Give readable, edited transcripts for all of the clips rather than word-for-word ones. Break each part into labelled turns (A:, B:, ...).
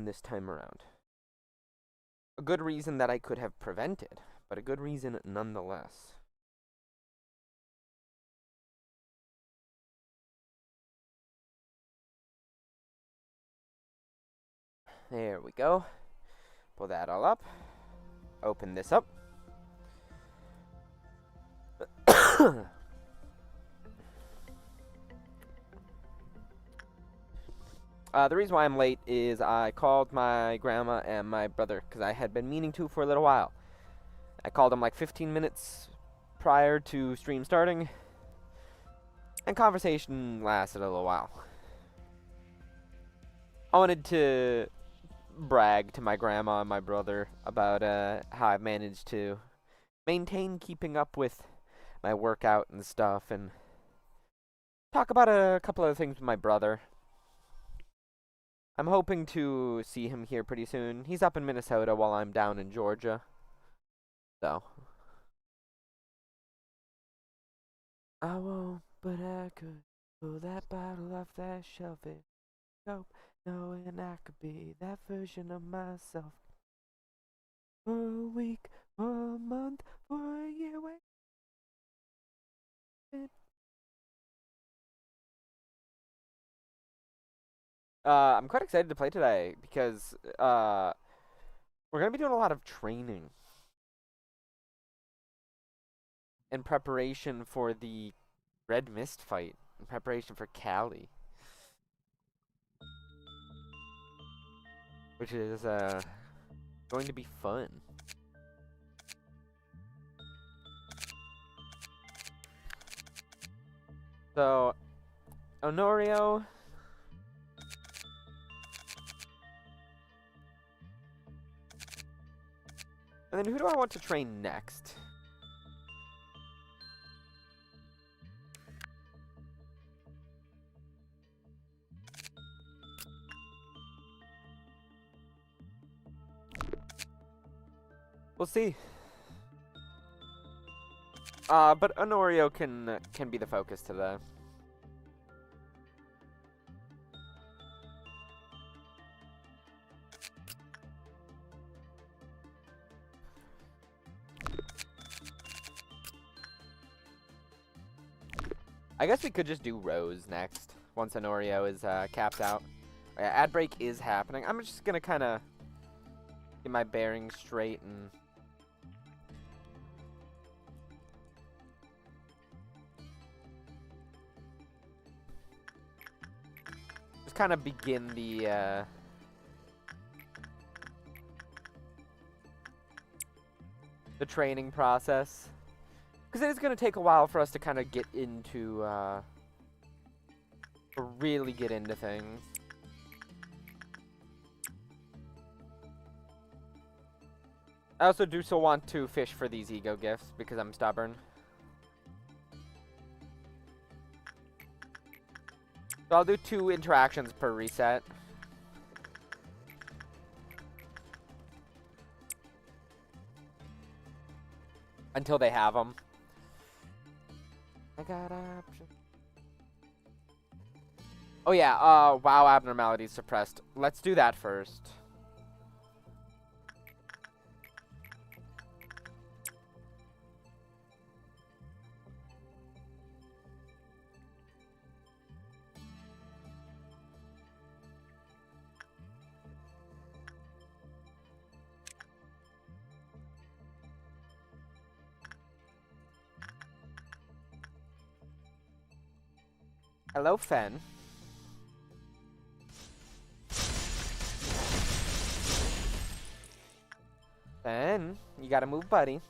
A: this time around. A good reason that I could have prevented, but a good reason nonetheless. There we go. Pull that all up. Open this up. The reason why I'm late is I called my grandma and my brother because I had been meaning to for a little while. I called them like 15 minutes prior to stream starting, and conversation lasted a little while. I wanted to brag to my grandma and my brother about how I've managed to maintain keeping up with my workout and stuff, and talk about a couple other things with my brother. I'm hoping to see him here pretty soon. He's up in Minnesota while I'm down in Georgia. So. I won't, but I could pull that bottle off that shelf and cope, knowing I could be that version of myself. For a week, for a month, for a year, wait. I'm quite excited to play today because we're gonna be doing a lot of training in preparation for the Red Mist fight, in preparation for Cali, which is going to be fun. So, Honorio. And then who do I want to train next? We'll see. But Honorio can be the focus today. I guess we could just do Rose next, once Honorio is capped out. Oh, yeah, ad break is happening. I'm just gonna kind of get my bearings straight and just kind of begin the training process. Because it is going to take a while for us to kind of get into, really get into things. I also do still want to fish for these ego gifts because I'm stubborn. So I'll do 2 interactions per reset. Until they have them. I got options. Oh yeah, WoW abnormalities suppressed. Let's do that first. Hello, Fen. Fen, you gotta move, buddy.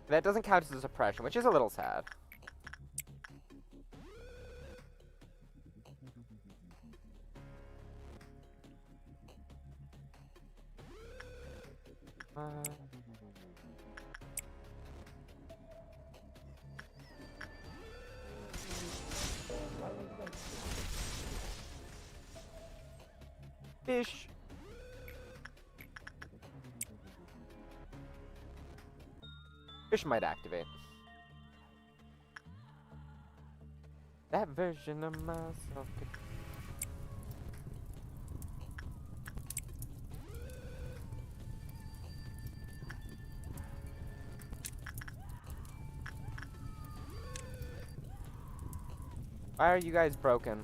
A: That doesn't count as a suppression, which is a little sad. fish. Fish might activate. That version of myself could... Why are you guys broken?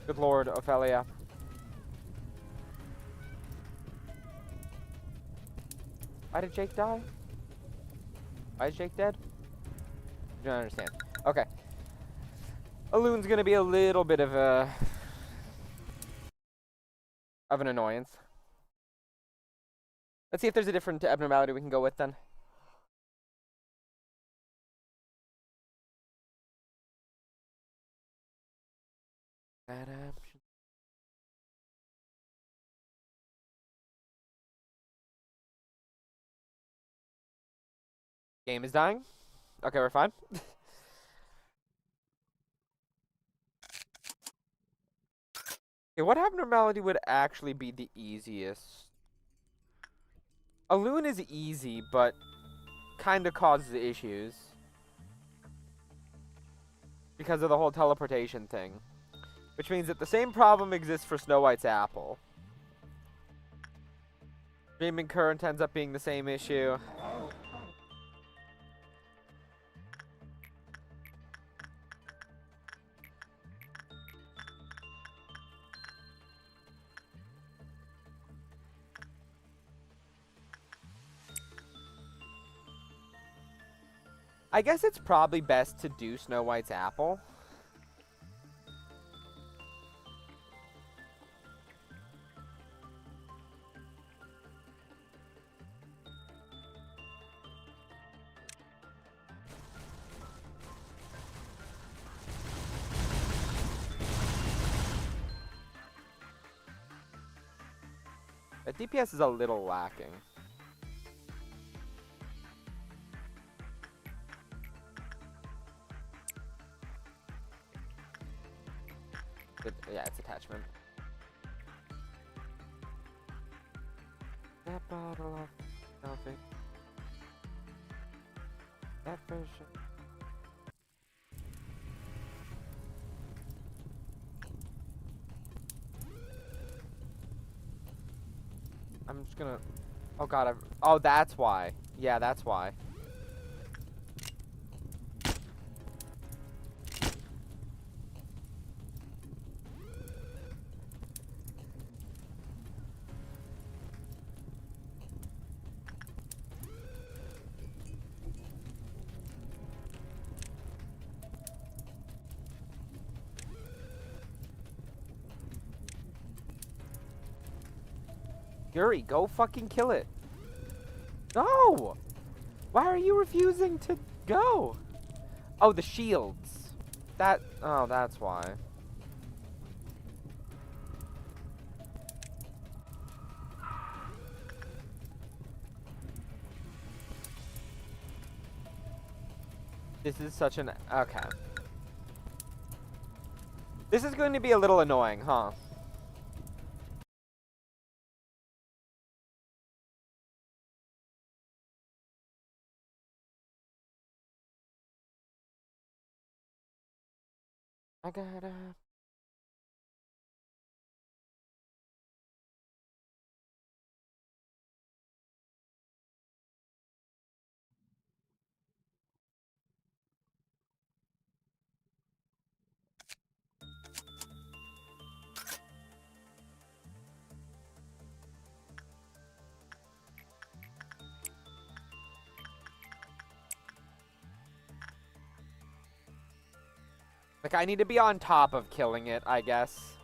A: Good lord, Ophelia. Why did Jake die? Why is Jake dead? I don't understand. Okay. Alloon's gonna be a little bit of an annoyance. Let's see if there's a different abnormality we can go with then. Game is dying. Okay, we're fine. Okay, what abnormality would actually be the easiest? Alloon is easy, but kind of causes issues. Because of the whole teleportation thing. Which means that the same problem exists for Snow White's apple. Dreaming Current ends up being the same issue. I guess it's probably best to do Snow White's apple. But DPS is a little lacking. Yeah, it's attachment. That bottle of coffee. That version. I'm just gonna... Oh god, oh, that's why. Yeah, that's why. Yuri, go fucking kill it. No! Why are you refusing to go? Oh, the shields. Oh, that's why. This is such an... Okay. This is going to be a little annoying, huh? I gotta... Like, I need to be on top of killing it, I guess.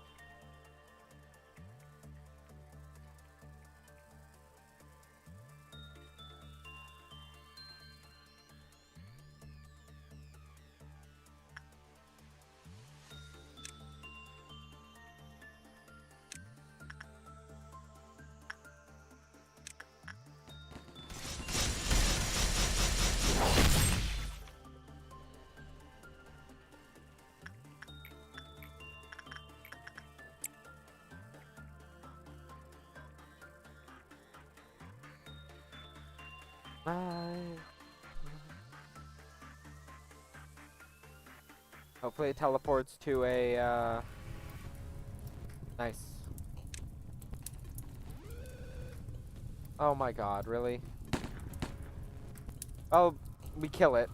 A: Right. Hopefully it teleports to a, nice. Oh my god, really? Oh, we kill it.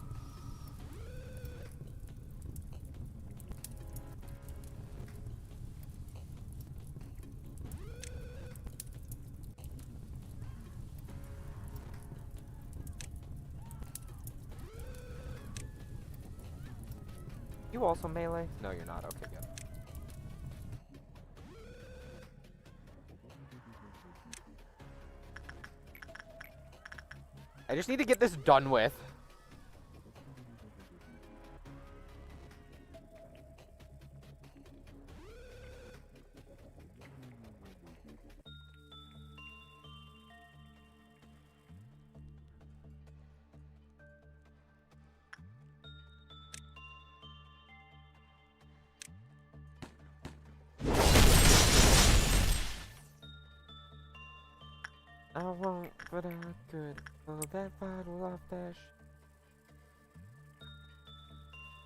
A: You also melee? No, you're not. Okay, good. I just need to get this done with. I won't, but I could. Oh, that bottle of that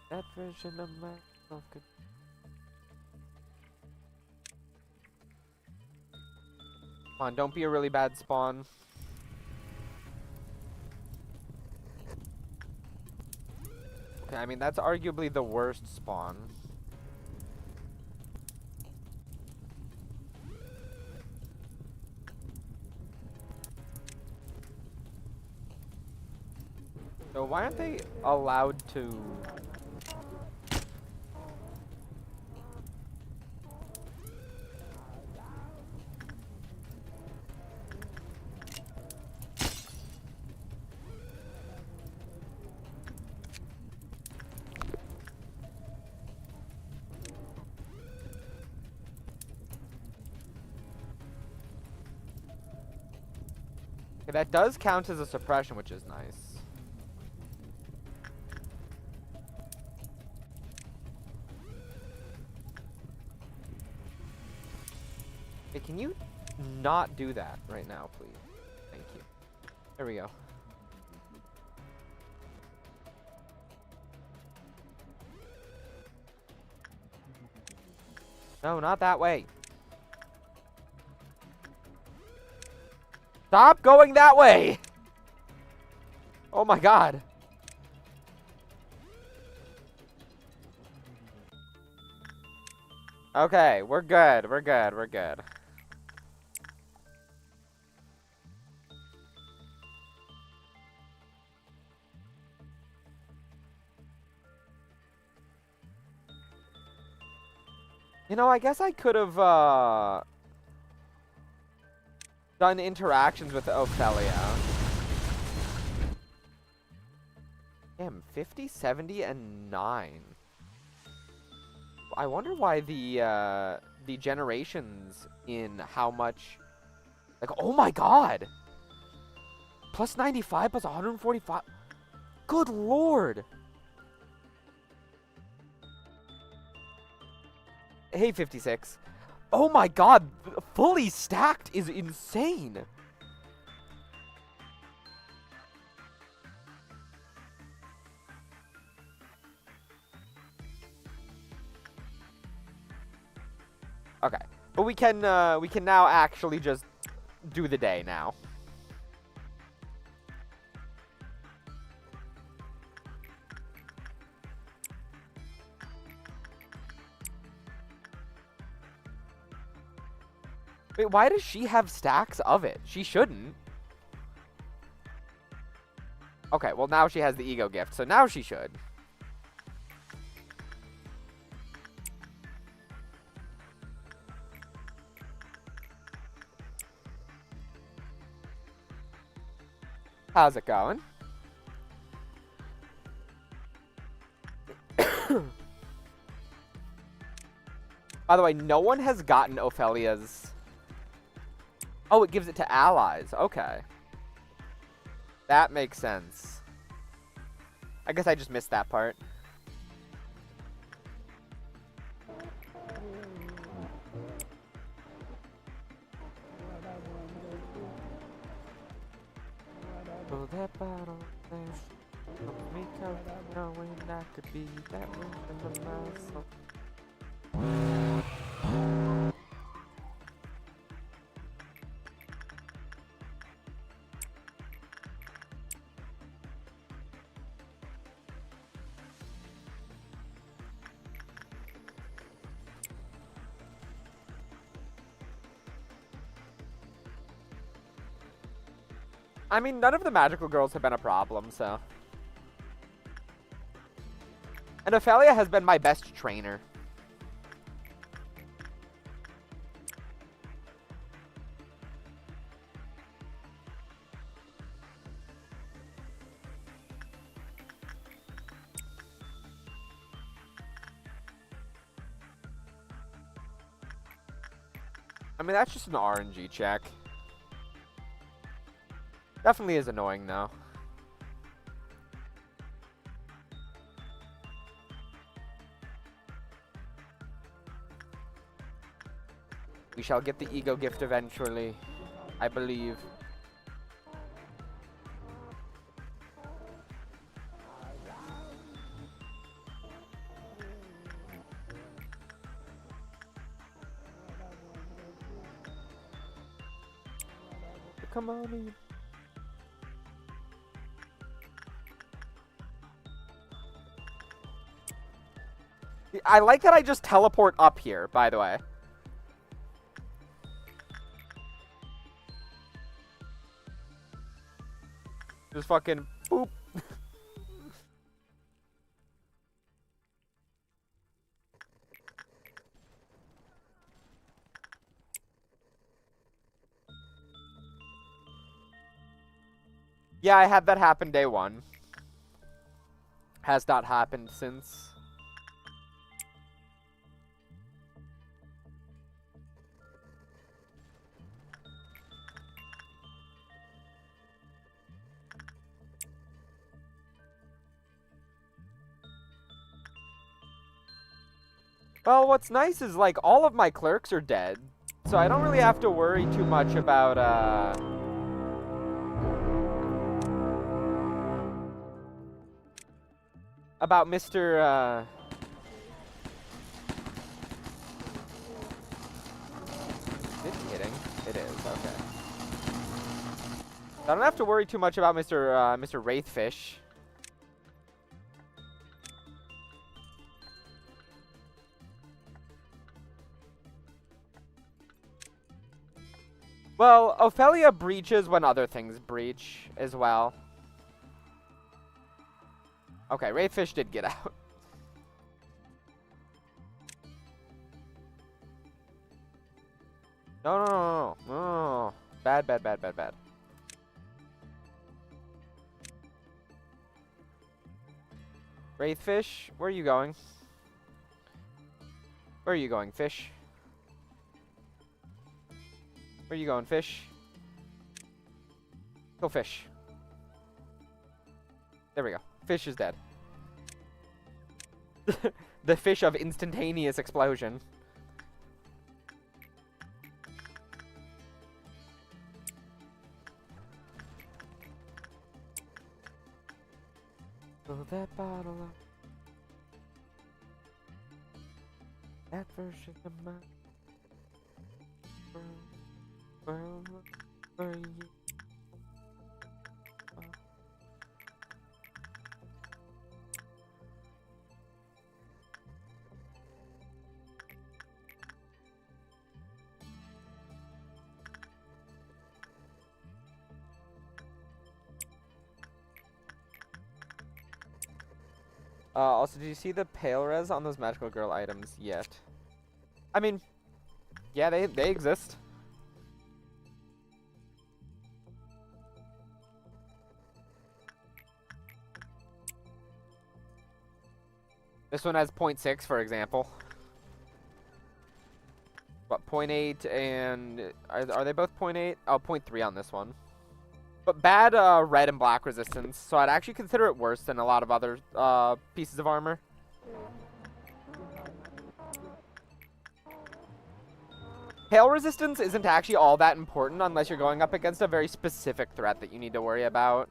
A: that version of myself could. Come on, don't be a really bad spawn. Okay, I mean, that's arguably the worst spawn. So why aren't they allowed to... Okay, that does count as a suppression, which is nice. Hey, can you not do that right now, please? Thank you. There we go. No, not that way. Stop going that way! Oh my god. Okay, we're good, we're good, we're good. You know, I guess I could have, done interactions with Ophelia. Damn, 50, 70, and 9. I wonder why the generations in how much... Like, oh my god! Plus 95, plus 145. Good lord! Hey, 56. Oh my god, fully stacked is insane. Okay, but we can now actually just do the day now. Wait, why does she have stacks of it? She shouldn't. Okay, well now she has the ego gift, so now she should. How's it going? By the way, no one has gotten Ophelia's... Oh, it gives it to allies. Okay. That makes sense. I guess I just missed that part. So that bottle there, helps me cope, knowing I could be that version of myself. I mean, none of the magical girls have been a problem, so. And Ophelia has been my best trainer. I mean, that's just an RNG check. Definitely is annoying, though. We shall get the ego gift eventually, I believe. Come on in. I like that I just teleport up here, by the way. Just fucking boop. Yeah, I had that happen day one. Has not happened since. Well, what's nice is, like, all of my clerks are dead, so I don't really have to worry too much about, Mr., Is it hitting? It is, okay. I don't have to worry too much about Mr. Wraithfish. Well, Ophelia breaches when other things breach as well. Okay, Wraithfish did get out. No. Bad. Wraithfish, where are you going? Where are you going, fish? Where are you going, fish? Go fish. There we go. Fish is dead. The fish of instantaneous explosion. Fill that bottle up. That version of my world, where you? Also, did you see the pale res on those magical girl items yet? I mean, yeah, they exist. This one has 0.6, for example. What, 0.8 and... Are they both 0.8? Oh, 0.3 on this one. But bad red and black resistance, so I'd actually consider it worse than a lot of other pieces of armor. Hail resistance isn't actually all that important unless you're going up against a very specific threat that you need to worry about.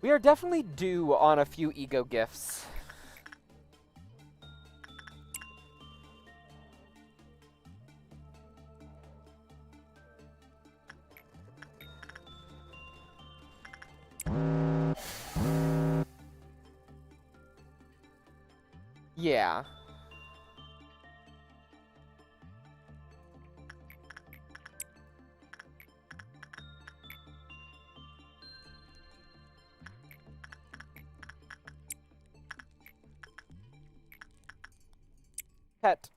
A: We are definitely due on a few ego gifts. Yeah. Pet.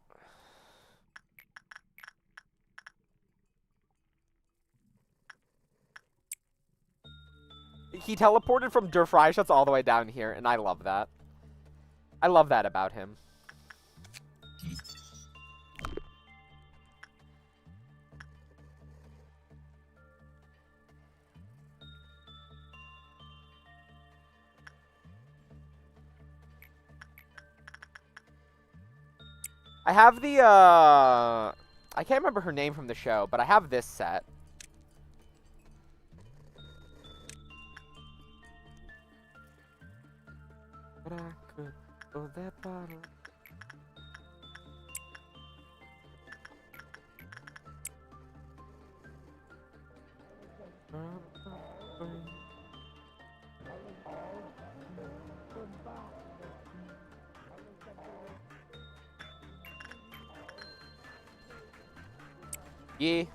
A: He teleported from Der Freischutz all the way down here, and I love that. I love that about him. I have the, I can't remember her name from the show, but I have this set. But I could fill that bottle. Yeah.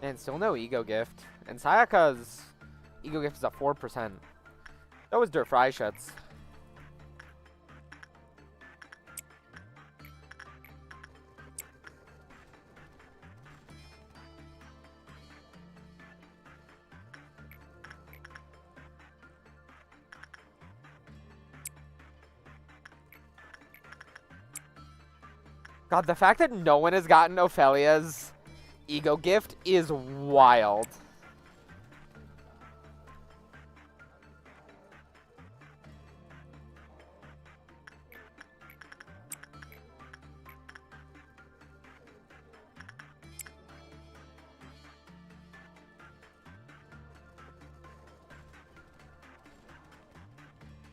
A: And still no ego gift. And Sayaka's ego gift is at 4%. That was Der Freischutz. God, the fact that no one has gotten Ophelia's ego gift is wild.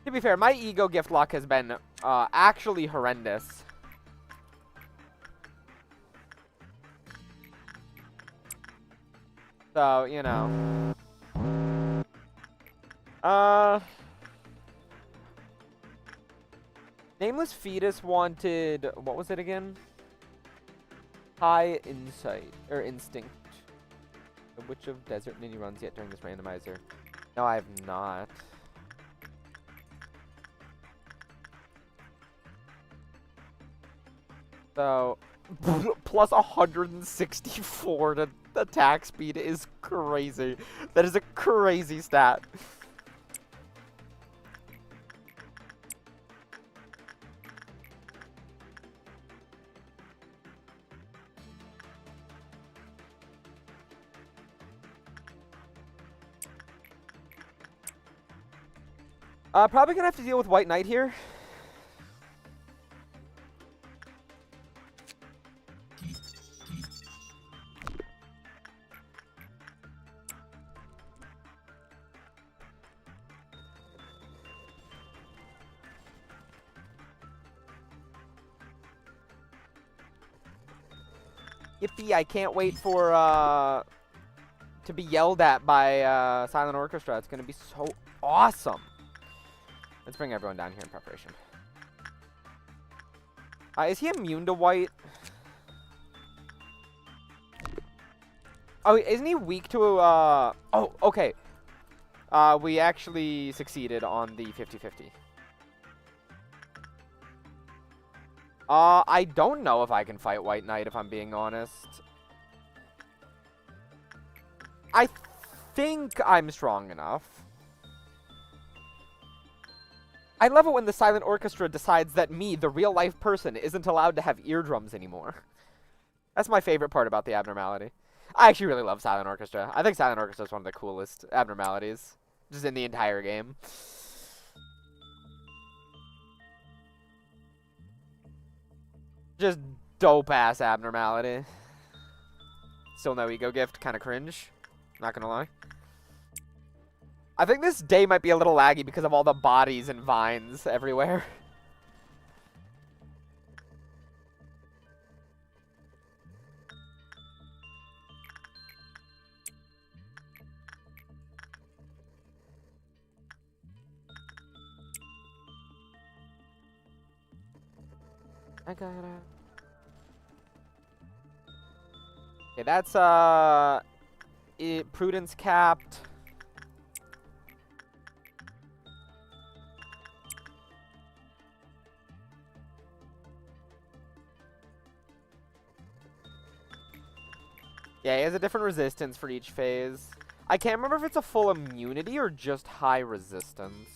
A: To be fair, my ego gift luck has been actually horrendous. So, you know. Nameless Fetus wanted, what was it again? High Insight, or Instinct. The Witch of Desert Mini runs yet during this randomizer. No, I have not. So, plus 164 to attack speed is crazy. That is a crazy stat. Probably gonna have to deal with White Knight here. Yippee, I can't wait for, to be yelled at by, Silent Orchestra. It's gonna be so awesome. Let's bring everyone down here in preparation. Is he immune to white? Oh, isn't he weak to, oh, okay. We actually succeeded on the 50-50. I don't know if I can fight White Knight, if I'm being honest. I think I'm strong enough. I love it when the Silent Orchestra decides that me, the real-life person, isn't allowed to have eardrums anymore. That's my favorite part about the abnormality. I actually really love Silent Orchestra. I think Silent Orchestra is one of the coolest abnormalities, just in the entire game. Just dope-ass abnormality. Still no ego gift, kind of cringe. Not gonna lie. I think this day might be a little laggy because of all the bodies and vines everywhere. I gotta... Okay, that's, prudence capped. Yeah, he has a different resistance for each phase. I can't remember if it's a full immunity or just high resistance.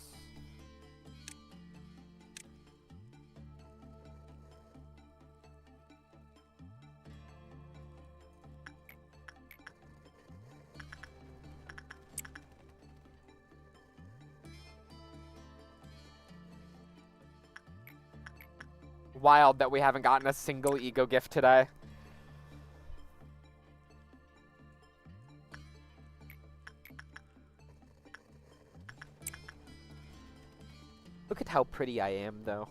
A: Wild that we haven't gotten a single ego gift today. Look at how pretty I am, though.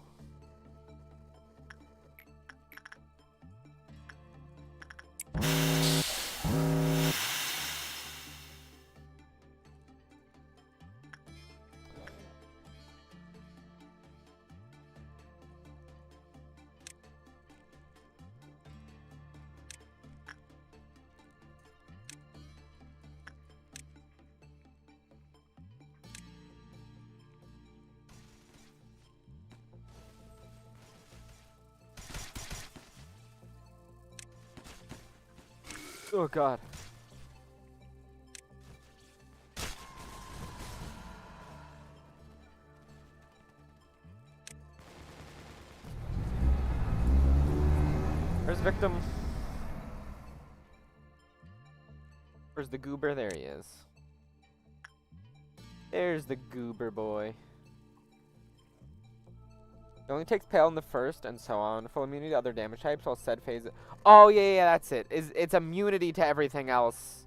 A: Oh, God. Where's victim? Where's the goober? There he is. There's the goober boy. It only takes pale in the first and so on. Full immunity to other damage types while said phase... Oh, yeah, that's it. It's immunity to everything else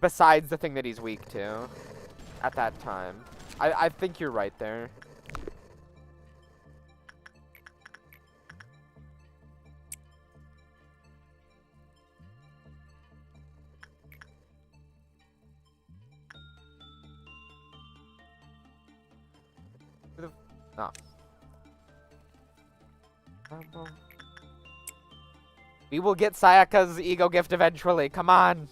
A: besides the thing that he's weak to at that time. I think you're right there. Oh. We will get Sayaka's ego gift eventually. Come on.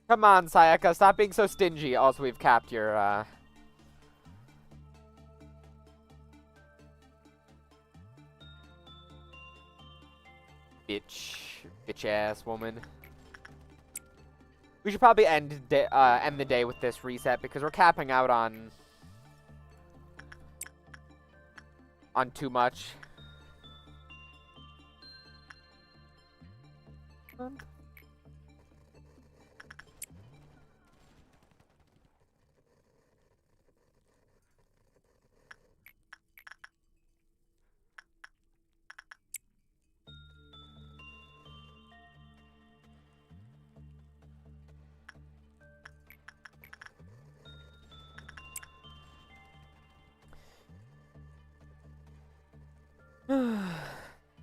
A: Come on, Sayaka. Stop being so stingy. Also, we've capped your, bitch ass woman. We should probably end the day with this reset because we're capping out on too much.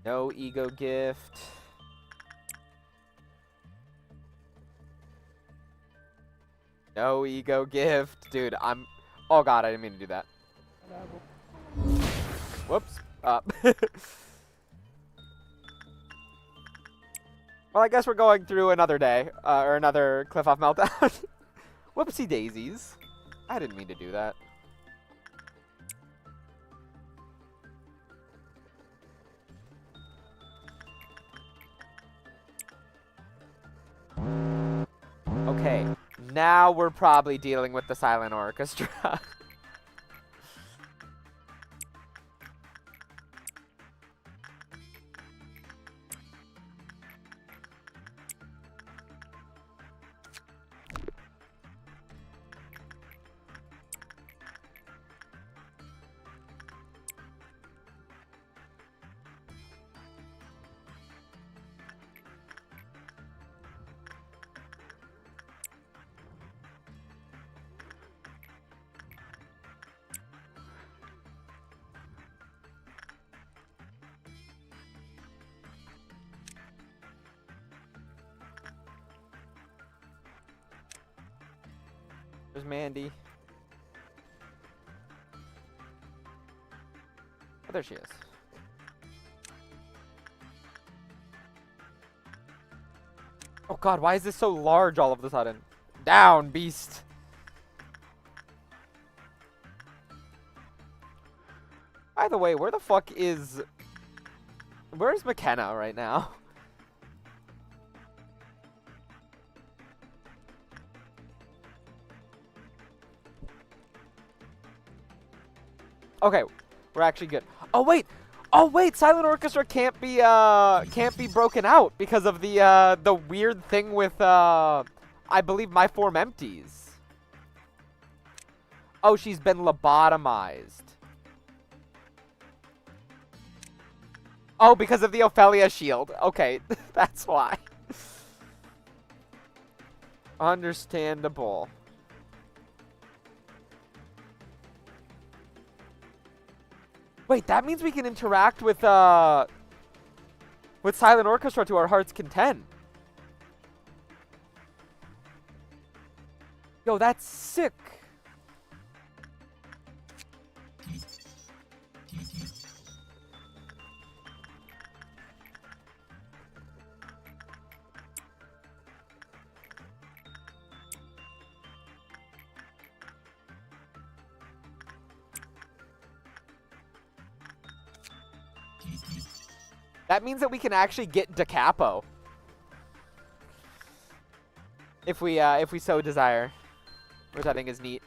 A: No ego gift. No ego gift. Dude, oh god, I didn't mean to do that. Whoops. Well, I guess we're going through another day, or another cliff off meltdown. Whoopsie daisies. I didn't mean to do that. Okay, now we're probably dealing with the silent orchestra. Where's Mandy? Oh, there she is. Oh god, why is this so large all of a sudden? Down, beast! By the way, where the fuck is... Where's McKenna right now? Okay, we're actually good. Oh wait! Oh wait! Silent Orchestra can't be broken out because of the weird thing with I believe My Form Empties. Oh, she's been lobotomized. Oh, because of the Ophelia shield. Okay, that's why. Understandable. Wait, that means we can interact with Silent Orchestra to our heart's content. Yo, that's sick. That means that we can actually get Da Capo. If we so desire. Which I think is neat.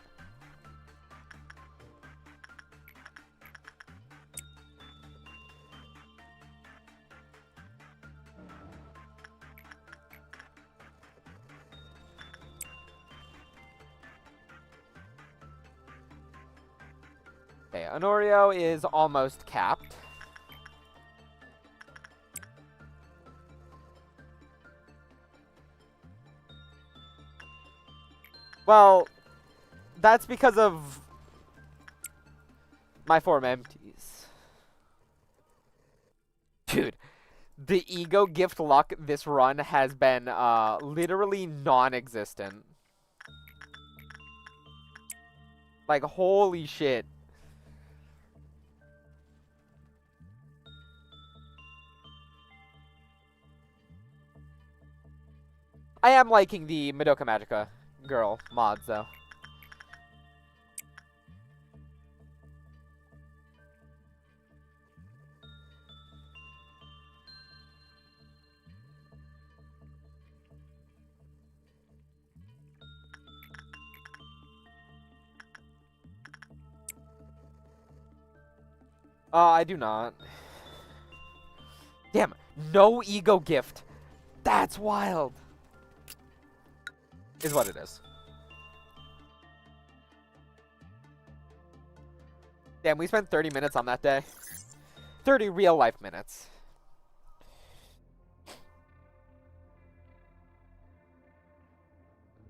A: Okay, Honorio is almost capped. Well, that's because of My Form Empties. Dude, the ego gift luck this run has been literally non-existent. Like, holy shit. I am liking the Madoka Magica girl mods, though. I do not. Damn, no ego gift. That's wild. Is what it is. Damn, we spent 30 minutes on that day. 30 real life minutes.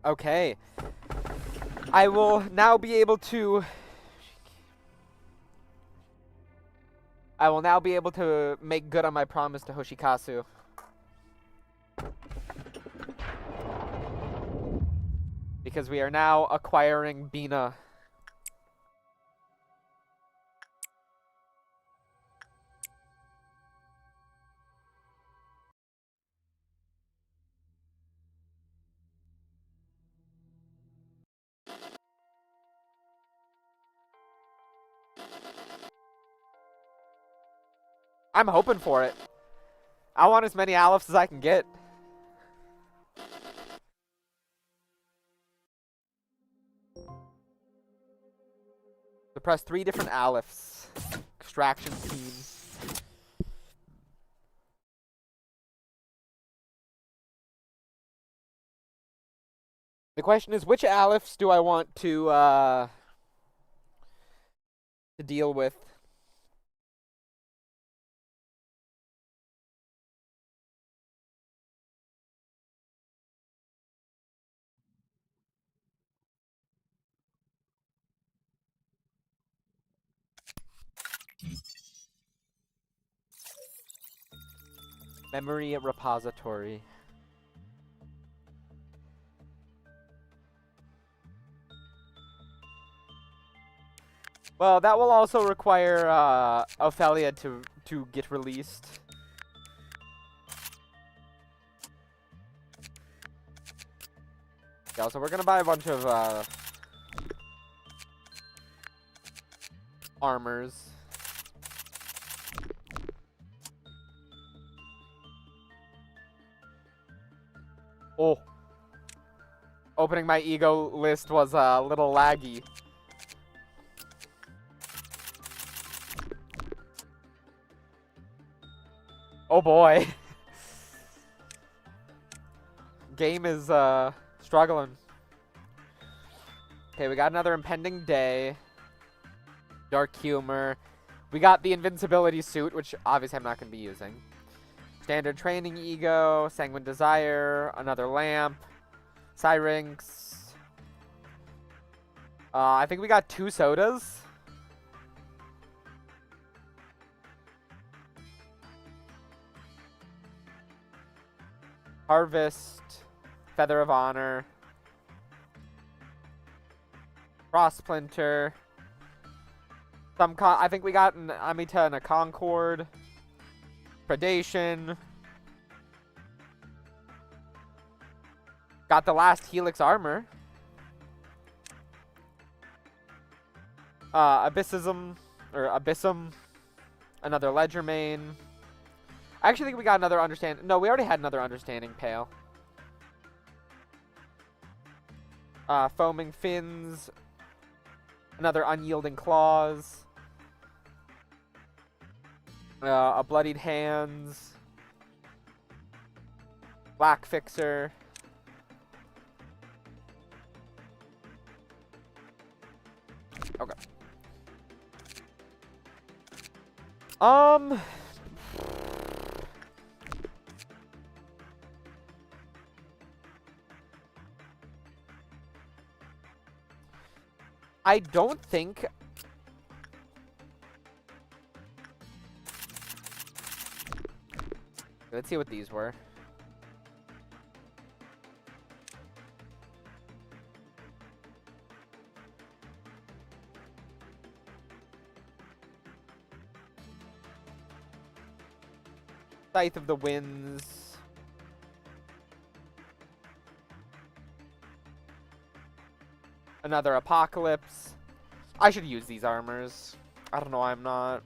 A: Okay. I will now be able to... make good on my promise to Hoshikazu. Because we are now acquiring Bina. I'm hoping for it. I want as many Aleph as I can get. Suppress 3 different Alephs. Extraction teams. The question is, which Alephs do I want to deal with? Memory repository. Well, that will also require Ophelia to get released. Yeah, so we're gonna buy a bunch of armors. Oh. Opening my ego list was a little laggy. Oh boy. Game is struggling. Okay, we got another impending day. Dark humor. We got the invincibility suit, which obviously I'm not going to be using. Standard training ego, sanguine desire, another lamp, Syrinx. I think we got 2 sodas. Harvest, Feather of Honor, Frost Splinter. I think we got an Amita and a Concord. Predation. Got the last Helix armor. Abyssism, or Abyssum. Another Ledger main. I actually think we got another Understanding. No, we already had another Understanding Pale. Foaming Fins. Another Unyielding Claws. A Bloodied Hands. Black Fixer. Okay. I don't think... Let's see what these were. Scythe of the Winds. Another Apocalypse. I should use these armors. I don't know why I'm not.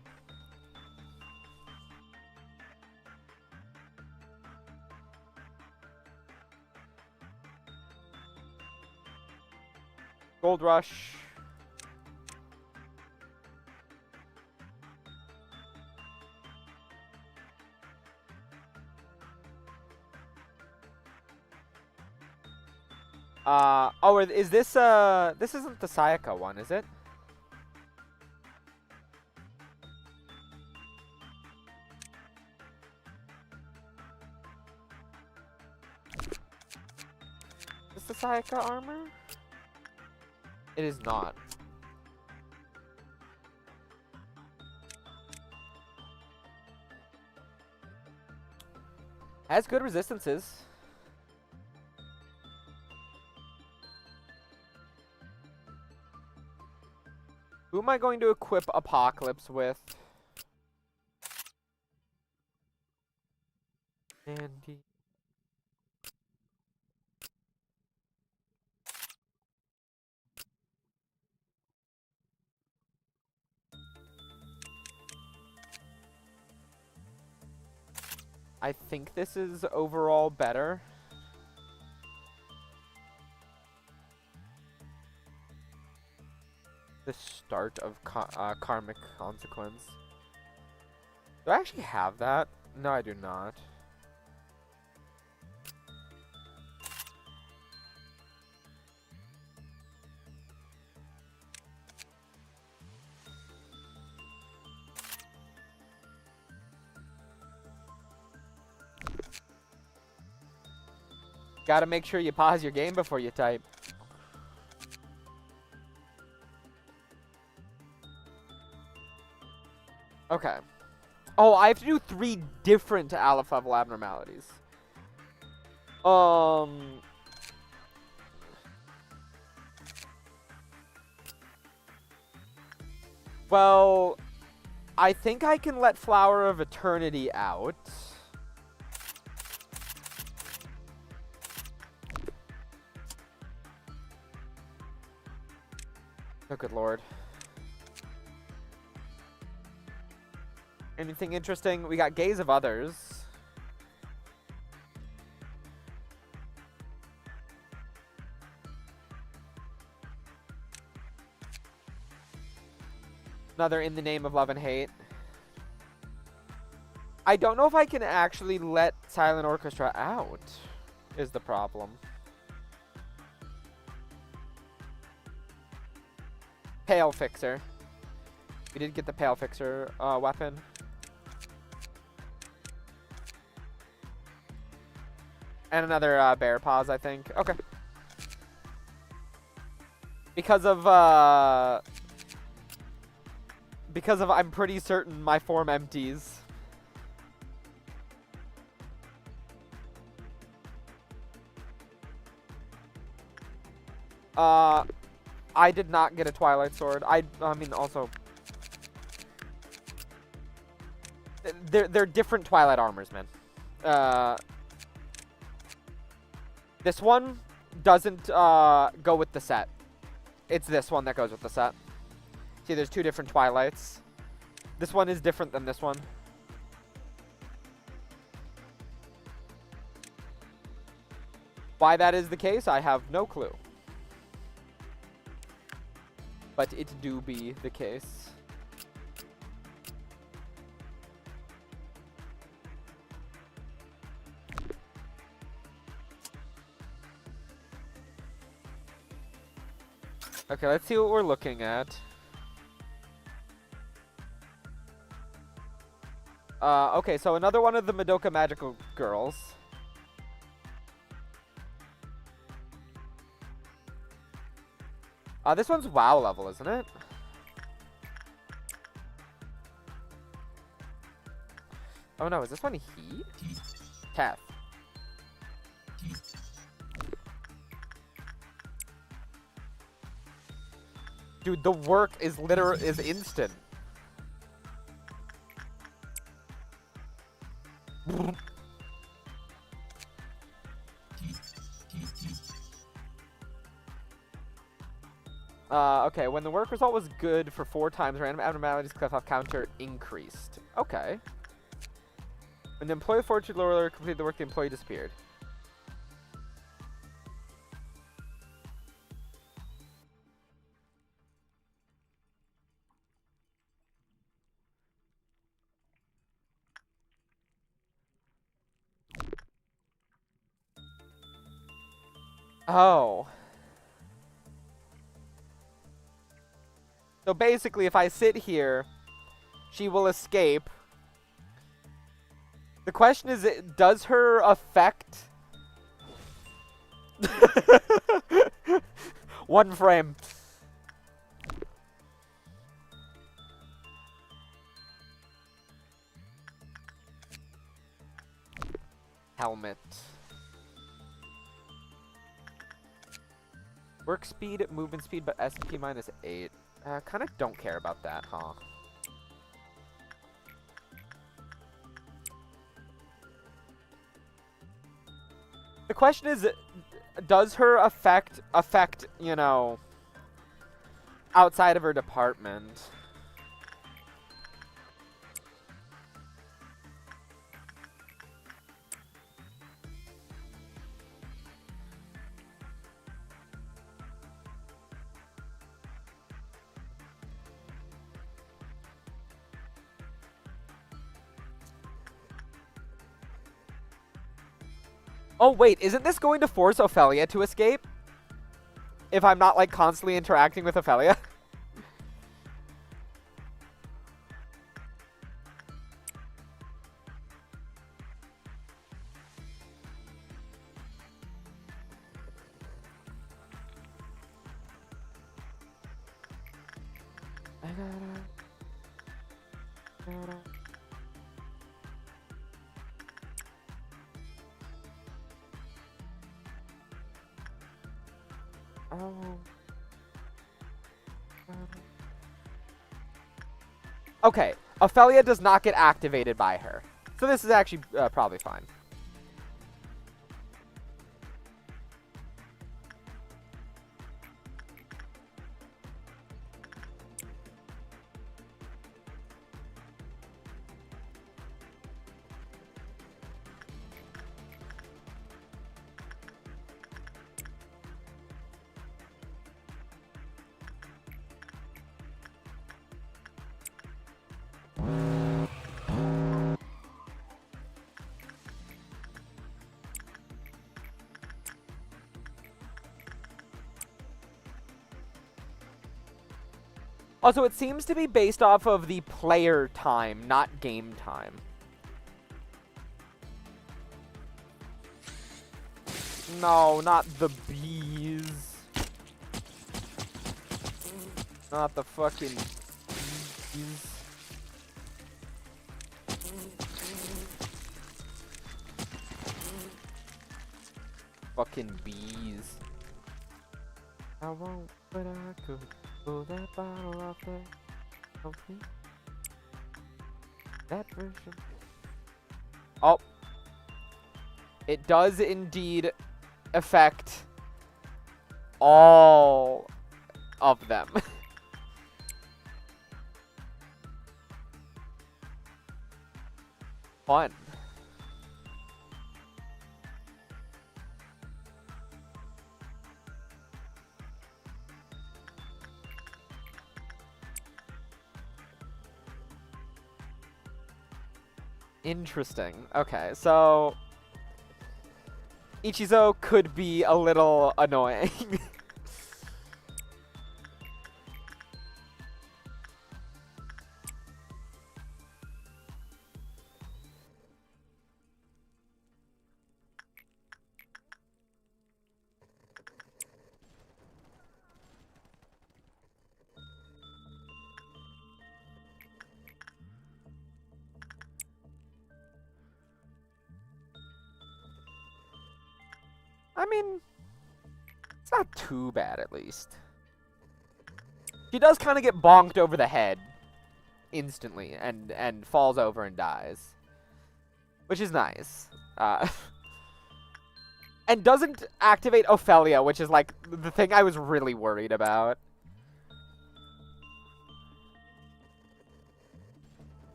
A: Gold Rush. Oh, is this, this isn't the Sayaka one, is it? Is this the Sayaka armor? It is not. Has good resistances. Who am I going to equip Apocalypse with? Andy. I think this is overall better. The start of Karmic Consequence. Do I actually have that? No, I do not. Gotta make sure you pause your game before you type. Okay. Oh, I have to do 3 different alpha level abnormalities. Well, I think I can let Flower of Eternity out. Oh, good lord. Anything interesting? We got Gaze of Others. Another In the Name of Love and Hate. I don't know if I can actually let Silent Orchestra out, is the problem. Pale Fixer. We did get the Pale Fixer weapon. And another Bear Paws, I think. Okay. Because of I'm pretty certain my form empties. I did not get a Twilight Sword. I mean, also, they're different Twilight armors, man. This one doesn't go with the set. It's this one that goes with the set. See, there's two different Twilights. This one is different than this one. Why that is the case, I have no clue. But it do be the case. Okay, let's see what we're looking at. Okay, so another one of the Madoka Magical Girls. This one's WoW level, isn't it? Oh no, is this one Heat? Teth. Dude, the work is instant. Okay, when the work result was good for 4 times, random abnormalities cliff off counter increased. Okay. When the employee fortune lower completed the work, the employee disappeared. Oh. So basically, if I sit here, she will escape. The question is, does her affect... 1 frame. Helmet. Work speed, movement speed, but SP -8. Kind of don't care about that, huh? The question is, does her affect, you know, outside of her department? Oh, wait, isn't this going to force Ophelia to escape? If I'm not, like, constantly interacting with Ophelia? Okay, Ophelia does not get activated by her. So this is actually probably fine. Also, it seems to be based off of the player time, not game time. No, not the bees. Not the fucking bees. Fucking bees. I won't, but I could pull that bottle off the coffee. That version. Oh. It does indeed affect all of them. Fun. Interesting. Okay, so Ichizo could be a little annoying. I mean, it's not too bad, at least. She does kind of get bonked over the head instantly and falls over and dies, which is nice. And doesn't activate Ophelia, which is like the thing I was really worried about.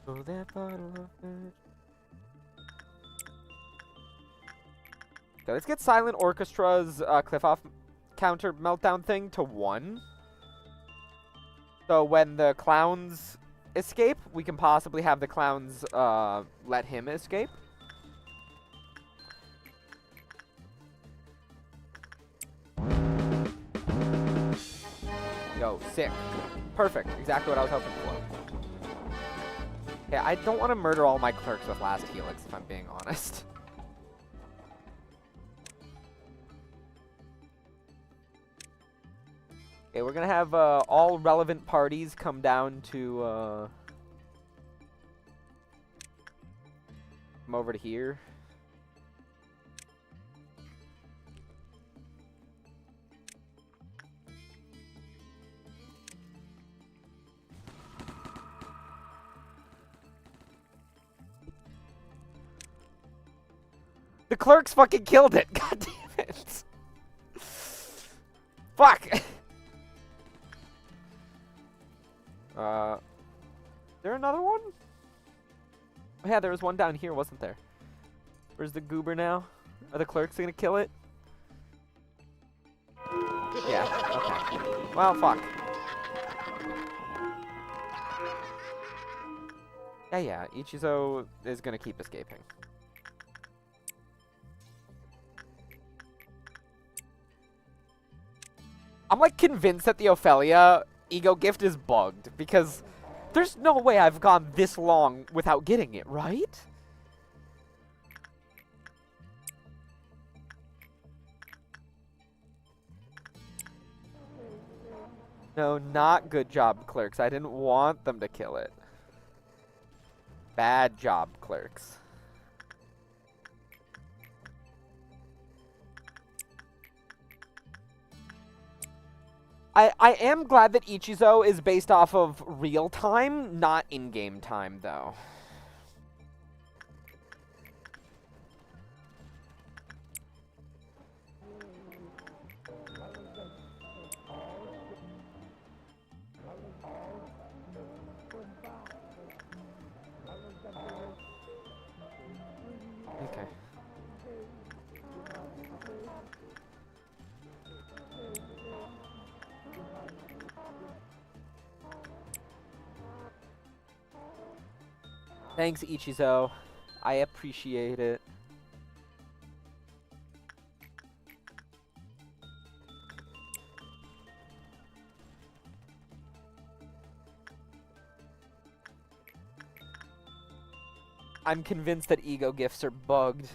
A: Oh, that bottle of it. Okay, let's get Silent Orchestra's cliff-off counter meltdown thing to 1. So when the clowns escape, we can possibly have the clowns let him escape. Yo, sick. Perfect. Exactly what I was hoping for. Yeah, I don't want to murder all my clerks with Last Helix, if I'm being honest. Okay, we're gonna have all relevant parties come down to come over to here. The clerks fucking killed it. God damn it. Fuck. Is there another one? Oh, yeah, there was one down here, wasn't there? Where's the goober now? Are the clerks gonna kill it? Yeah, okay. Well, fuck. Yeah, Ichizo is gonna keep escaping. I'm like convinced that the Ophelia ego gift is bugged because there's no way I've gone this long without getting it, right? No, not good job, clerks. I didn't want them to kill it. Bad job, clerks. I am glad that Ichizo is based off of real time, not in-game time, though. Okay. Thanks, Ichizo. I appreciate it. I'm convinced that ego gifts are bugged.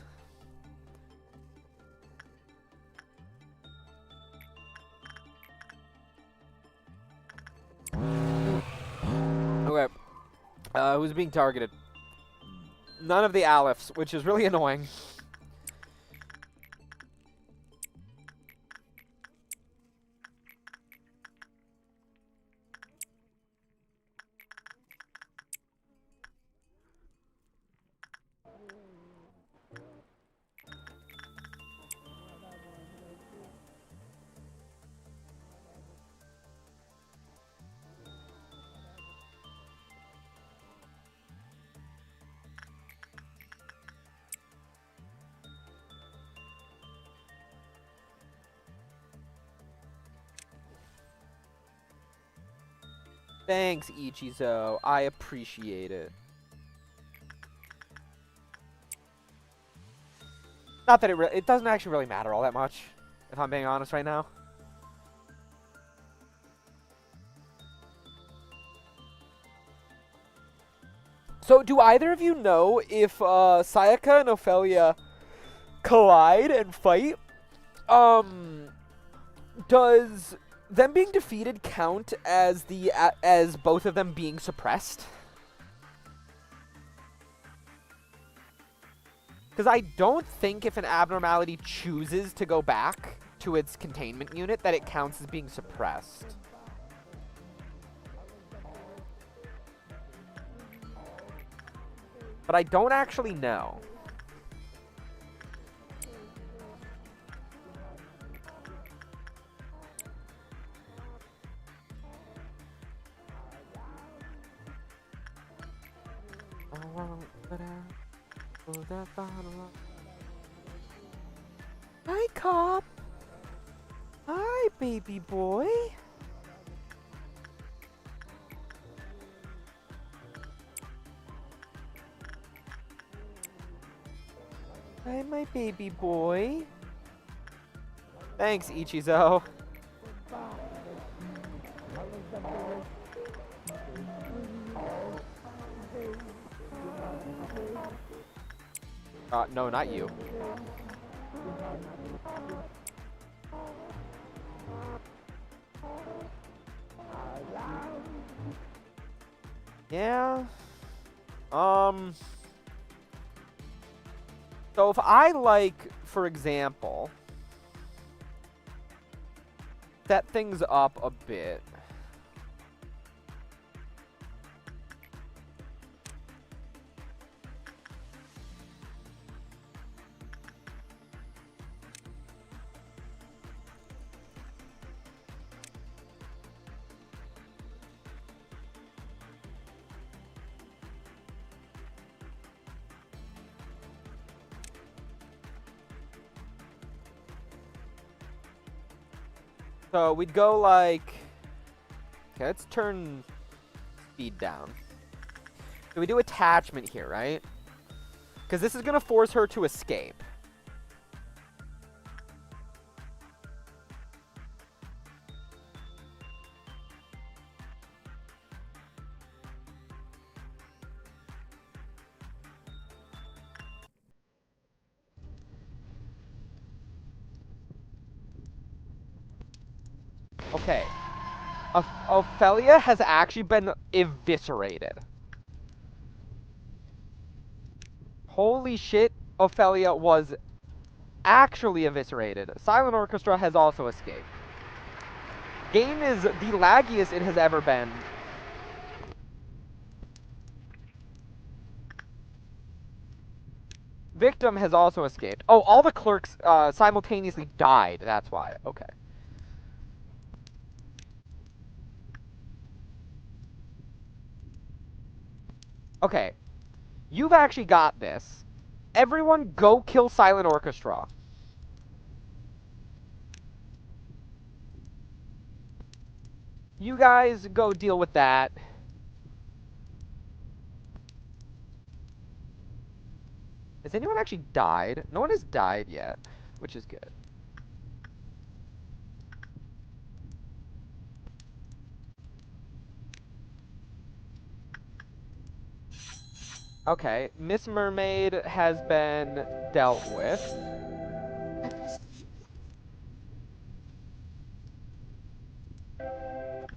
A: Okay. Who's being targeted? None of the Alephs, which is really annoying. Thanks, Ichizo. I appreciate it. Not that it doesn't actually really matter all that much, if I'm being honest right now. So, do either of you know if Sayaka and Ophelia collide and fight? Does them being defeated count as as both of them being suppressed? Because I don't think if an abnormality chooses to go back to its containment unit that it counts as being suppressed. But I don't actually know. Hi, Corp. Hi, baby boy. Hi, my baby boy. Thanks, Ichizo. No, not you. Yeah. So if I for example, set things up a bit. So we'd go okay, let's turn speed down. So we do attachment here, right? Because this is going to force her to escape. Okay. Ophelia has actually been eviscerated. Holy shit, Ophelia was actually eviscerated. Silent Orchestra has also escaped. Game is the laggiest it has ever been. Victim has also escaped. Oh, all the clerks simultaneously died. That's why. Okay. Okay. You've actually got this. Everyone go kill Silent Orchestra. You guys go deal with that. Has anyone actually died? No one has died yet, which is good. Okay, Miss Mermaid has been dealt with.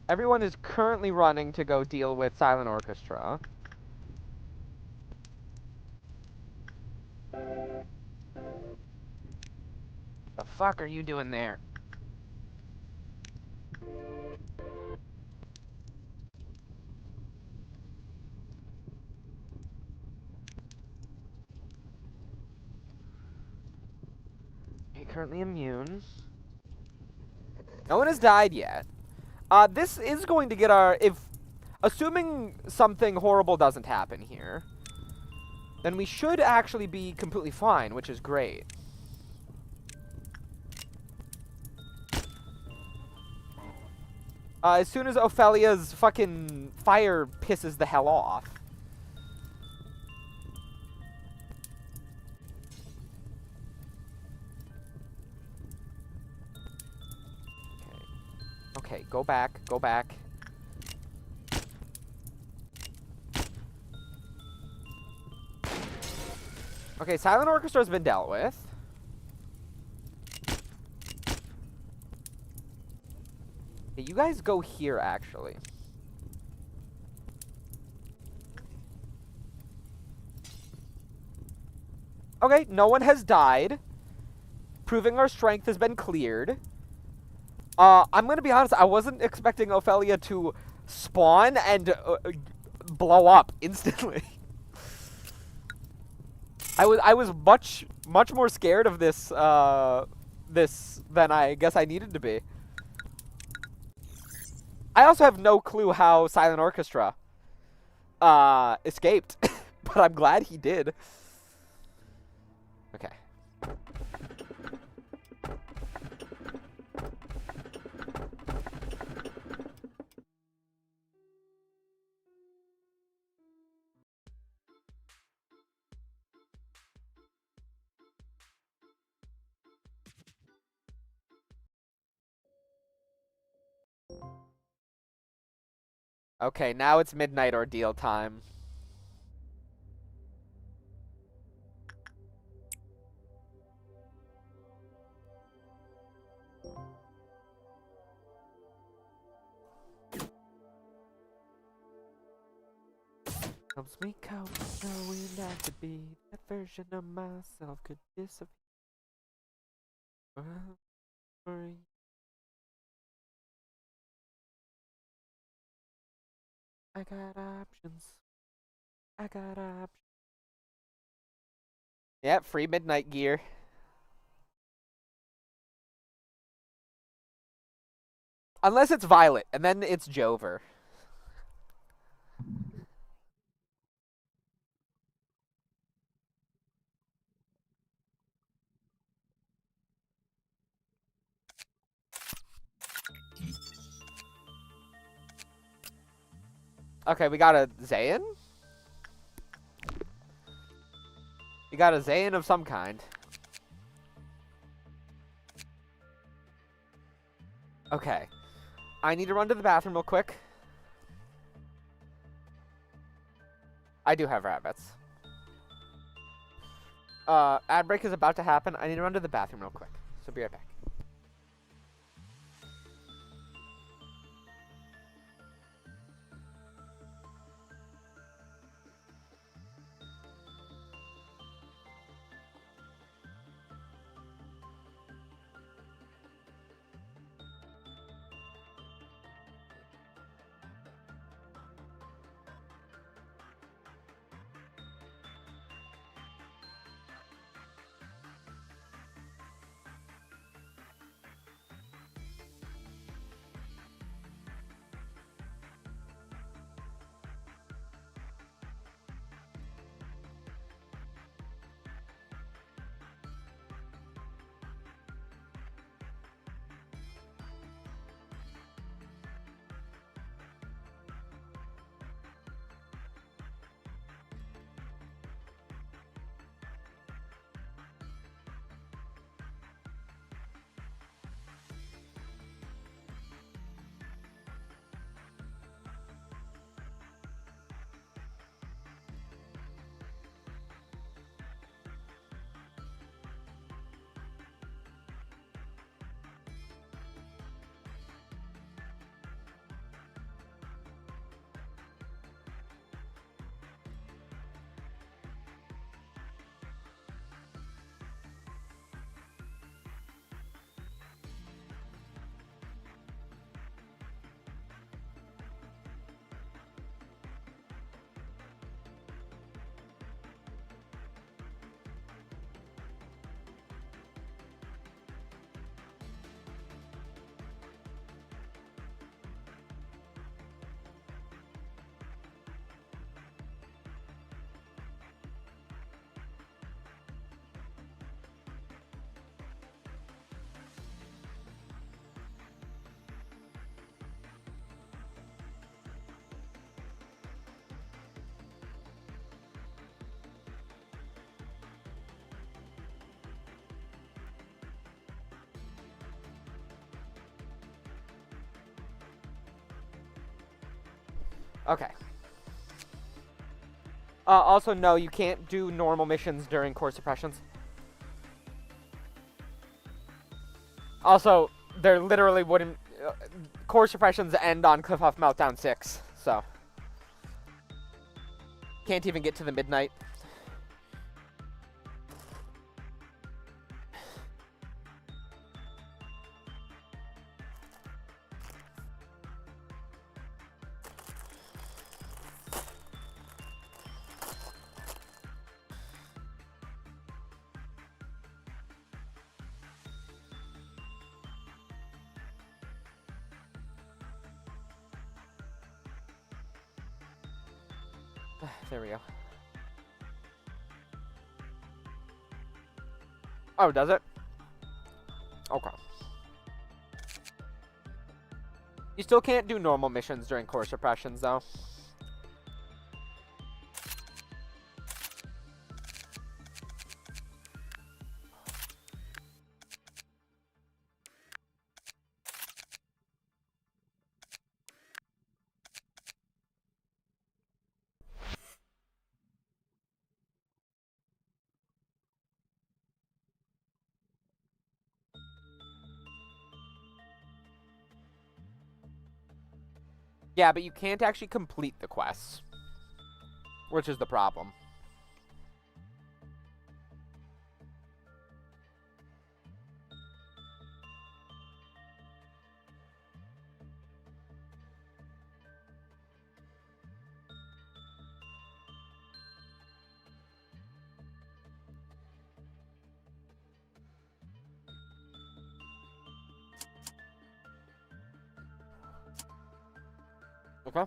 A: Everyone is currently running to go deal with Silent Orchestra. The fuck are you doing there? You're currently immune. No one has died yet. This is going to get our... Assuming something horrible doesn't happen here, then we should actually be completely fine, which is great. As soon as Ophelia's fucking fire pisses the hell off. Okay, go back, go back. Okay, Silent Orchestra has been dealt with. Okay, you guys go here, actually. Okay, no one has died. Proving our strength has been cleared. I'm gonna be honest, I wasn't expecting Ophelia to spawn and blow up instantly. I was much more scared of this this than I guess I needed to be. I also have no clue how Silent Orchestra escaped, but I'm glad he did. Okay. Okay, now it's midnight ordeal time. Helps me cope, knowing that to be that version of myself could disappear. I got options. I got options. Yep, free midnight gear. Unless it's Violet, and then it's Jover. Okay, we got a Zayn? We got a Zayn of some kind. Okay. I need to run to the bathroom real quick. I do have rabbits. Ad break is about to happen. I need to run to the bathroom real quick. So be right back. Okay. Also, no, you can't do normal missions during core suppressions. Also, there literally wouldn't... core suppressions end on Cliff Off Meltdown 6, so... Can't even get to the midnight. There we go. Oh, does it? Okay. You still can't do normal missions during core suppressions, though. Yeah, but you can't actually complete the quests, which is the problem. Okay.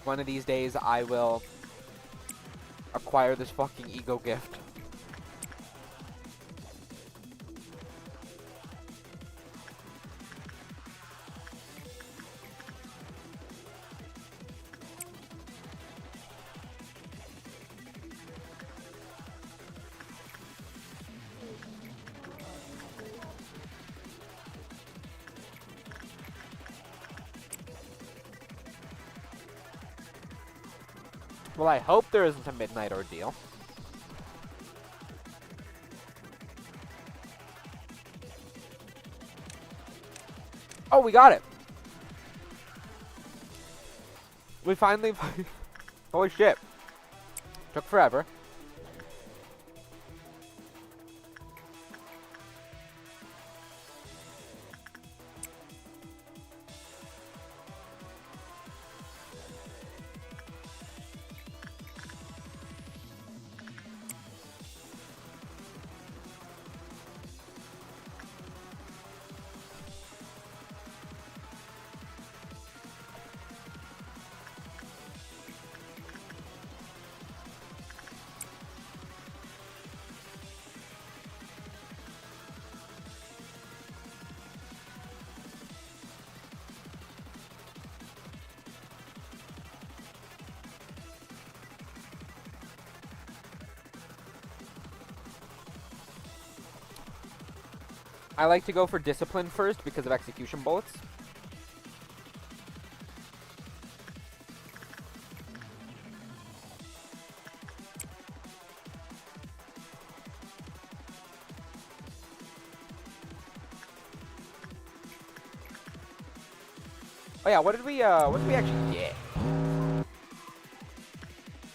A: One of these days, I will acquire this fucking ego gift. Well, I hope there isn't a midnight ordeal. Oh, we got it. We finally... Holy shit. Took forever. I like to go for discipline first because of execution bullets. Oh yeah, what did we actually get?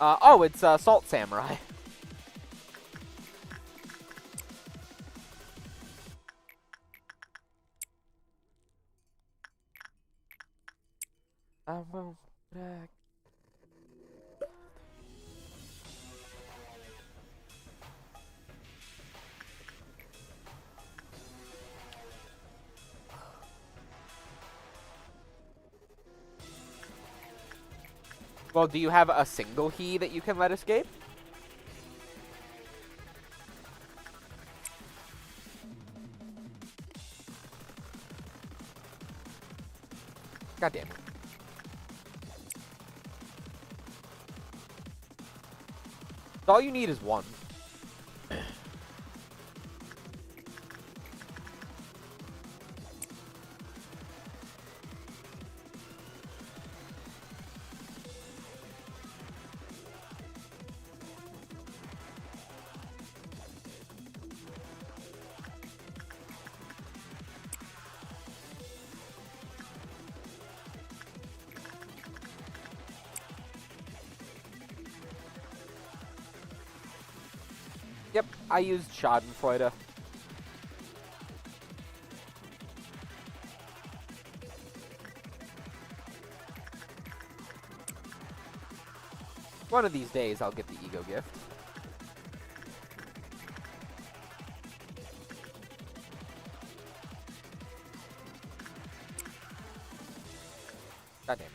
A: Oh, it's Salt Samurai. I won't back. Well, do you have a single he that you can let escape? God damn it. All you need is one. Yep, I used Schadenfreude. One of these days, I'll get the ego gift. God damn it.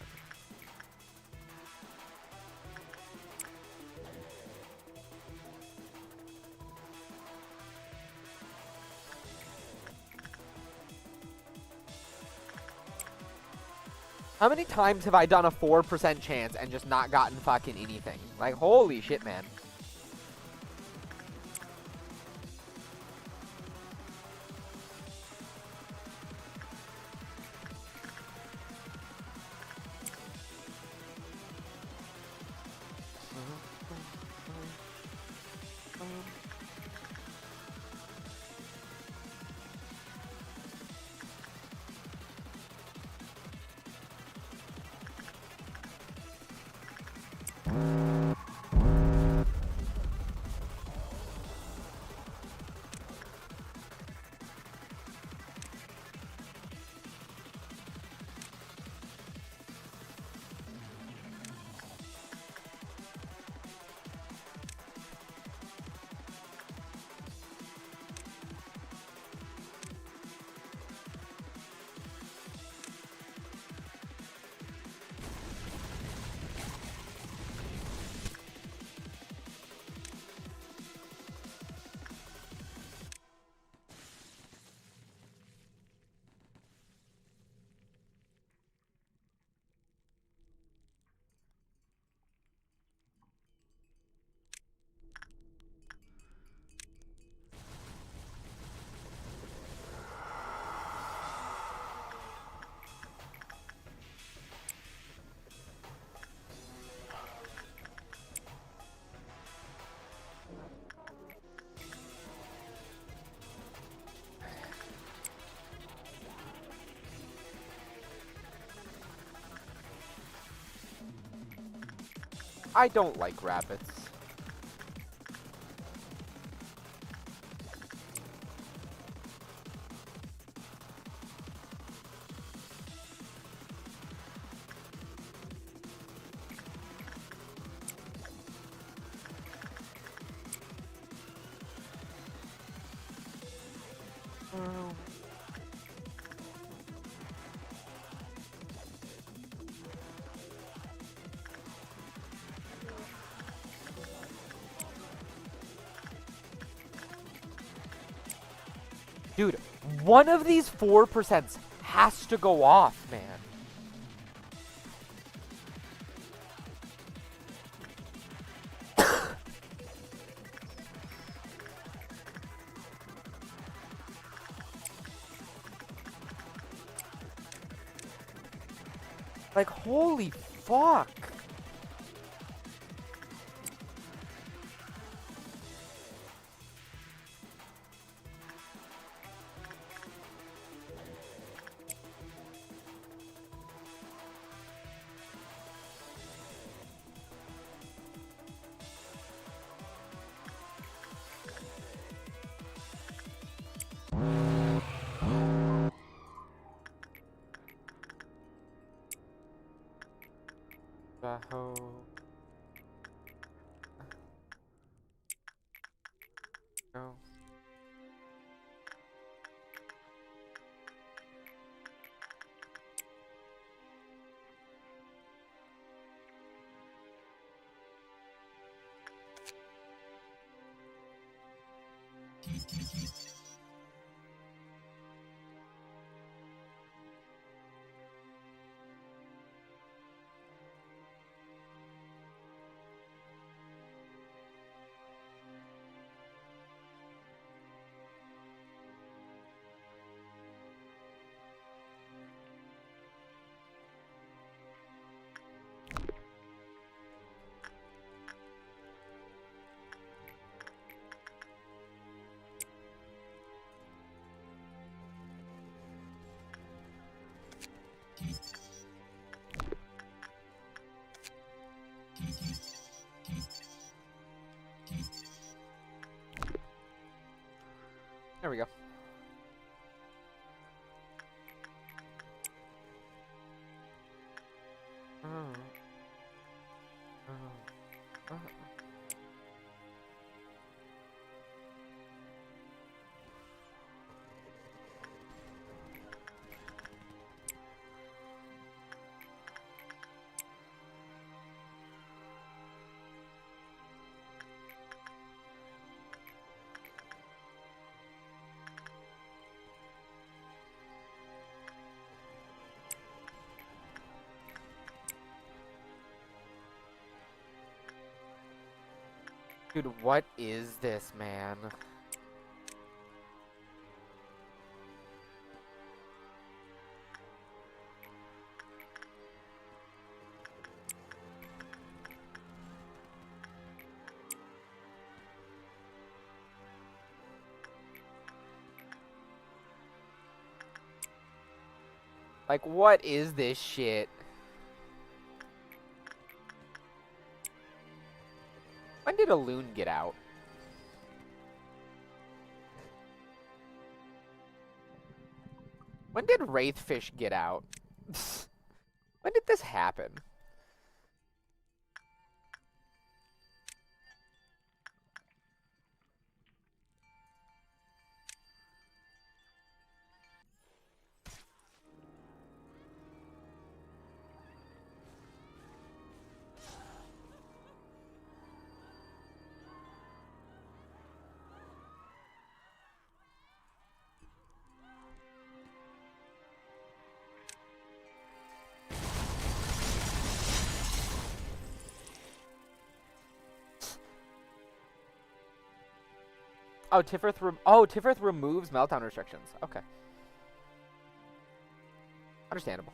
A: How many times have I done a 4% chance and just not gotten fucking anything? Like, holy shit, man. I don't like rabbits. Dude, one of these 4% has to go off, man. Like, holy fuck. Bajo. No. There we go. Dude, what is this, man? Like, what is this shit? When did a loon get out? When did Wraithfish get out? When did this happen? Oh, Tiffrith removes meltdown restrictions. Okay. Understandable.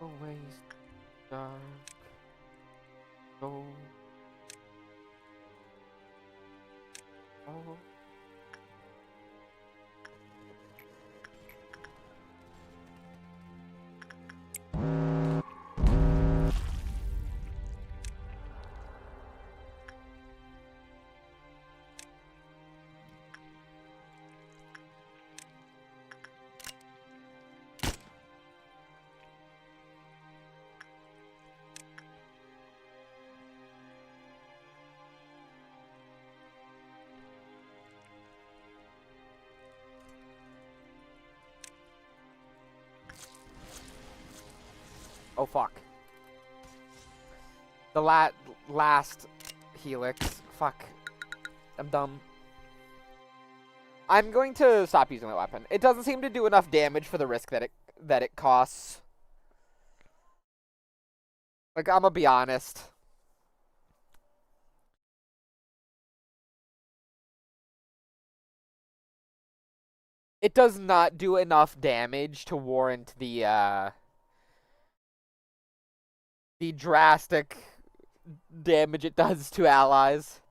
A: Always dark. Go. Oh. Oh, fuck. The last Helix. Fuck. I'm dumb. I'm going to stop using that weapon. It doesn't seem to do enough damage for the risk that it costs. Like, I'm gonna be honest. It does not do enough damage to warrant the drastic damage it does to allies.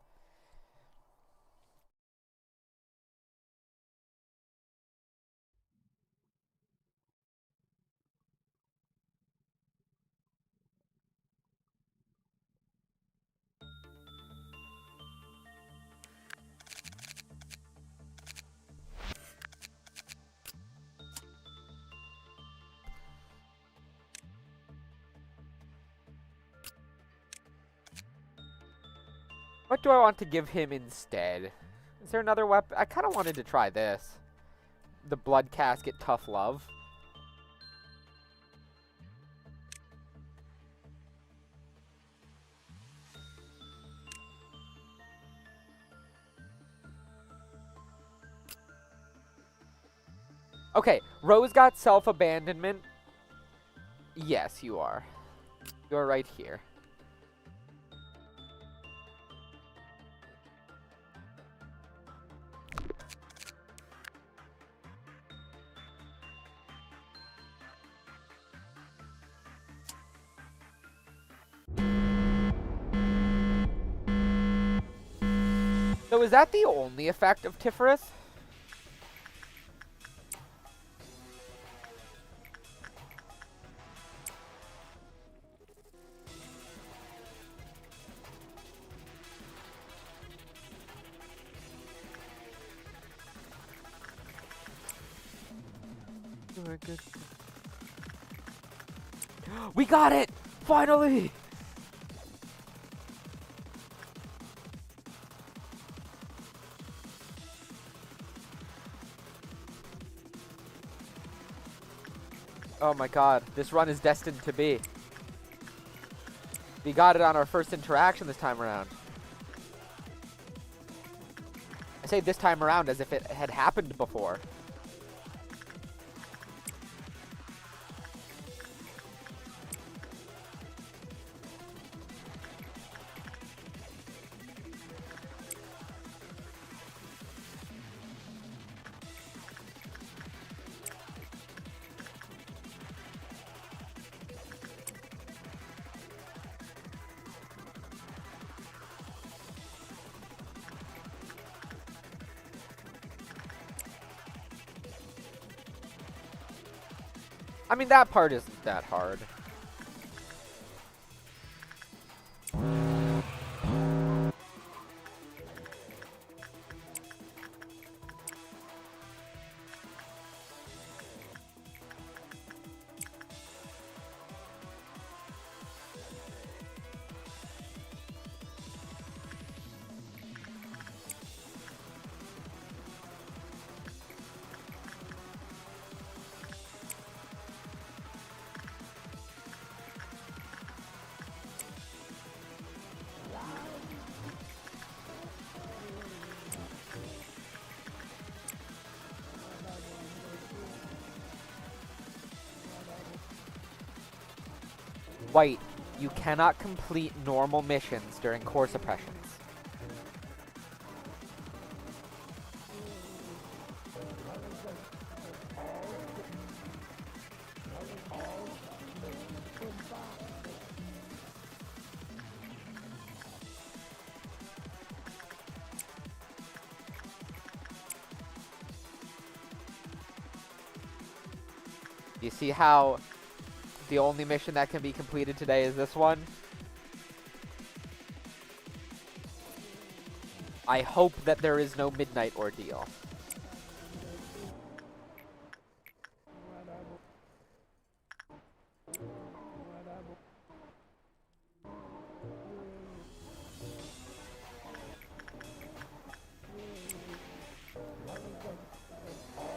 A: What do I want to give him instead? Is there another weapon? I kind of wanted to try this. The Blood Casket Tough Love. Okay, Rose got self-abandonment. Yes, you are. You're right here. So is that the only effect of Tifereth? We got it! Finally! Oh my god, this run is destined to be. We got it on our first interaction this time around. I say this time around as if it had happened before. I mean, that part isn't that hard. White, you cannot complete normal missions during core suppressions. You see how the only mission that can be completed today is this one? I hope that there is no midnight ordeal.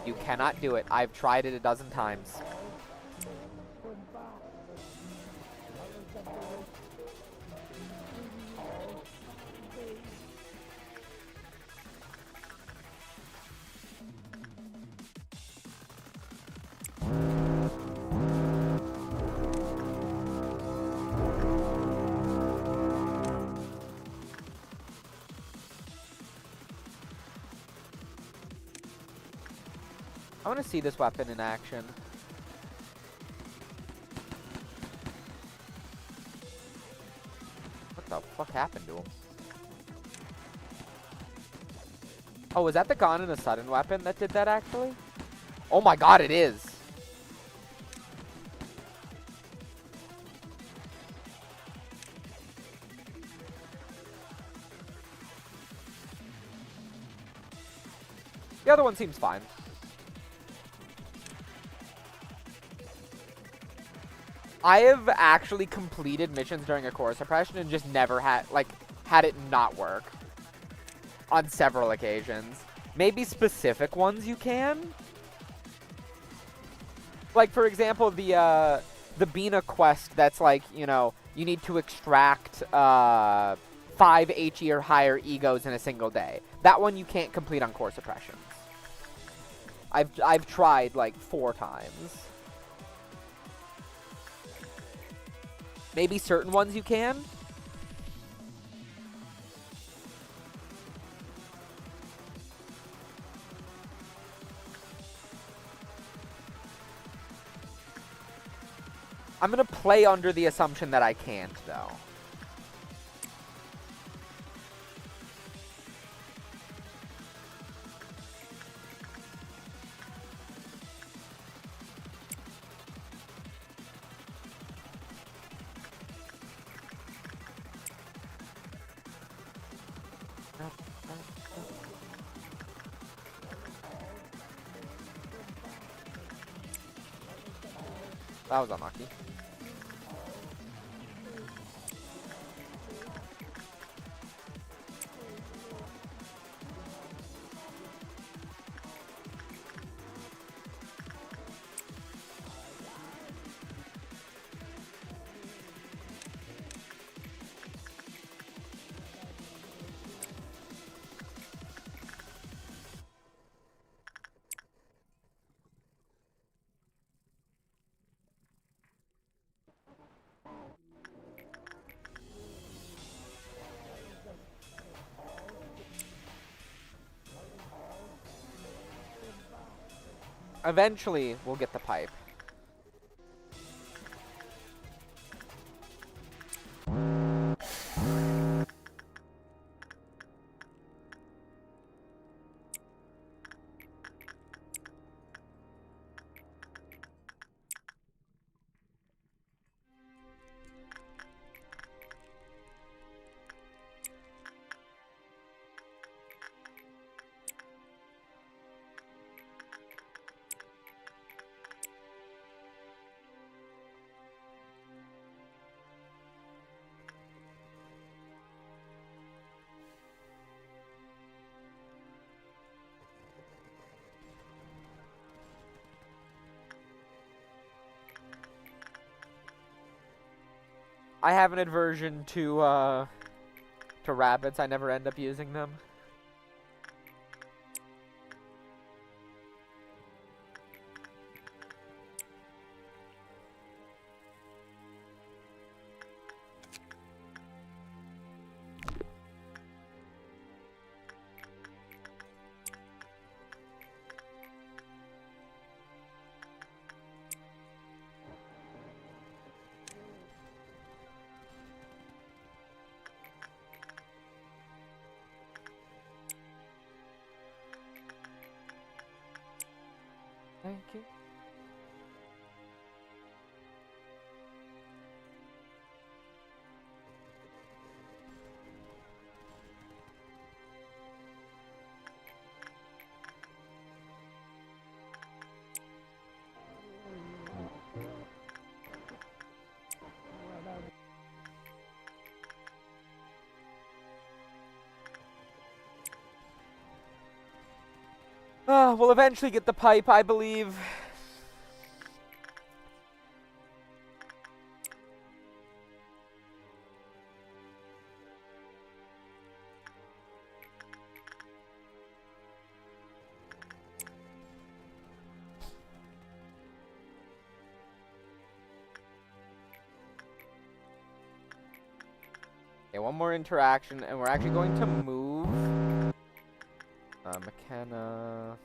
A: You cannot do it. I've tried it a dozen times. I want to see this weapon in action. What the fuck happened to him? Oh, was that the Gone in a Sudden weapon that did that actually? Oh my god, it is! The other one seems fine. I have actually completed missions during a core suppression and just never had it not work. on several occasions. Maybe specific ones you can. Like, for example, the Bina quest that's like, you know, you need to extract 5 HE or higher egos in a single day. That one you can't complete on core suppressions. I've tried like 4 times. Maybe certain ones you can. I'm gonna play under the assumption that I can't, though. That was unlucky. Eventually, we'll get the pipe. I have an aversion to rabbits. I never end up using them. Thank you. We'll eventually get the pipe, I believe. Okay, one more interaction, and we're actually going to move McKenna.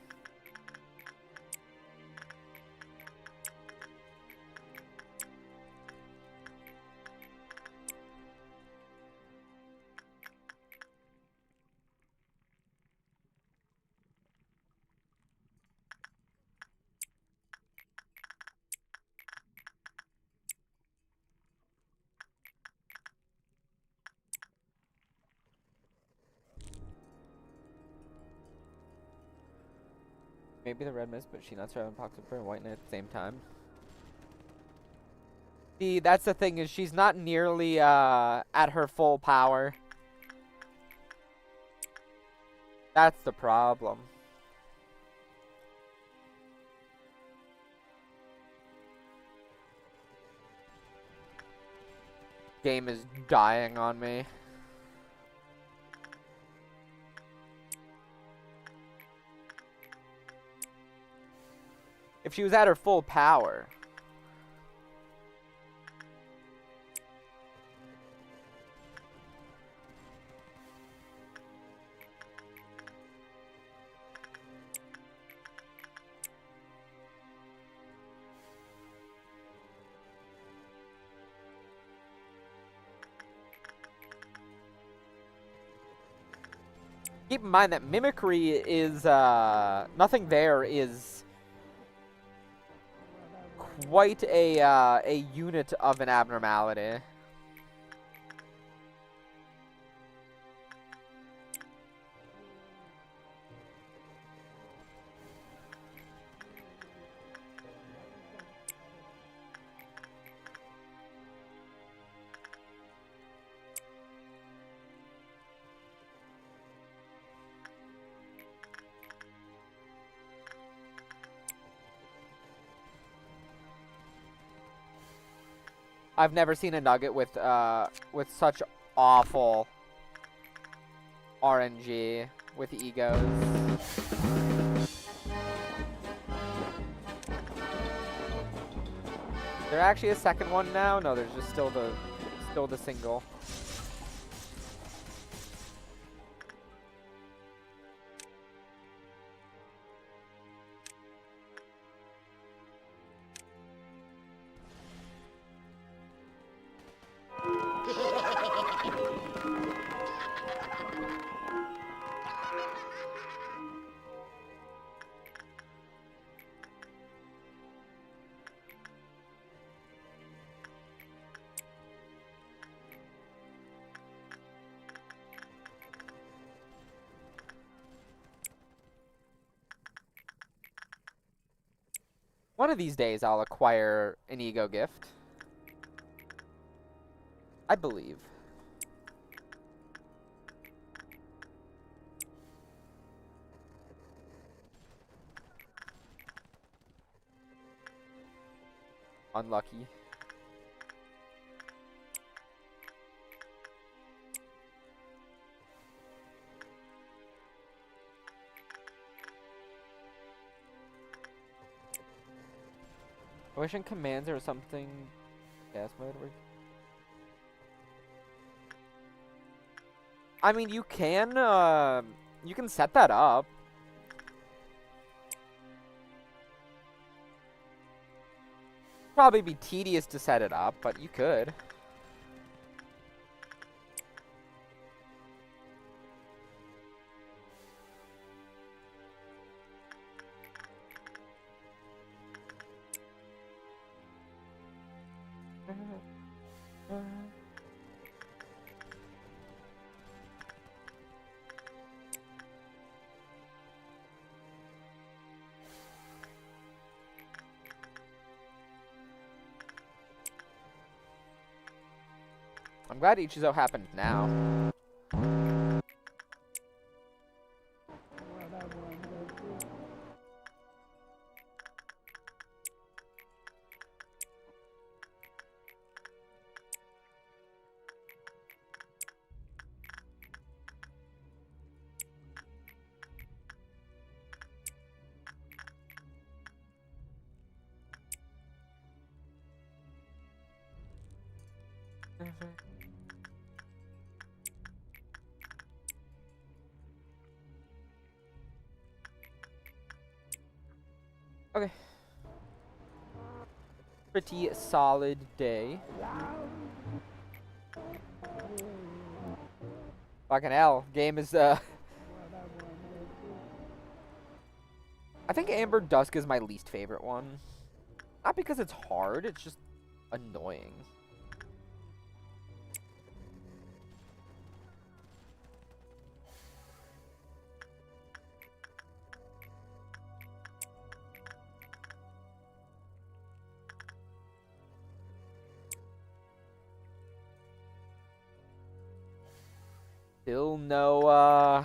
A: Maybe the red mist, but she not surviving Pox and White Knight at the same time. See, that's the thing, is she's not nearly at her full power. That's the problem. Game is dying on me. If she was at her full power. Keep in mind that mimicry is, nothing there is quite a unit of an abnormality. I've never seen a nugget with such awful RNG with egos. Is there actually a second one now? No, there's just still the single. One of these days I'll acquire an ego gift. I believe. Unlucky. I wish in commands or something. Gas mode work. I mean, you can set that up. Probably be tedious to set it up, but you could. I'm glad Ichizo happened now. Okay. Pretty solid day. Fucking hell. Game is, I think Amber Dusk is my least favorite one. Not because it's hard, it's just annoying. Still no,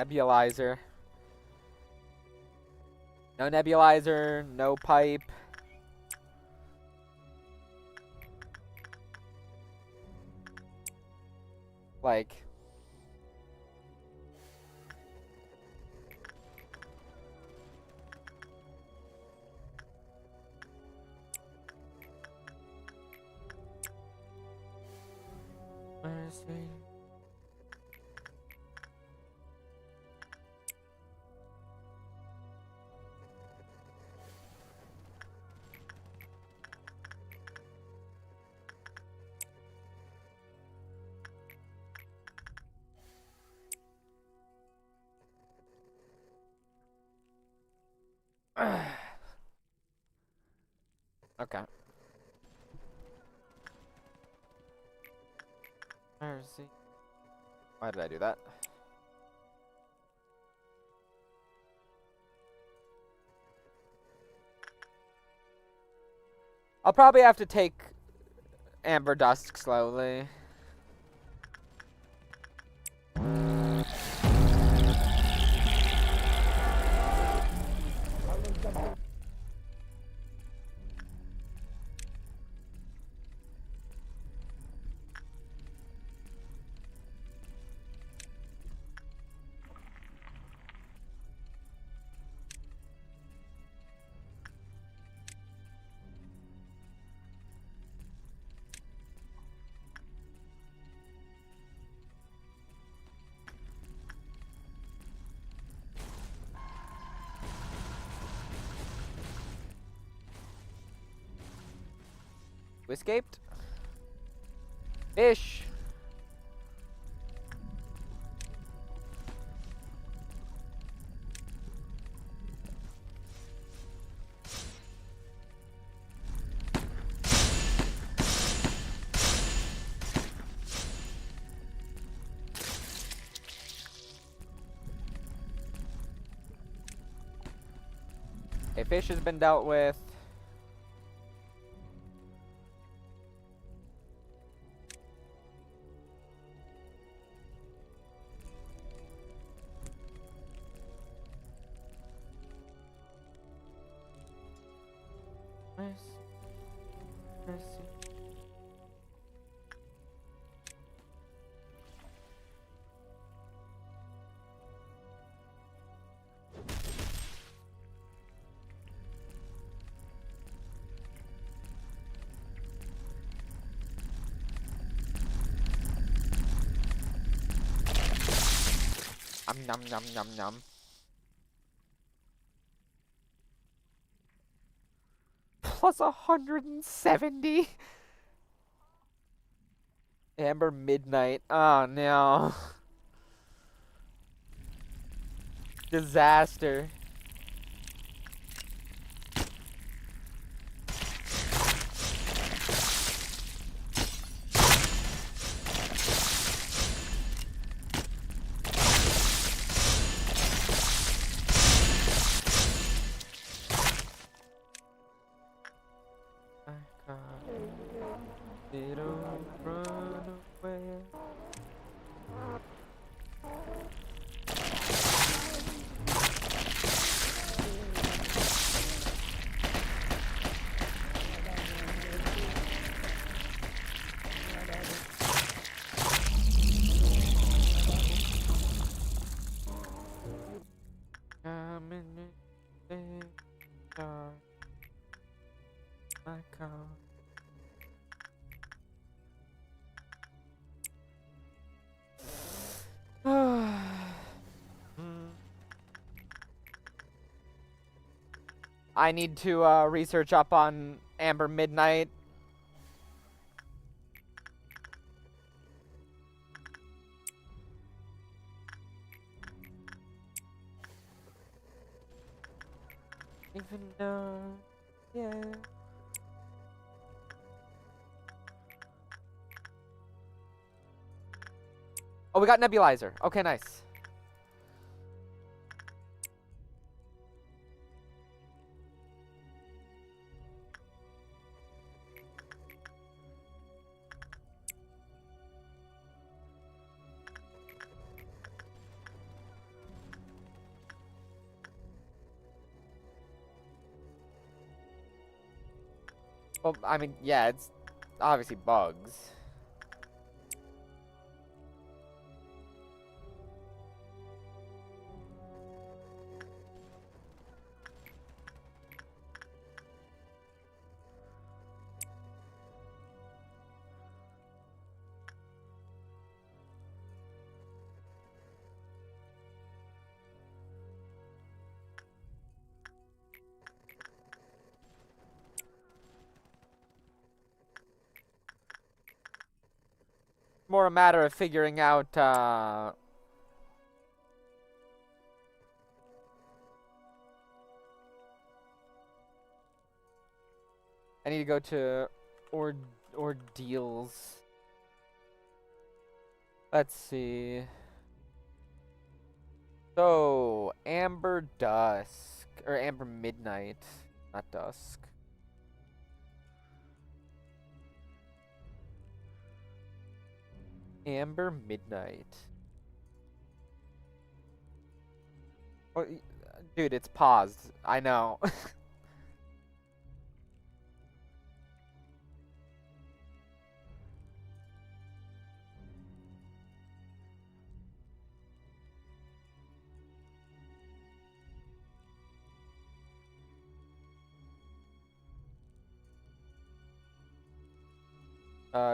A: Nebulizer. No nebulizer, no pipe. Like... Mercy. Okay. Mercy. Why did I do that? I'll probably have to take Amber Dusk slowly. We escaped? Fish! A fish has been dealt with. Nice. Mercy. Nom nom nom nom. Plus 170. Amber Midnight. Oh no. Disaster. I need to research up on Amber Midnight. Even though, yeah. Oh, we got Nebulizer. Okay, nice. Well, I mean, yeah, it's obviously bugs. More a matter of figuring out, I need to go to ordeals. Let's see. So, Amber Dusk. Or Amber Midnight. Not Dusk. Amber Midnight. Oh, dude, it's paused. I know.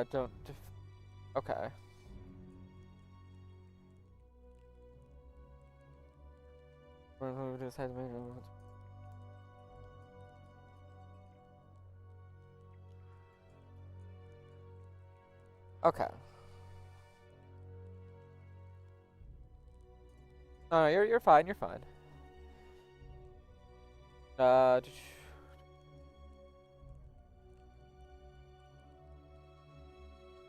A: Don't. Okay. Okay. No, you're fine. You're fine. Uh.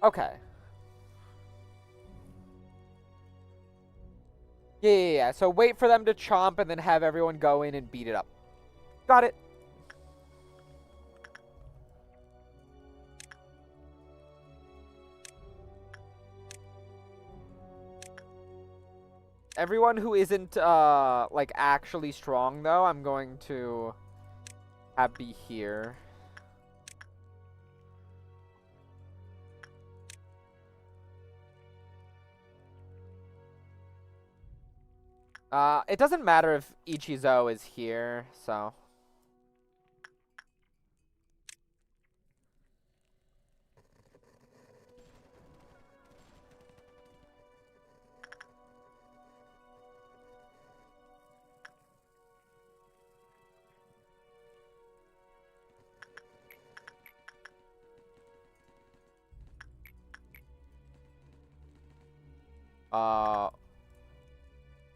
A: Okay. Yeah. So wait for them to chomp and then have everyone go in and beat it up. Got it. Everyone who isn't, like, actually strong, though, I'm going to have be here. It doesn't matter if Ichizo is here, so.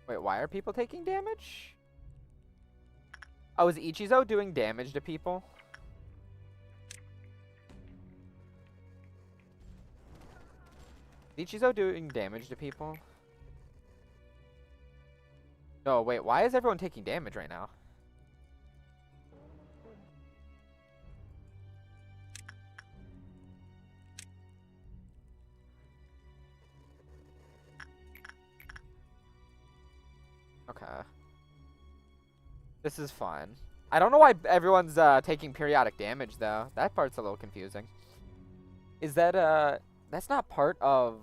A: Wait, why are people taking damage? Oh, is Ichizo doing damage to people? Is Ichizo doing damage to people? No, wait, why is everyone taking damage right now? Okay. This is fine. I don't know why everyone's taking periodic damage, though. That part's a little confusing. Is that, that's not part of...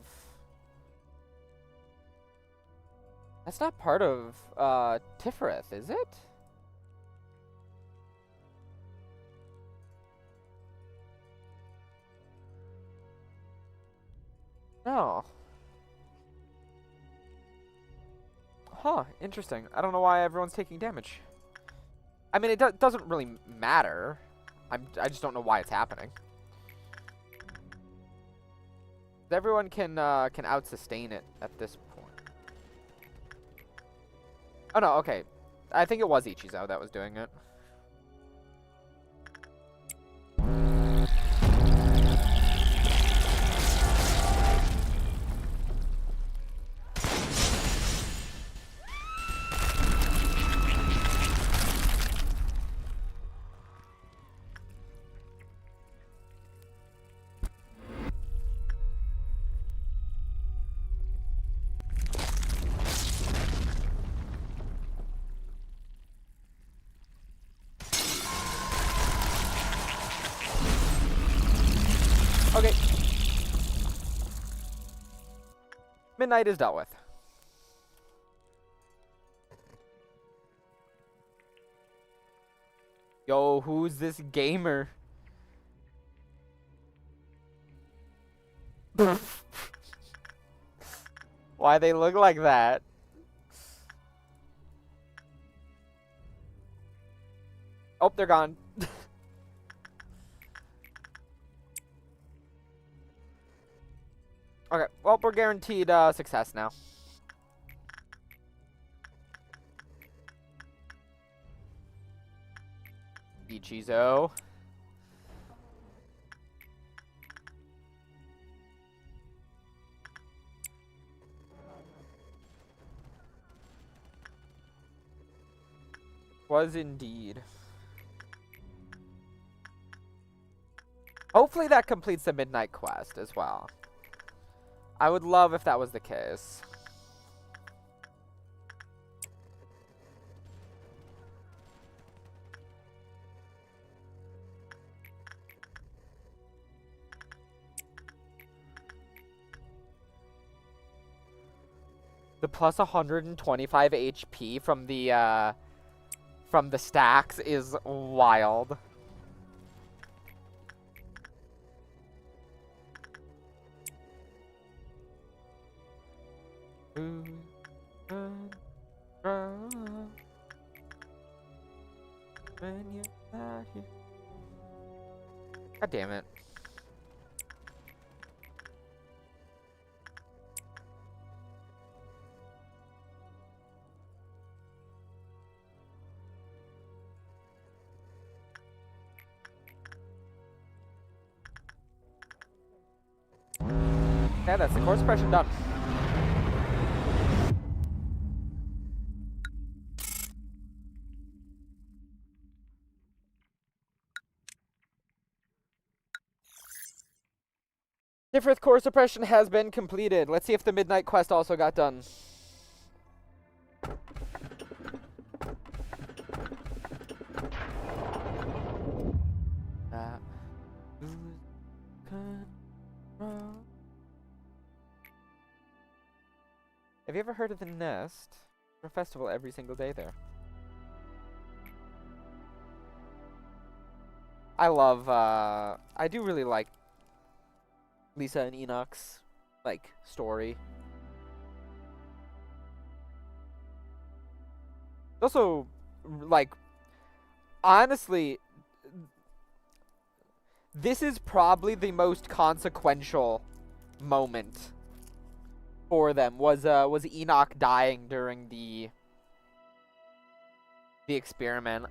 A: That's not part of, Tifereth, is it? No. Huh, interesting. I don't know why everyone's taking damage. I mean, it doesn't really matter. I just don't know why it's happening. Everyone can out-sustain it at this point. Oh, no, okay. I think it was Ichizo that was doing it. Midnight is dealt with. Yo, who's this gamer? Why they look like that? Oh, they're gone. Okay, well, we're guaranteed success now. Ichizo. Was indeed. Hopefully that completes the midnight quest as well. I would love if that was the case. The plus 125 HP from the stacks is wild. God damn it. Okay, that's the course suppression done. Different core suppression has been completed. Let's see if the midnight quest also got done. Have you ever heard of the Nest? A festival every single day there. I do really like Lisa and Enoch's, like, story. Also, like, honestly, this is probably the most consequential moment for them, was Enoch dying during the experiment.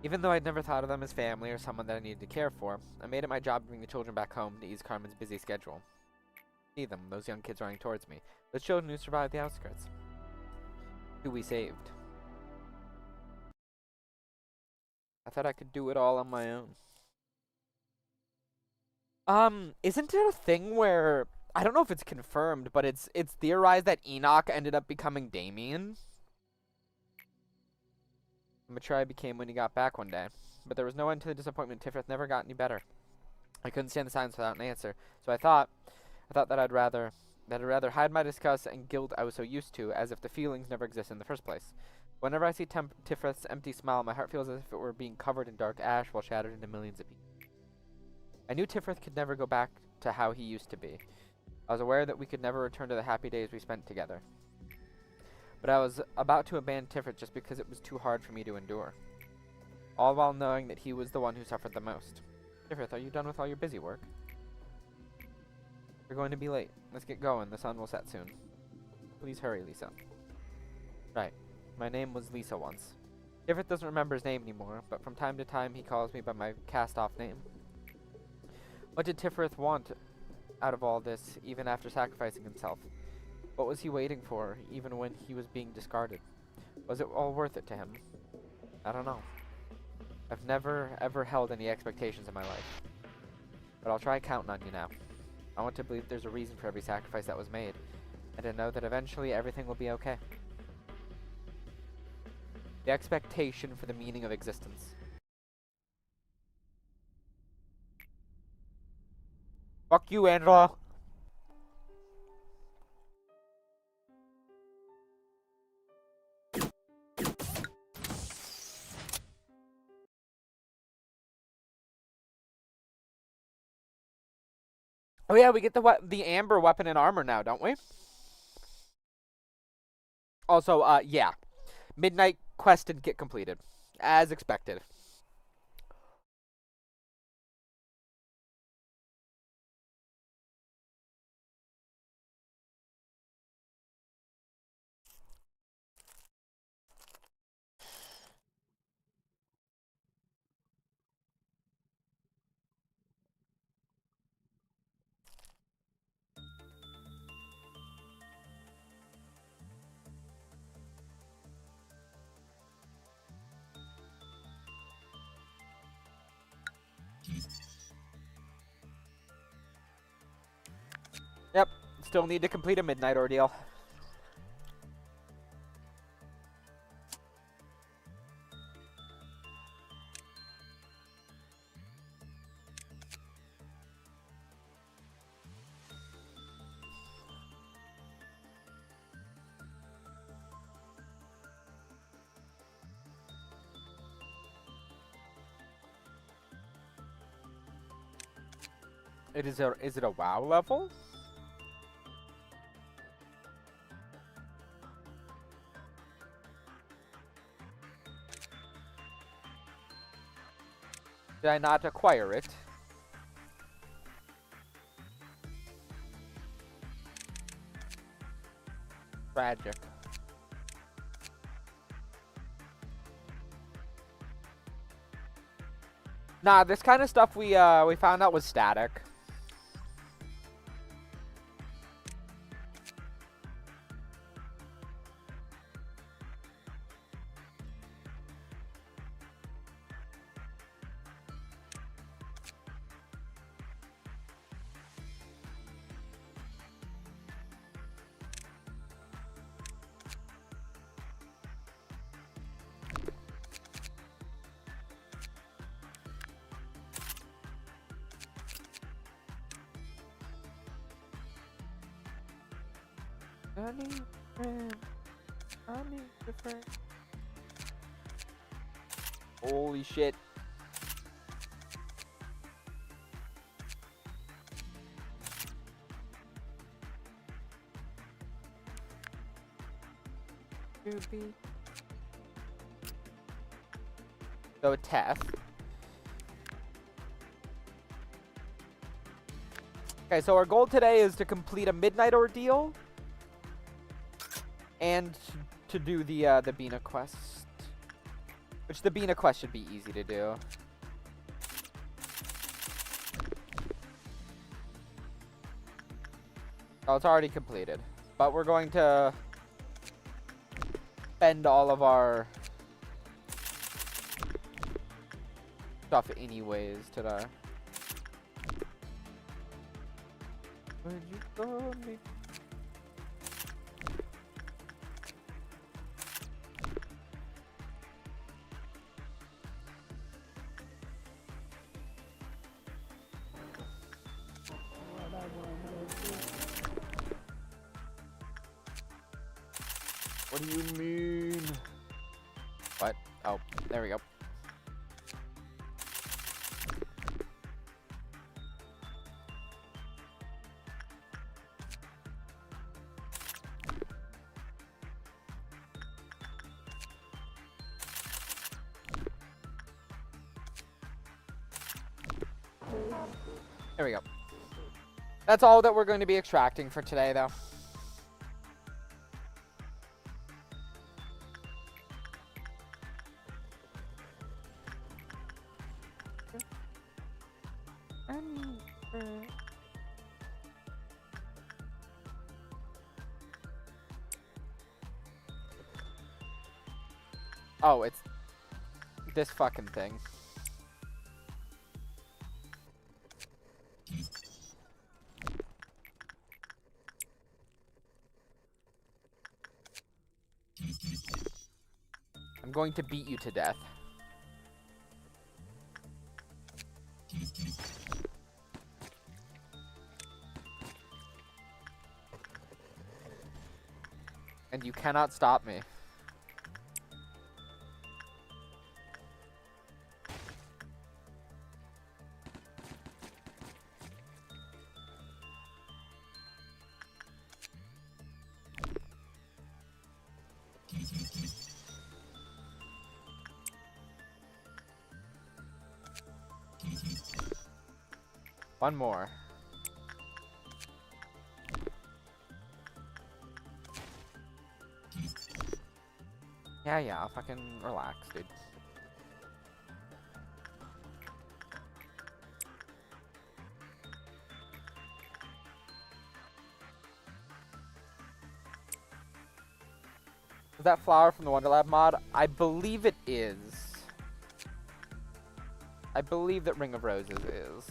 A: Even though I'd never thought of them as family or someone that I needed to care for, I made it my job to bring the children back home to ease Carmen's busy schedule. See them, those young kids running towards me. Those children who survived the outskirts. Who we saved. I thought I could do it all on my own. Isn't there a thing where, I don't know if it's confirmed, but it's theorized that Enoch ended up becoming Damien? The mature I became when he got back one day. But there was no end to the disappointment. Tifrith never got any better. I couldn't stand the silence without an answer. So I thought that I'd rather hide my disgust and guilt I was so used to, as if the feelings never existed in the first place. Whenever I see Tifrith's empty smile, my heart feels as if it were being covered in dark ash while shattered into millions of pieces. I knew Tifrith could never go back to how he used to be. I was aware that we could never return to the happy days we spent together. But I was about to abandon Tifrith just because it was too hard for me to endure. All while knowing that he was the one who suffered the most. Tifrith, are you done with all your busy work? We're going to be late. Let's get going. The sun will set soon. Please hurry, Lisa. Right. My name was Lisa once. Tiffert doesn't remember his name anymore, but from time to time he calls me by my cast-off name. What did Tiffert want out of all this, even after sacrificing himself? What was he waiting for, even when he was being discarded? Was it all worth it to him? I don't know. I've never, ever held any expectations in my life. But I'll try counting on you now. I want to believe there's a reason for every sacrifice that was made, and to know that eventually everything will be okay. The expectation for the meaning of existence. Fuck you, Angela! Oh yeah, we get the amber weapon and armor now, don't we? Also, yeah. Midnight quest didn't get completed. As expected. Yep, still need to complete a midnight ordeal. Is it a WoW level? Did I not acquire it? Tragic. Nah, this kind of stuff we found out was static. Holy shit. So Teth. Okay, so our goal today is to complete a midnight ordeal and to do the Bina quest, which the Bina quest should be easy to do. Oh, it's already completed, but we're going to spend all of our stuff anyways today. Where'd you go, me? What do you mean? What? Oh, there we go. There we go. That's all that we're going to be extracting for today, though. Oh, it's this fucking thing. I'm going to beat you to death. And you cannot stop me. One more. Yeah, fucking relax, dude. Is that flower from the Wonderlab mod? I believe it is. I believe that Ring of Roses is.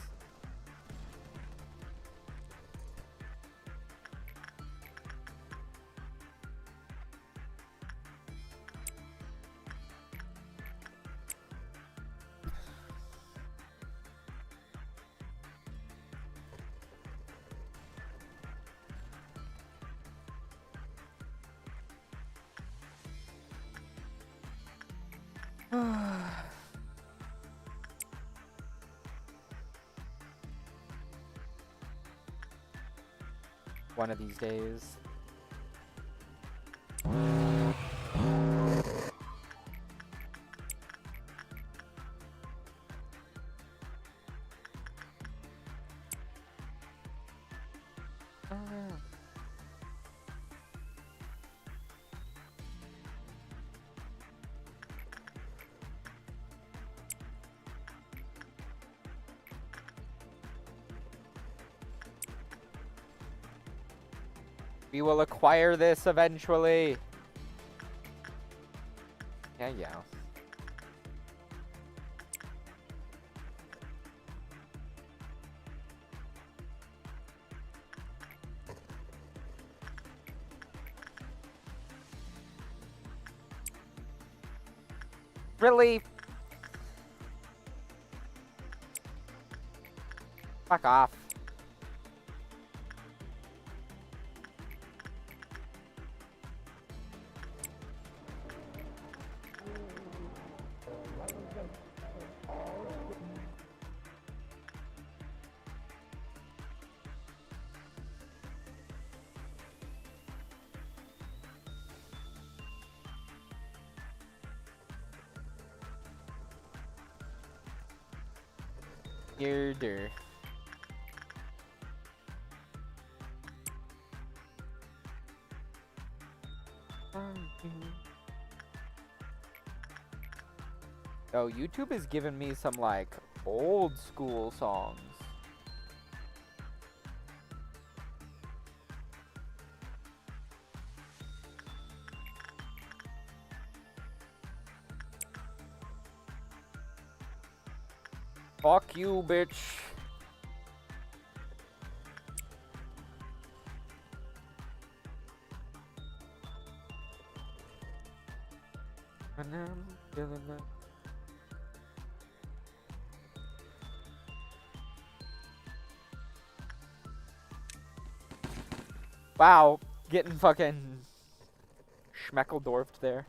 A: One of these days. We will acquire this eventually. Yeah. Really? Fuck off. Weirder. Oh, YouTube is giving me some like old school songs. Fuck you, bitch. And I'm feeling that. Wow, getting fucking schmeckledorfed there.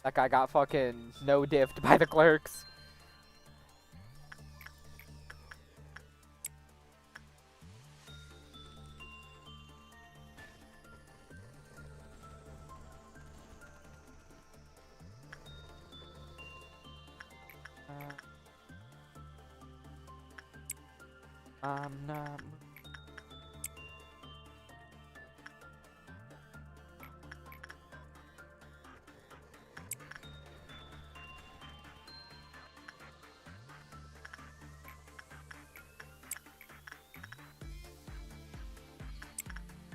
A: That guy got fucking no-diffed by the clerks. I'm not...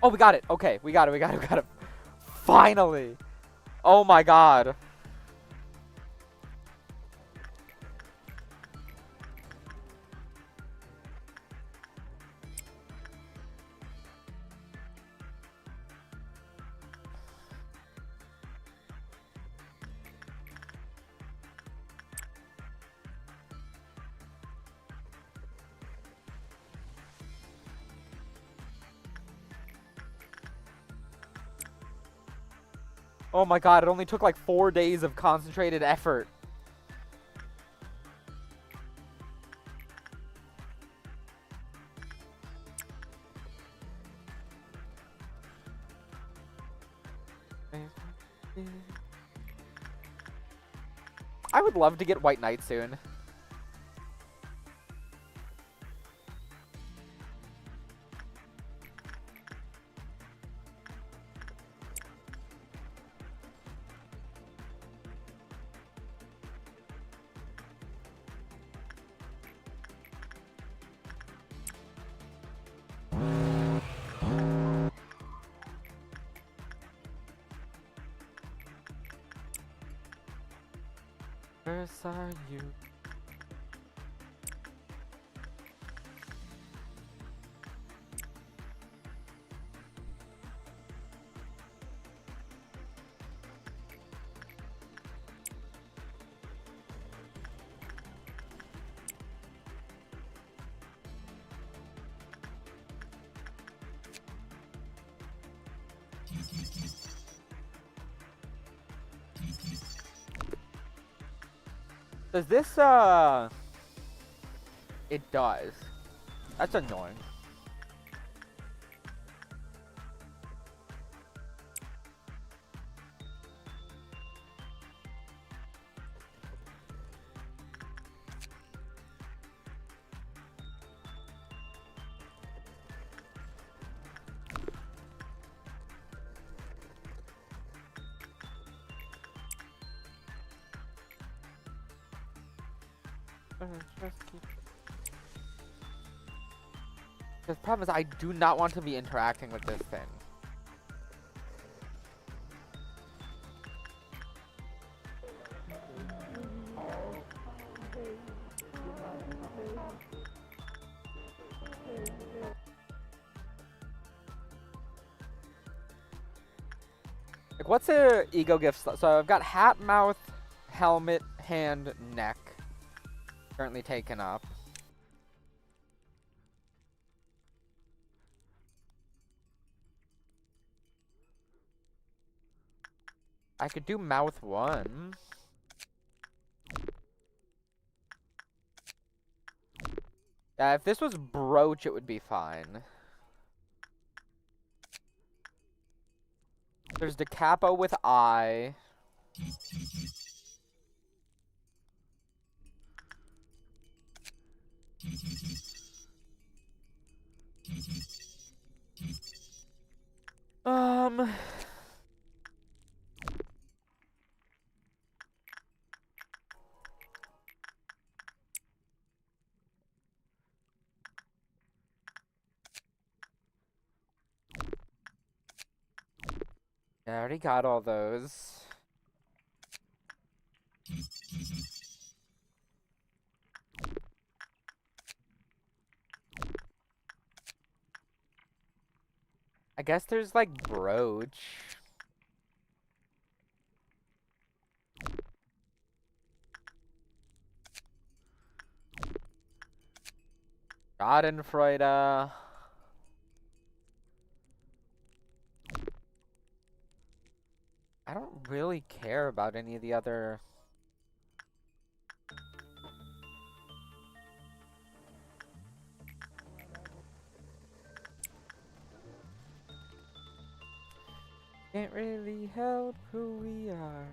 A: Oh, we got it. Okay, we got it. Finally. Oh my god. Oh my god, it only took like 4 days of concentrated effort. I would love to get White Knight soon. Where are you? Does this, It does. That's annoying. The problem is I do not want to be interacting with this thing. Like, what's a ego gift? So I've got hat, mouth, helmet, hand, neck. Currently taken up. I could do mouth 1. Yeah, if this was brooch, it would be fine. There's the capo with eye. I already got all those. I guess there's like brooch. Schadenfreude. I don't really care about any of the other... Can't really help who we are.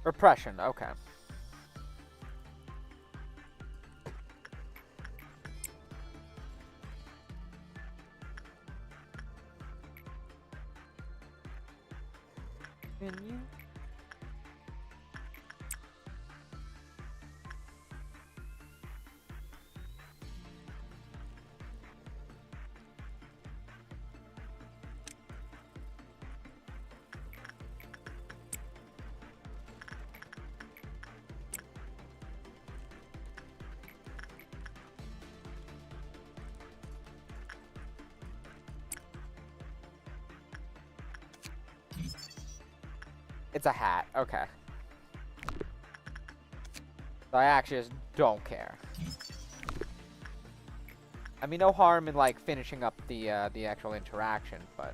A: Repression, okay. Continue. It's a hat, okay. So I actually just don't care. I mean, no harm in, like, finishing up the actual interaction, but...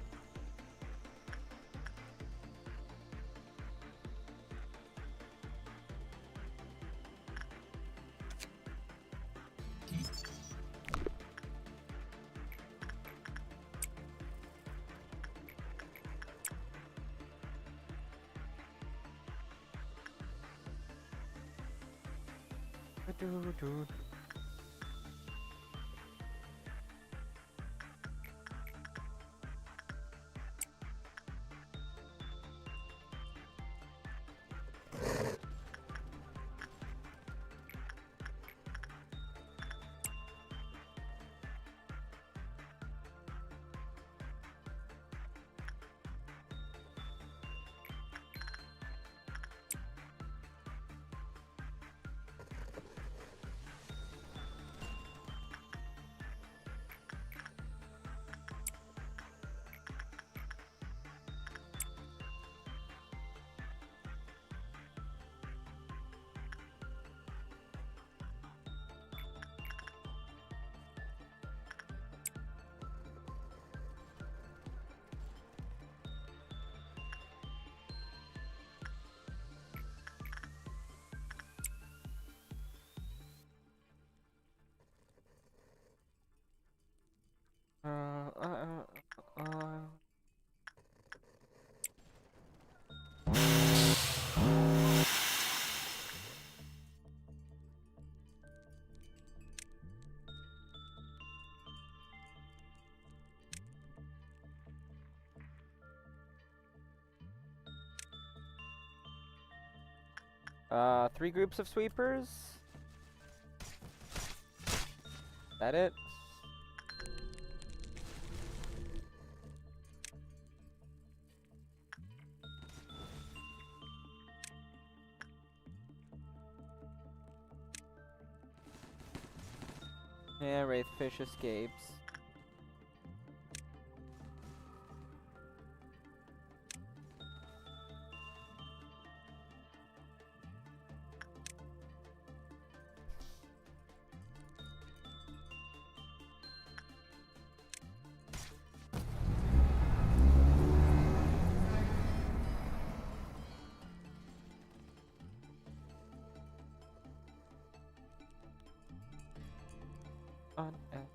A: Dude. 3 groups of sweepers? That it? Yeah, Wraithfish escapes. Unanswered.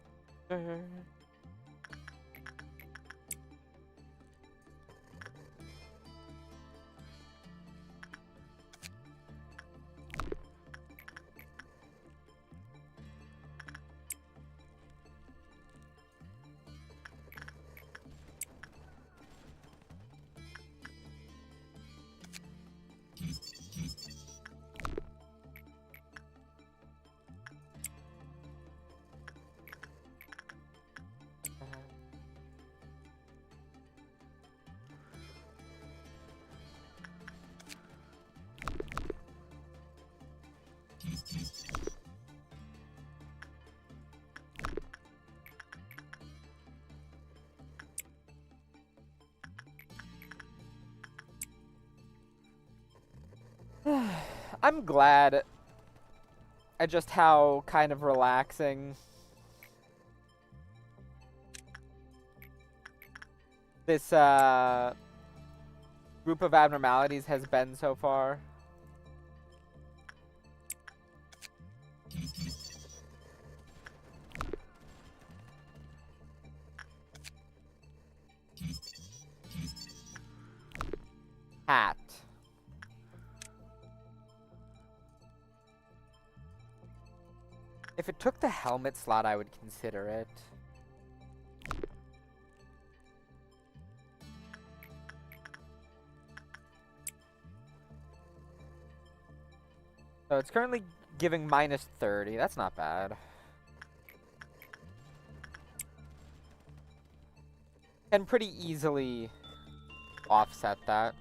A: I'm glad at just how kind of relaxing this group of abnormalities has been so far. Hat. If it took the helmet slot, I would consider it. So it's currently giving minus 30. That's not bad. Can pretty easily offset that.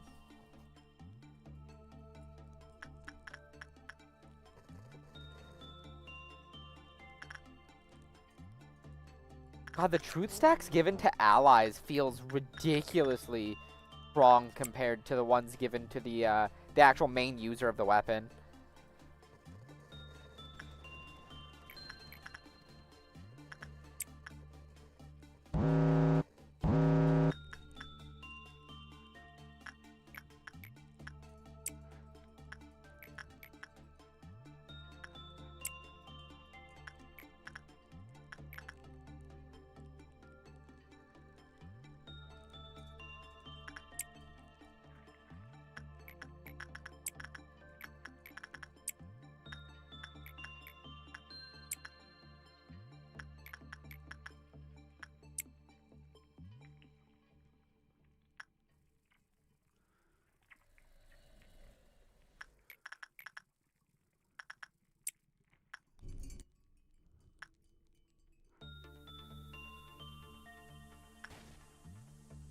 A: God, the truth stacks given to allies feels ridiculously strong compared to the ones given to the actual main user of the weapon.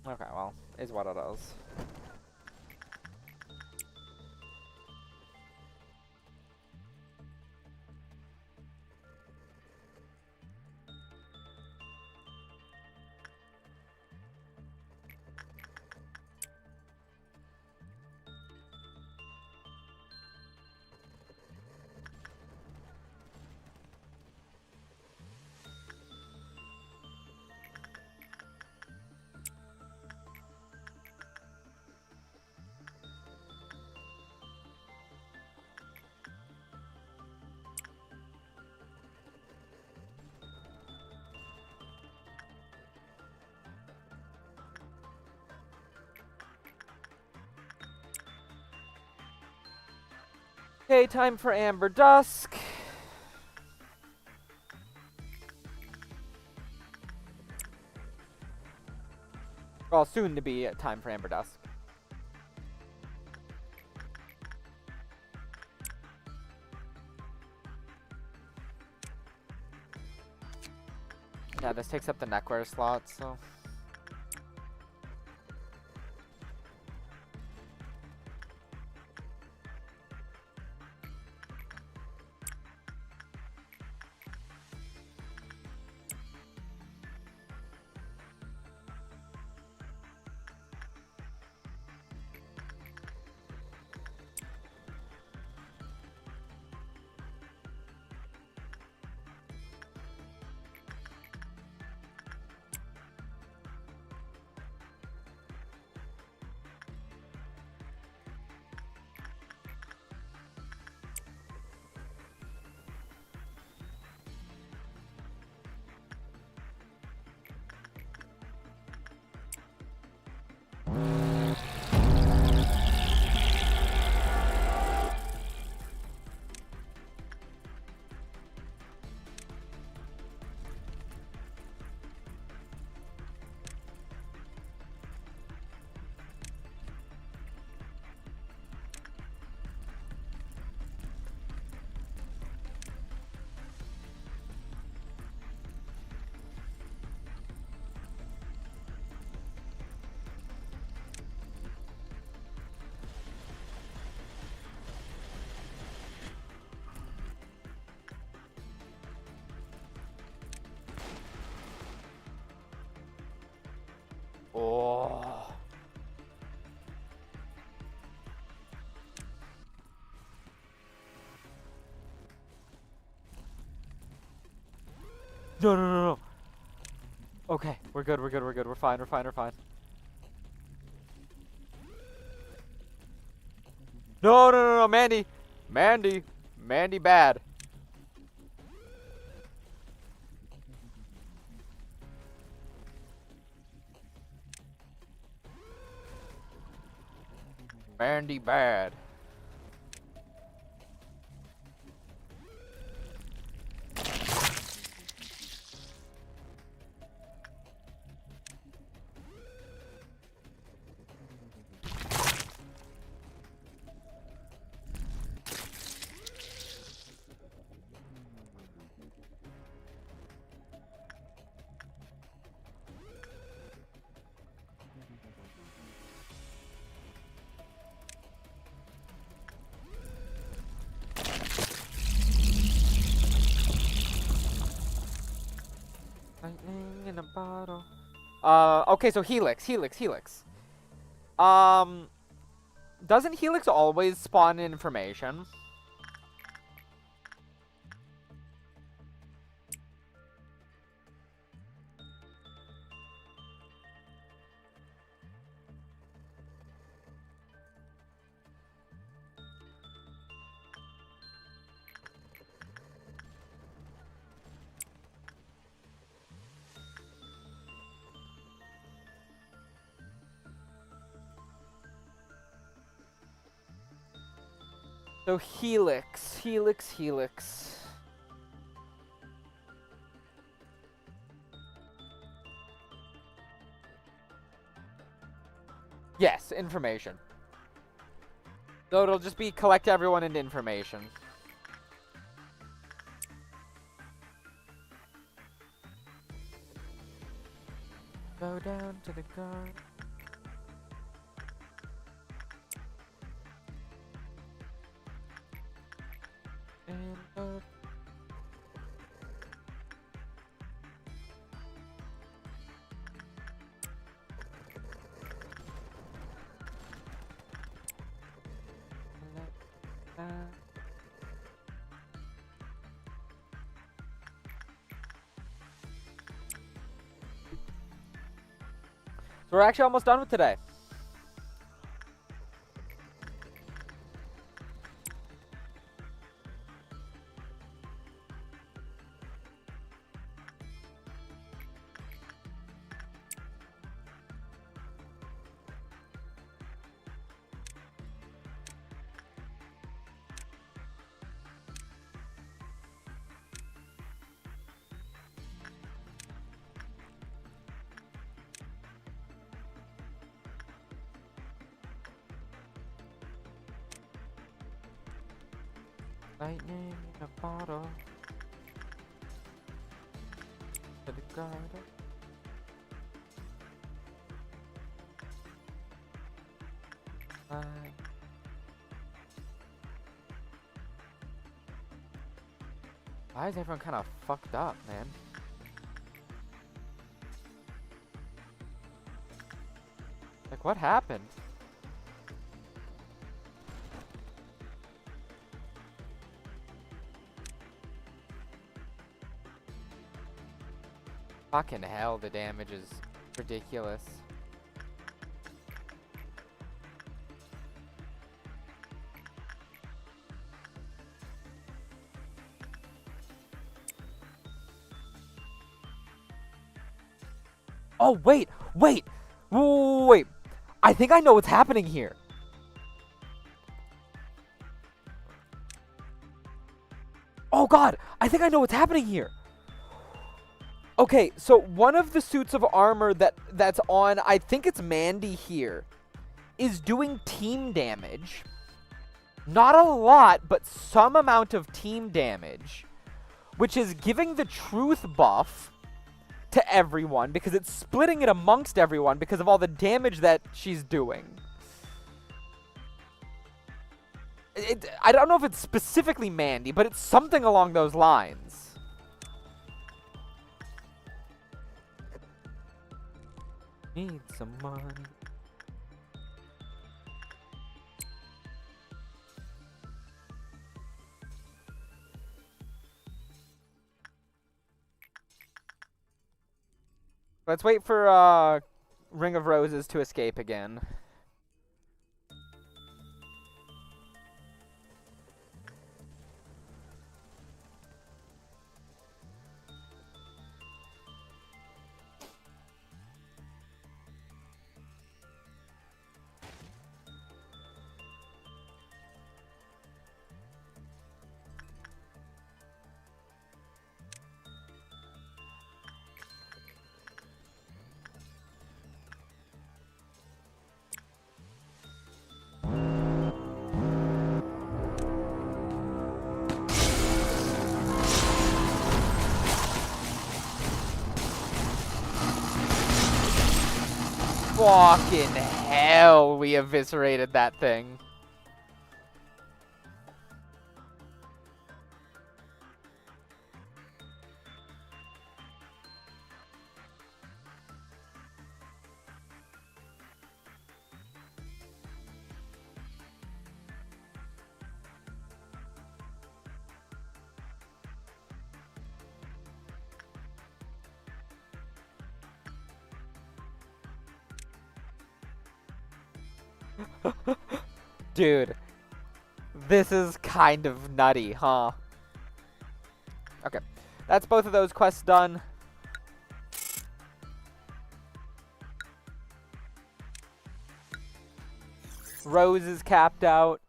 A: Okay, well, is what it is. Okay, time for Amber Dusk. Well, soon to be time for Amber Dusk. Yeah, this takes up the neckwear slot, so... No, no, no, no. Okay, we're good, we're good, we're good. We're fine, we're fine, we're fine. No, no, no, no, Mandy. Mandy. Mandy bad. Mandy bad. Lightning in a bottle. Okay, so Helix, Helix, Helix. Doesn't Helix always spawn information? So Helix, Helix, Helix. Yes, information. So it'll just be collect everyone into information. Go down to the guard. And up. So we're actually almost done with today. Lightning in a bottle. To the garden. Why is everyone kind of fucked up, man? Like, what happened? Fucking hell, the damage is ridiculous. Oh, wait, wait, wait. I think I know what's happening here. Oh god, I think I know what's happening here. Okay, so one of the suits of armor that's on, I think it's Mandy here, is doing team damage. Not a lot, but some amount of team damage, which is giving the truth buff to everyone because it's splitting it amongst everyone because of all the damage that she's doing. I don't know if it's specifically Mandy, but it's something along those lines. Need some money. Let's wait for Ring of Roses to escape again. Fucking hell, we eviscerated that thing. Dude, this is kind of nutty, huh? Okay, that's both of those quests done. Rose is capped out.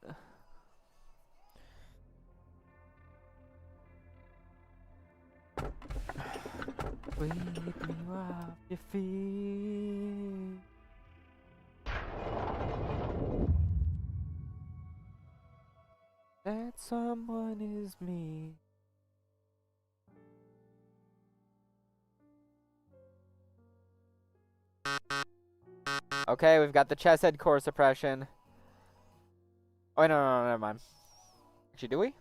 A: Sweep you off your feet. That someone is me. Okay, we've got the chest head core suppression. Oh, wait, no, never mind. Actually, do we?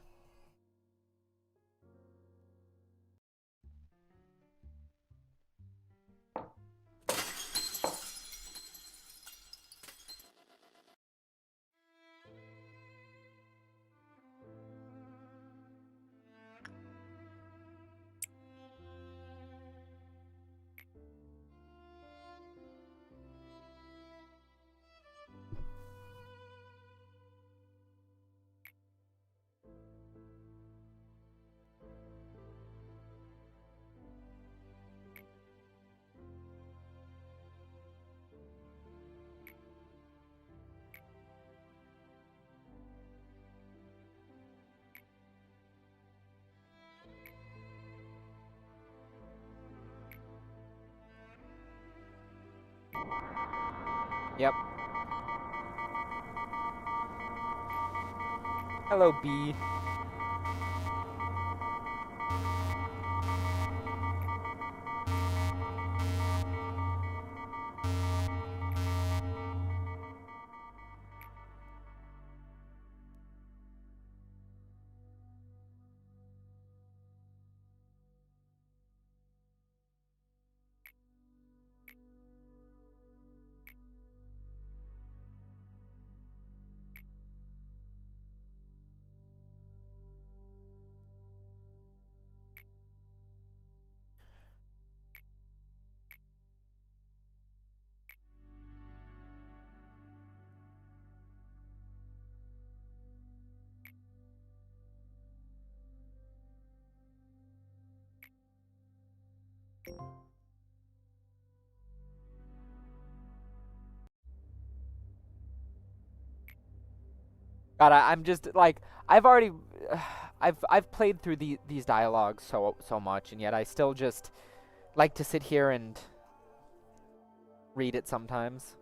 A: Yep. Hello, B. God, I'm just like I've already, I've played through these dialogues so much, and yet I still just like to sit here and read it sometimes.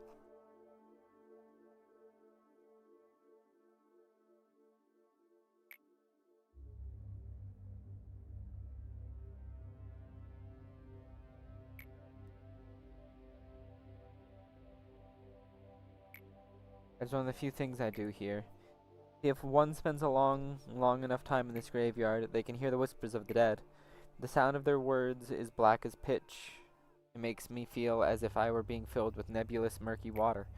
A: It's one of the few things I do here. If one spends a long enough time in this graveyard, they can hear the whispers of the dead. The sound of their words is black as pitch. It makes me feel as if I were being filled with nebulous, murky water.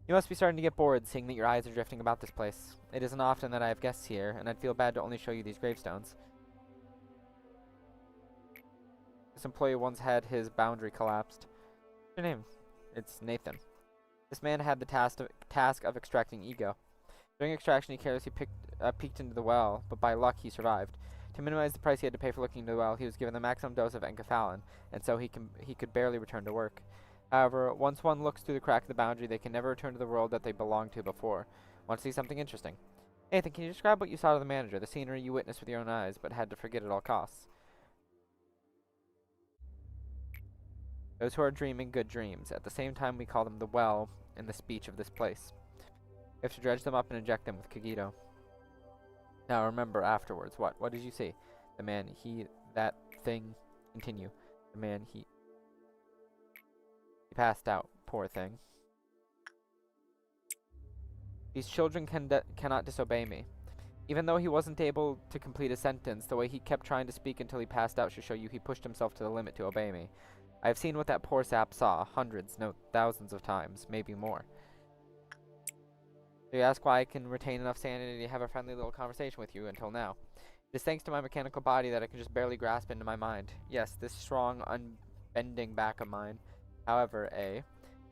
A: You must be starting to get bored, seeing that your eyes are drifting about this place. It isn't often that I have guests here, and I'd feel bad to only show you these gravestones. This employee once had his boundary collapsed. What's your name? It's Nathan. This man had the task of extracting ego. During extraction, he carelessly peeked into the well, but by luck he survived. To minimize the price he had to pay for looking into the well, he was given the maximum dose of enkephalin, and so he could barely return to work. However, once one looks through the crack of the boundary, they can never return to the world that they belonged to before. Want to see something interesting? Nathan, can you describe what you saw to the manager, the scenery you witnessed with your own eyes, but had to forget at all costs? Those who are dreaming good dreams. At the same time, we call them the well in the speech of this place. We have to dredge them up and inject them with Kagito. Now remember afterwards. What did you see? The man, that thing, continue. The man, he passed out. Poor thing. These children cannot disobey me. Even though he wasn't able to complete a sentence, the way he kept trying to speak until he passed out should show you he pushed himself to the limit to obey me. I have seen what that poor sap saw, hundreds, no, thousands of times, maybe more. So you ask why I can retain enough sanity to have a friendly little conversation with you until now. It is thanks to my mechanical body that I can just barely grasp into my mind. Yes, this strong, unbending back of mine. However, did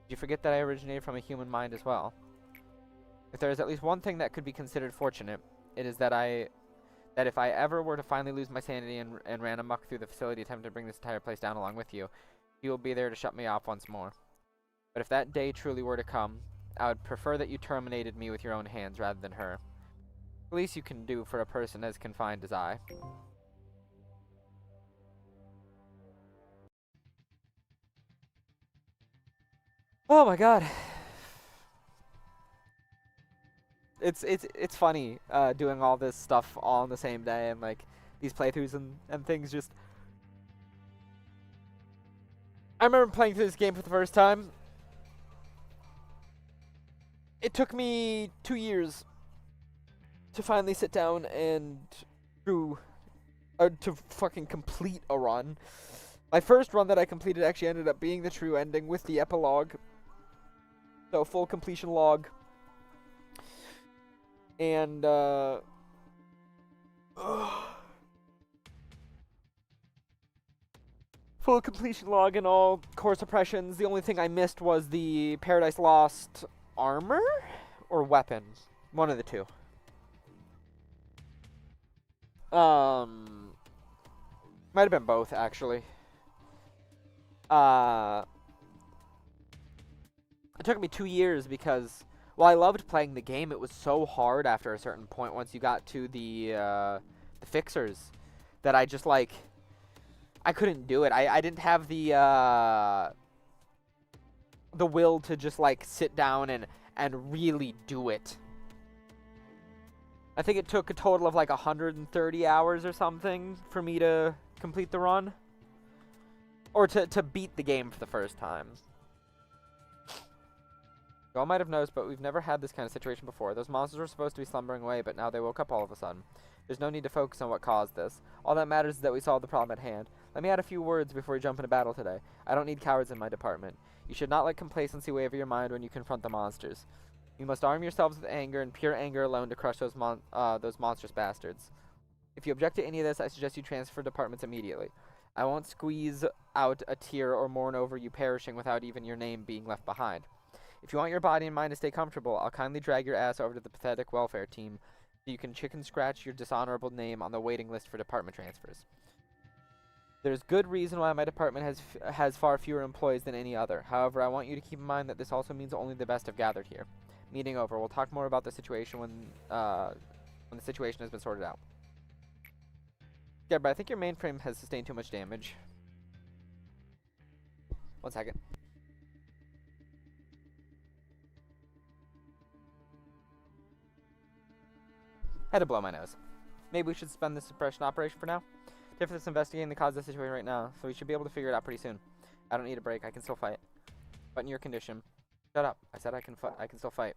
A: you forget that I originated from a human mind as well? If there is at least one thing that could be considered fortunate, it is that if I ever were to finally lose my sanity and ran amok through the facility attempting to bring this entire place down along with you, you will be there to shut me off once more. But if that day truly were to come, I would prefer that you terminated me with your own hands rather than her. The least you can do for a person as confined as I. Oh my god. It's funny doing all this stuff all on the same day, and like these playthroughs and things. Just I remember playing through this game for the first time. It took me 2 years to finally sit down and to fucking complete a run. My first run that I completed actually ended up being the true ending with the epilogue. So full completion log. And full completion log and all core suppressions. The only thing I missed was the Paradise Lost armor or weapon. One of the two. Might have been both, actually. It took me 2 years because, well, I loved playing the game. It was so hard after a certain point once you got to the fixers that I just, like, I couldn't do it. I didn't have the will to just, like, sit down and really do it. I think it took a total of like 130 hours or something for me to complete the run. Or to beat the game for the first time. You all might have noticed, but we've never had this kind of situation before. Those monsters were supposed to be slumbering away, but now they woke up all of a sudden. There's no need to focus on what caused this. All that matters is that we solved the problem at hand. Let me add a few words before we jump into battle today. I don't need cowards in my department. You should not let complacency weigh over your mind when you confront the monsters. You must arm yourselves with anger and pure anger alone to crush those monstrous bastards. If you object to any of this, I suggest you transfer departments immediately. I won't squeeze out a tear or mourn over you perishing without even your name being left behind. If you want your body and mind to stay comfortable, I'll kindly drag your ass over to the pathetic welfare team so you can chicken scratch your dishonorable name on the waiting list for department transfers. There's good reason why my department has far fewer employees than any other. However, I want you to keep in mind that this also means only the best have gathered here. Meeting over. We'll talk more about the situation when the situation has been sorted out. Yeah, but I think your mainframe has sustained too much damage. 1 second. Had to blow my nose. Maybe we should suspend this suppression operation for now. Tiffany's is investigating the cause of the situation right now, so we should be able to figure it out pretty soon. I don't need a break. I can still fight. But in your condition. Shut up. I said I can still fight.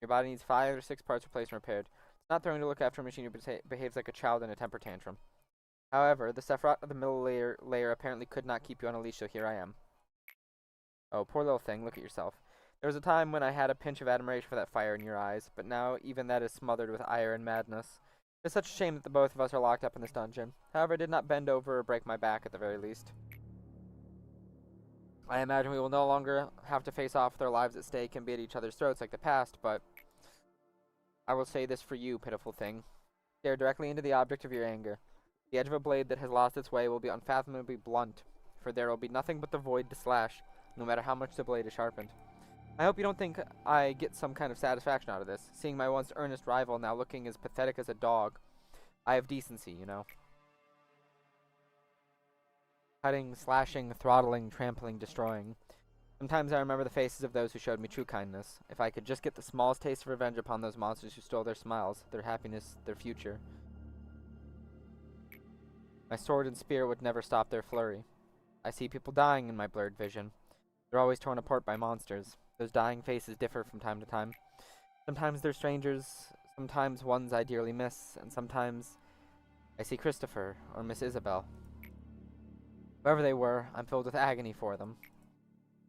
A: Your body needs 5 or 6 parts replaced and repaired. It's not throwing to look after a machine who behaves like a child in a temper tantrum. However, the Sephiroth of the middle layer apparently could not keep you on a leash, so here I am. Oh, poor little thing. Look at yourself. There was a time when I had a pinch of admiration for that fire in your eyes, but now even that is smothered with ire and madness. It's such a shame that the both of us are locked up in this dungeon. However, I did not bend over or break my back at the very least. I imagine we will no longer have to face off with our lives at stake and be at each other's throats like the past, but I will say this for you, pitiful thing. Stare directly into the object of your anger. The edge of a blade that has lost its way will be unfathomably blunt, for there will be nothing but the void to slash, no matter how much the blade is sharpened. I hope you don't think I get some kind of satisfaction out of this, seeing my once earnest rival now looking as pathetic as a dog. I have decency, you know. Cutting, slashing, throttling, trampling, destroying. Sometimes I remember the faces of those who showed me true kindness. If I could just get the smallest taste of revenge upon those monsters who stole their smiles, their happiness, their future. My sword and spear would never stop their flurry. I see people dying in my blurred vision. They're always torn apart by monsters. Those dying faces differ from time to time. Sometimes they're strangers, sometimes ones I dearly miss, and sometimes I see Christopher or Miss Isabel. Whoever they were, I'm filled with agony for them.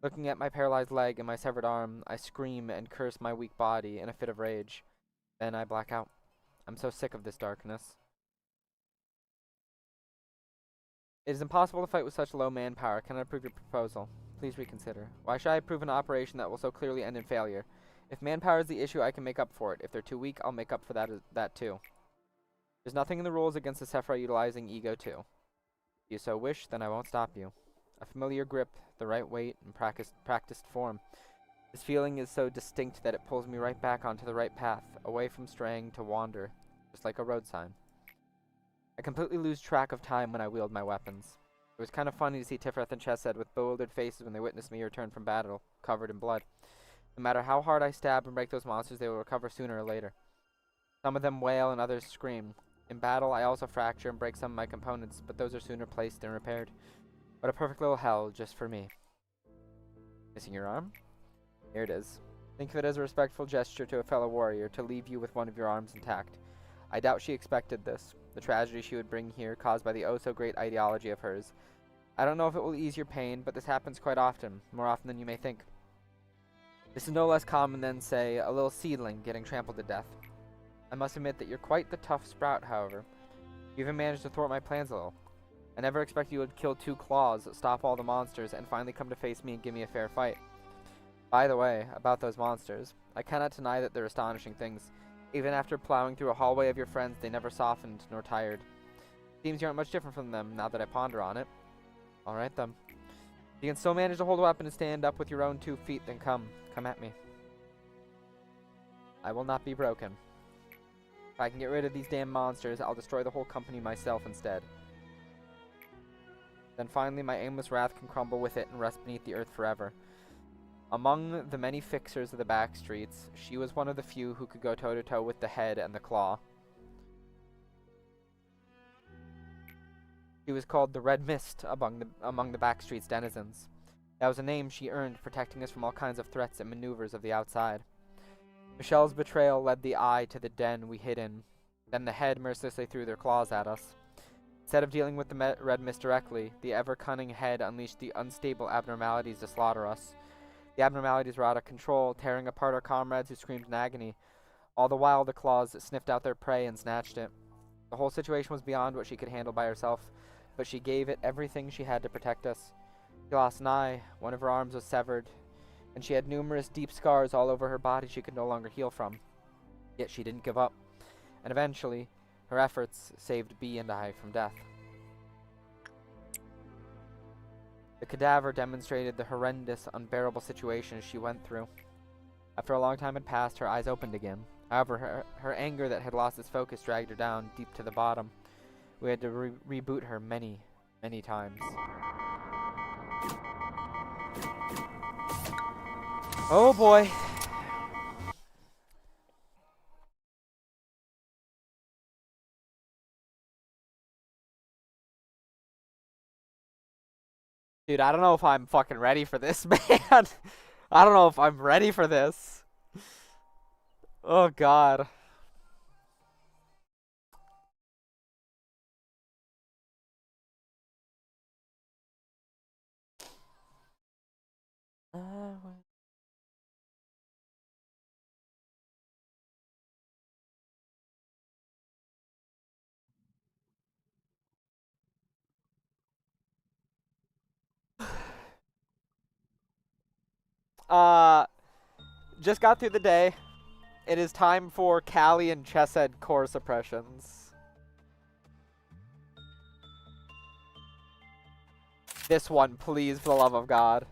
A: Looking at my paralyzed leg and my severed arm, I scream and curse my weak body in a fit of rage. Then I black out. I'm so sick of this darkness. It is impossible to fight with such low manpower. Can I approve your proposal? Please reconsider. Why should I approve an operation that will so clearly end in failure? If manpower is the issue, I can make up for it. If they're too weak, I'll make up for that too. There's nothing in the rules against the Sephira utilizing ego too. If you so wish, then I won't stop you. A familiar grip, the right weight, and practiced form. This feeling is so distinct that it pulls me right back onto the right path, away from straying to wander, just like a road sign. I completely lose track of time when I wield my weapons. It was kind of funny to see Tifrith and Chesed with bewildered faces when they witnessed me return from battle, covered in blood. No matter how hard I stab and break those monsters, they will recover sooner or later. Some of them wail and others scream. In battle, I also fracture and break some of my components, but those are sooner placed than repaired. What a perfect little hell just for me. Missing your arm? Here it is. Think of it as a respectful gesture to a fellow warrior to leave you with one of your arms intact. I doubt she expected this, the tragedy she would bring here caused by the oh-so-great ideology of hers. I don't know if it will ease your pain, but this happens quite often, more often than you may think. This is no less common than, say, a little seedling getting trampled to death. I must admit that you're quite the tough sprout, however. You even managed to thwart my plans a little. I never expected you would kill 2 claws, stop all the monsters, and finally come to face me and give me a fair fight. By the way, about those monsters, I cannot deny that they're astonishing things. Even after plowing through a hallway of your friends, they never softened nor tired. Seems you aren't much different from them, now that I ponder on it. Alright then. If you can still manage to hold a weapon and stand up with your own 2 feet, then come at me. I will not be broken. If I can get rid of these damn monsters, I'll destroy the whole company myself instead. Then finally my aimless wrath can crumble with it and rest beneath the earth forever. Among the many fixers of the back streets, she was one of the few who could go toe-to-toe with the head and the claw. She was called the Red Mist among the back streets denizens. That was a name she earned, protecting us from all kinds of threats and maneuvers of the outside. Michelle's betrayal led the eye to the den we hid in. Then the head mercilessly threw their claws at us. Instead of dealing with the Red Mist directly, the ever-cunning head unleashed the unstable abnormalities to slaughter us. The abnormalities were out of control, tearing apart our comrades who screamed in agony. All the while, the claws sniffed out their prey and snatched it. The whole situation was beyond what she could handle by herself, but she gave it everything she had to protect us. She lost an eye, one of her arms was severed, and she had numerous deep scars all over her body she could no longer heal from. Yet she didn't give up, and eventually, her efforts saved Bee and I from death. The cadaver demonstrated the horrendous, unbearable situation she went through. After a long time had passed, her eyes opened again. However, her anger that had lost its focus dragged her down deep to the bottom. We had to reboot her many, many times. Oh boy. Dude, I don't know if I'm fucking ready for this, man. I don't know if I'm ready for this. Oh god. Just got through the day. It is time for Callie and Chesed core suppressions. This one, please, for the love of God.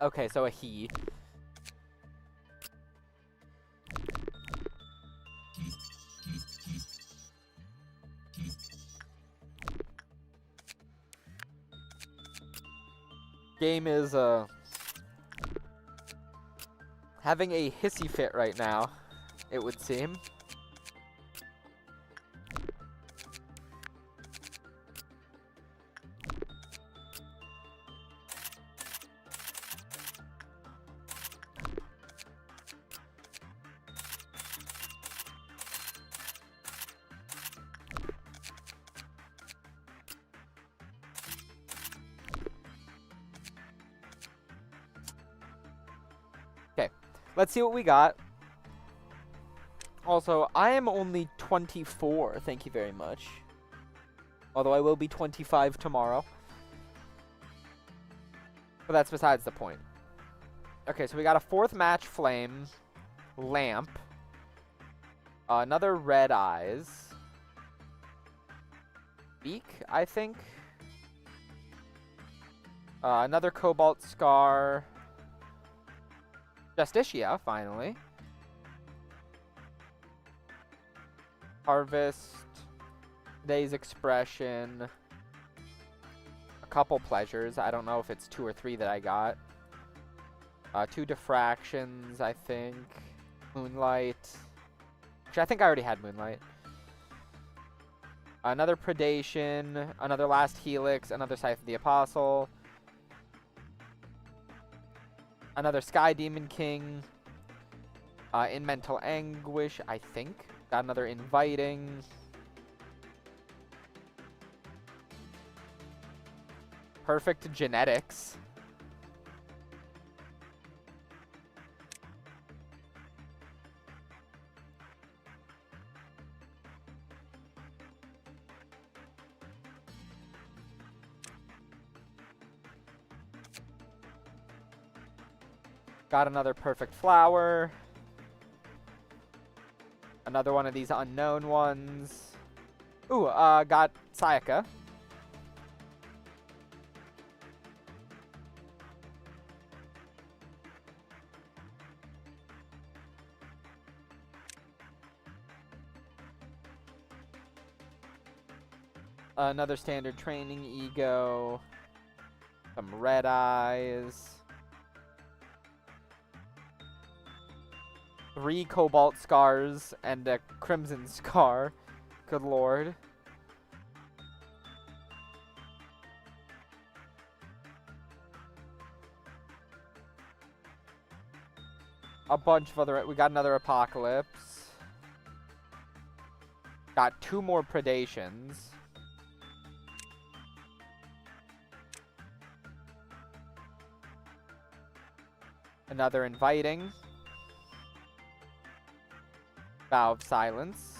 A: Okay, so a he. Game is having a hissy fit right now, it would seem. Let's see what we got. Also, I am only 24, thank you very much. Although I will be 25 tomorrow. But that's besides the point. Okay, so we got a 4th match flame, lamp, another red eyes, beak, I think, another cobalt scar, Justicia, finally. Harvest. Today's expression. A couple pleasures. I don't know if it's 2 or 3 that I got. 2 diffractions, I think. Moonlight. Actually, I think I already had Moonlight. Another predation. Another last helix. Another Scythe of the Apostle. Another Sky Demon King. In Mental Anguish, I think. Got another Inviting. Perfect Genetics. Got another Perfect Flower. Another one of these unknown ones. Ooh, got Sayaka. Another standard training ego. Some red eyes. 3 cobalt scars and a crimson scar. Good lord. A bunch of other... We got another apocalypse. Got 2 more predations. Another inviting. Vow of Silence.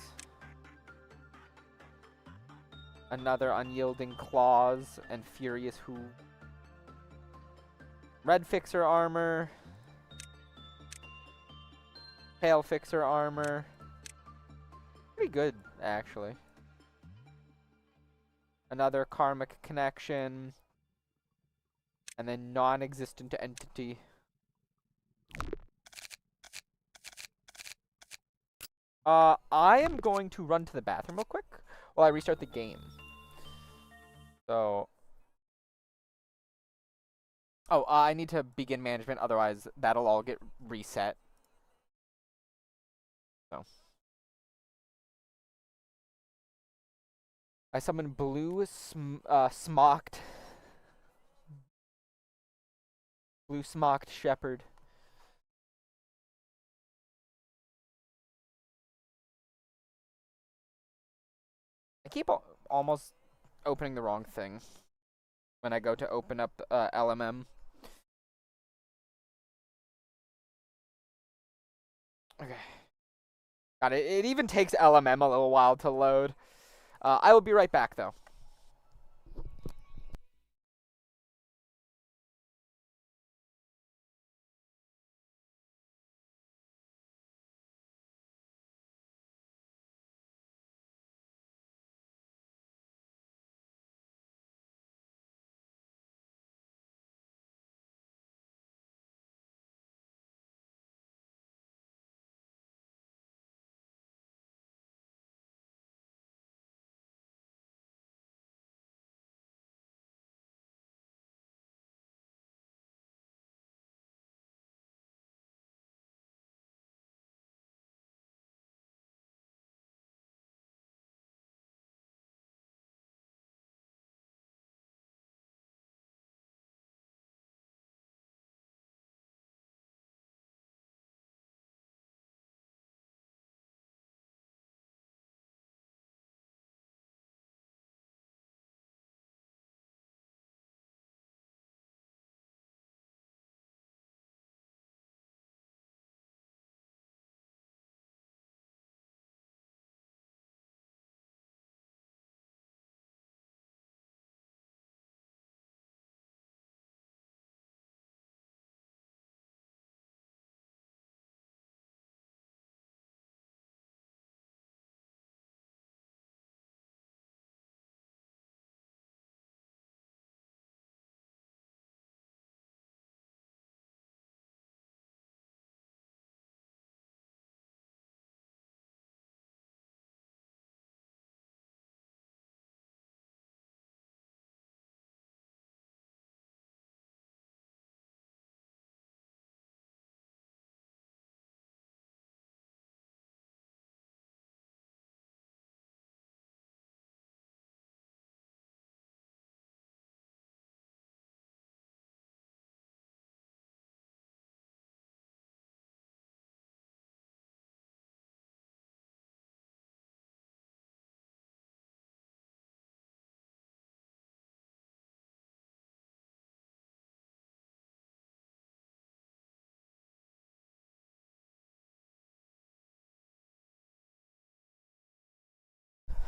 A: Another Unyielding Claws and Furious Hoof. Red Fixer Armor. Pale Fixer Armor. Pretty good, actually. Another Karmic Connection. And then Non-Existent Entity. I am going to run to the bathroom real quick while I restart the game. So... Oh, I need to begin management, otherwise that'll all get reset. So... I summon Blue Smocked Shepherd. I keep almost opening the wrong thing when I go to open up LMM. Okay. Got it. It even takes LMM a little while to load. I will be right back, though.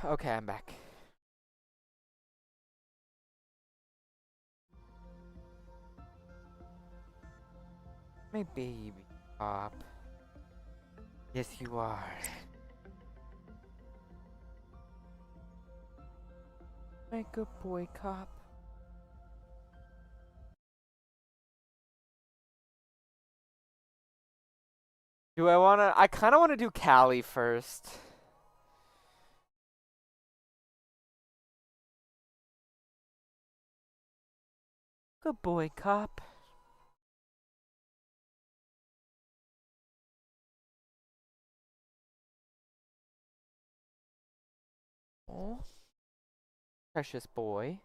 A: Okay, I'm back. My baby cop. Yes, you are. My good boy cop. Do I wanna? I kinda wanna do Callie first. Good boy cop. Oh, precious boy.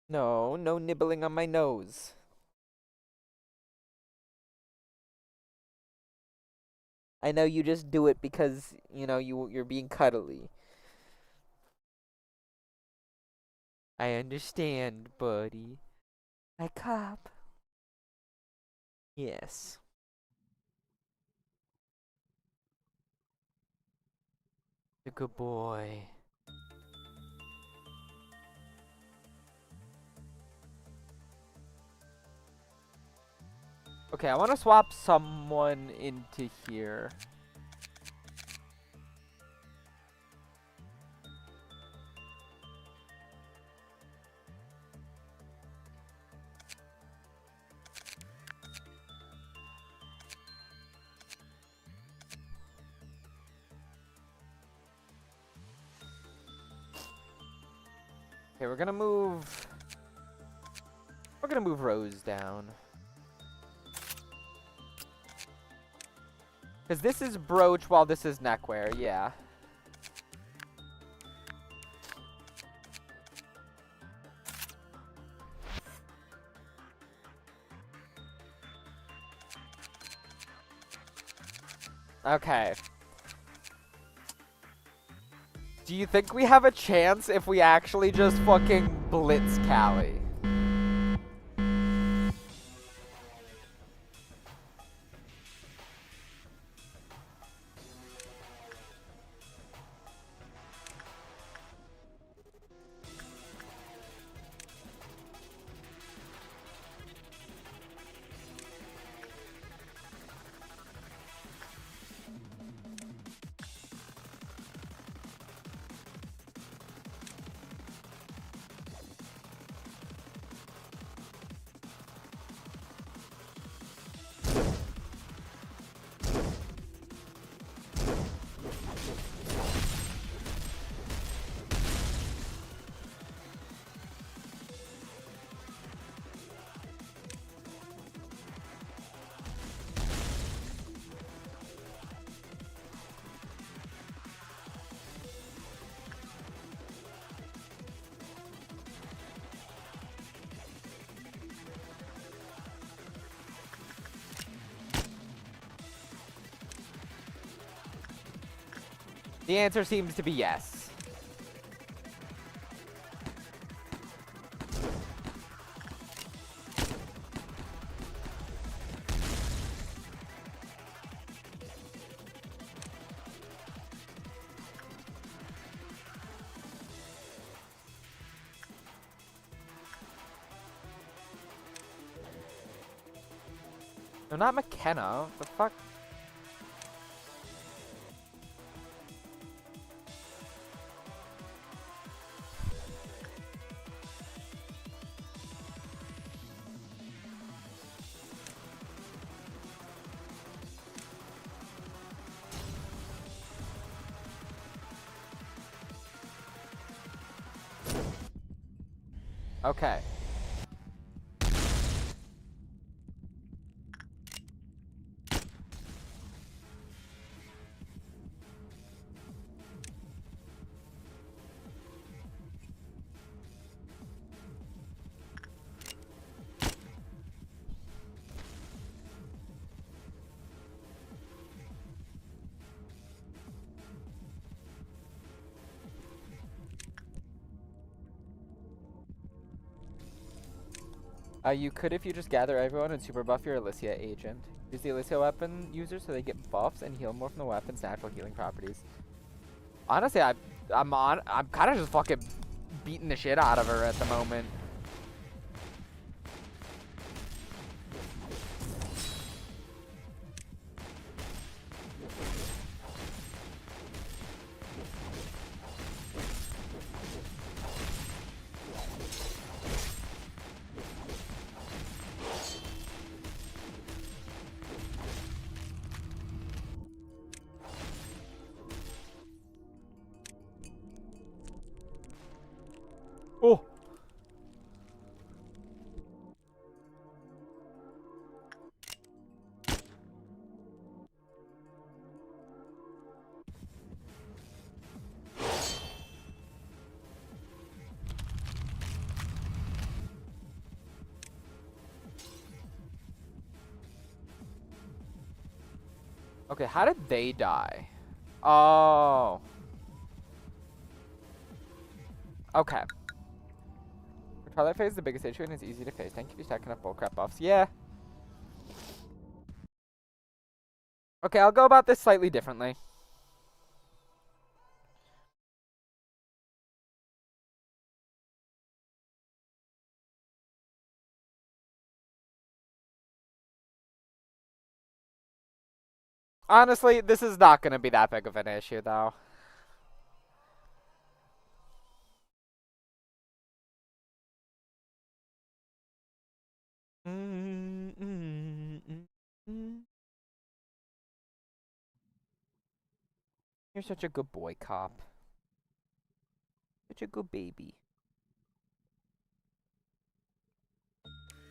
A: No, no nibbling on my nose. I know you just do it because, you know, you're being cuddly. I understand, buddy. My cop. Yes. A good boy. Okay, I want to swap someone into here. Okay, we're gonna move Rose down. Because this is brooch while this is neckwear, yeah. Okay. Do you think we have a chance if we actually just fucking blitz Callie? The answer seems to be yes. No, not McKenna. What the fuck? Okay. You could if you just gather everyone and super buff your Alicia agent. Use the Alicia weapon user so they get buffs and heal more from the weapon's natural healing properties. Honestly, I'm kind of just fucking beating the shit out of her at the moment. Oh. Okay, how did they die? Oh. Okay. For Twilight Phase, the biggest issue and it's easy to face. Thank you for stacking up bullcrap buffs. Yeah. Okay, I'll go about this slightly differently. Honestly, this is not going to be that big of an issue, though. You're such a good boy, Cop. Such a good baby.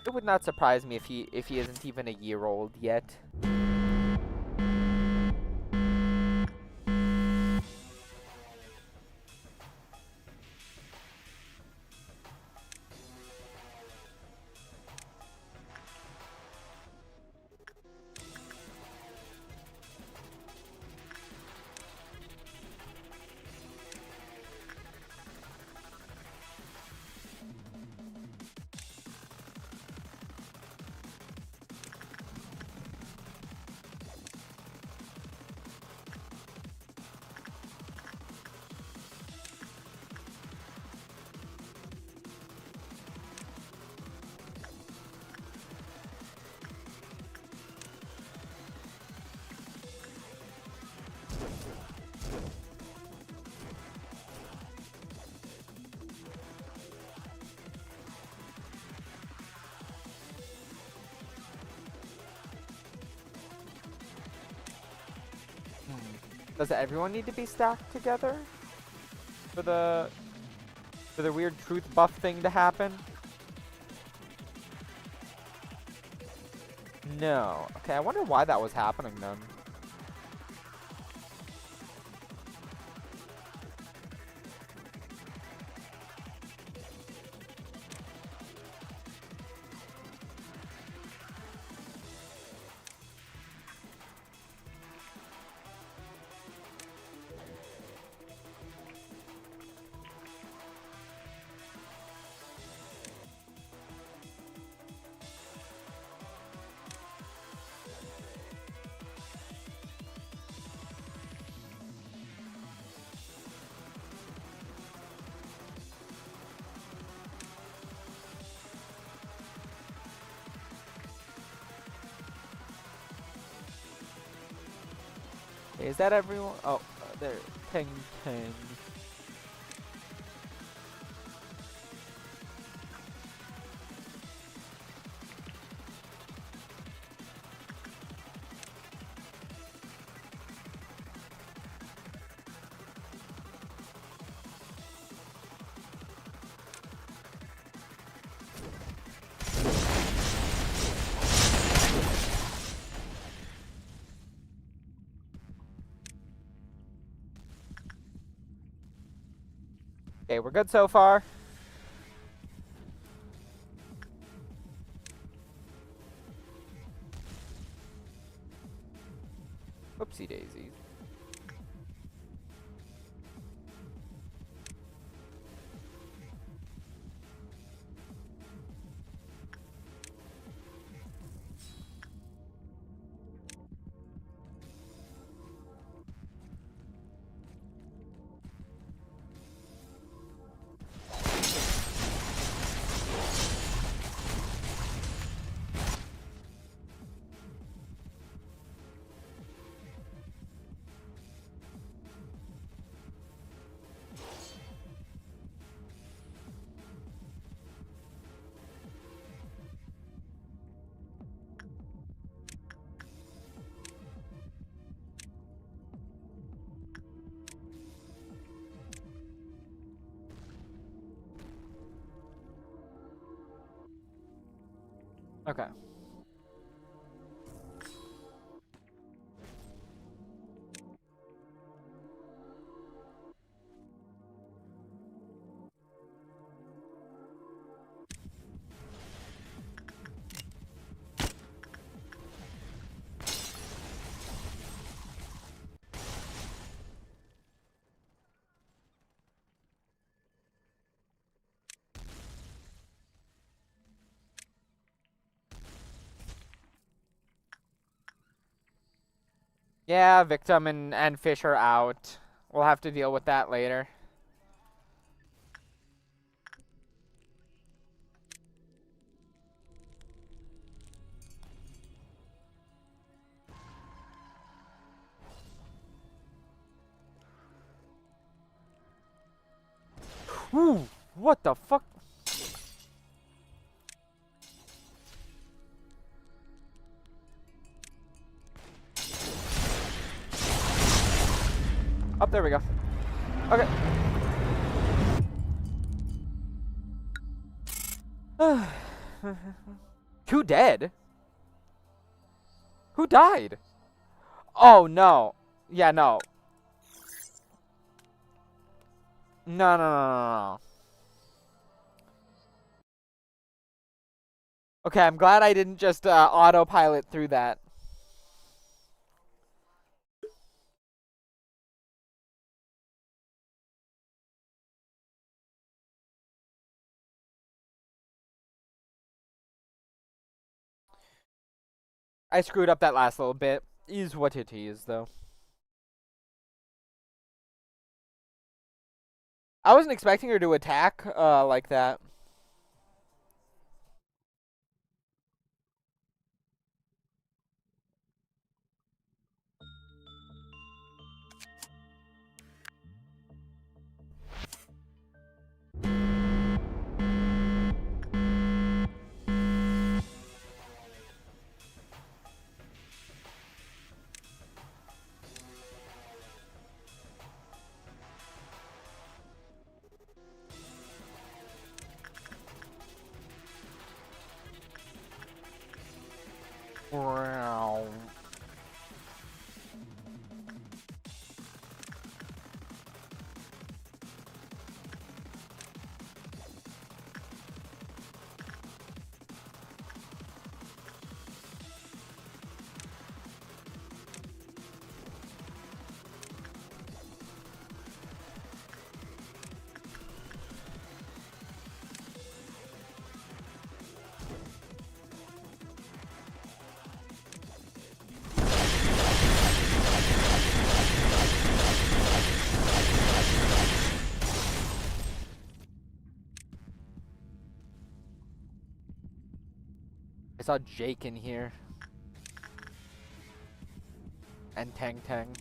A: It would not surprise me if he isn't even a year old yet. Does everyone need to be stacked together for the weird truth buff thing to happen? No. Okay, I wonder why that was happening then. Is that everyone? Oh, there. Ping, ping. Okay, we're good so far. Whoopsie daisies. Okay. Yeah, victim and fish are out. We'll have to deal with that later. Ooh, what the fuck? Oh, there we go. Okay. Who dead? Who died? Oh, no. Yeah, no. No, no, no, no, no. Okay, I'm glad I didn't just autopilot through that. I screwed up that last little bit. Is what it is, though. I wasn't expecting her to attack like that. Wow. I saw Jake in here. And Tang Tang.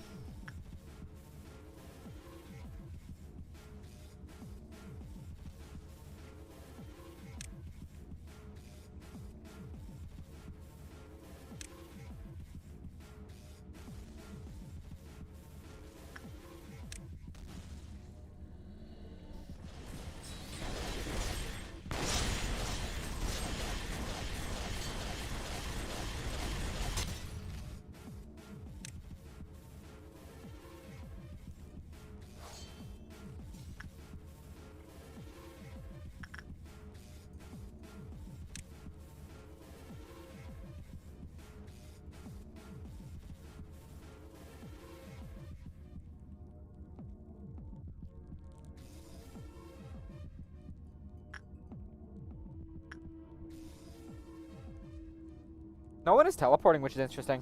A: No one is teleporting, which is interesting.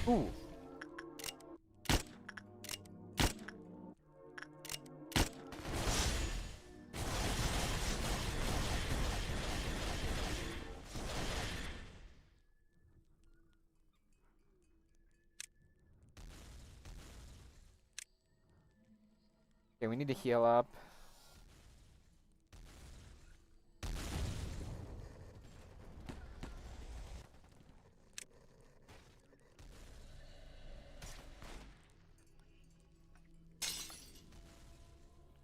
A: Ooh. Okay, we need to heal up.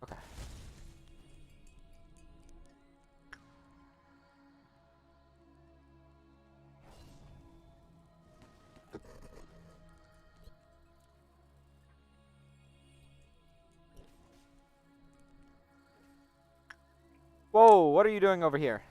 A: Okay. Whoa, what are you doing over here?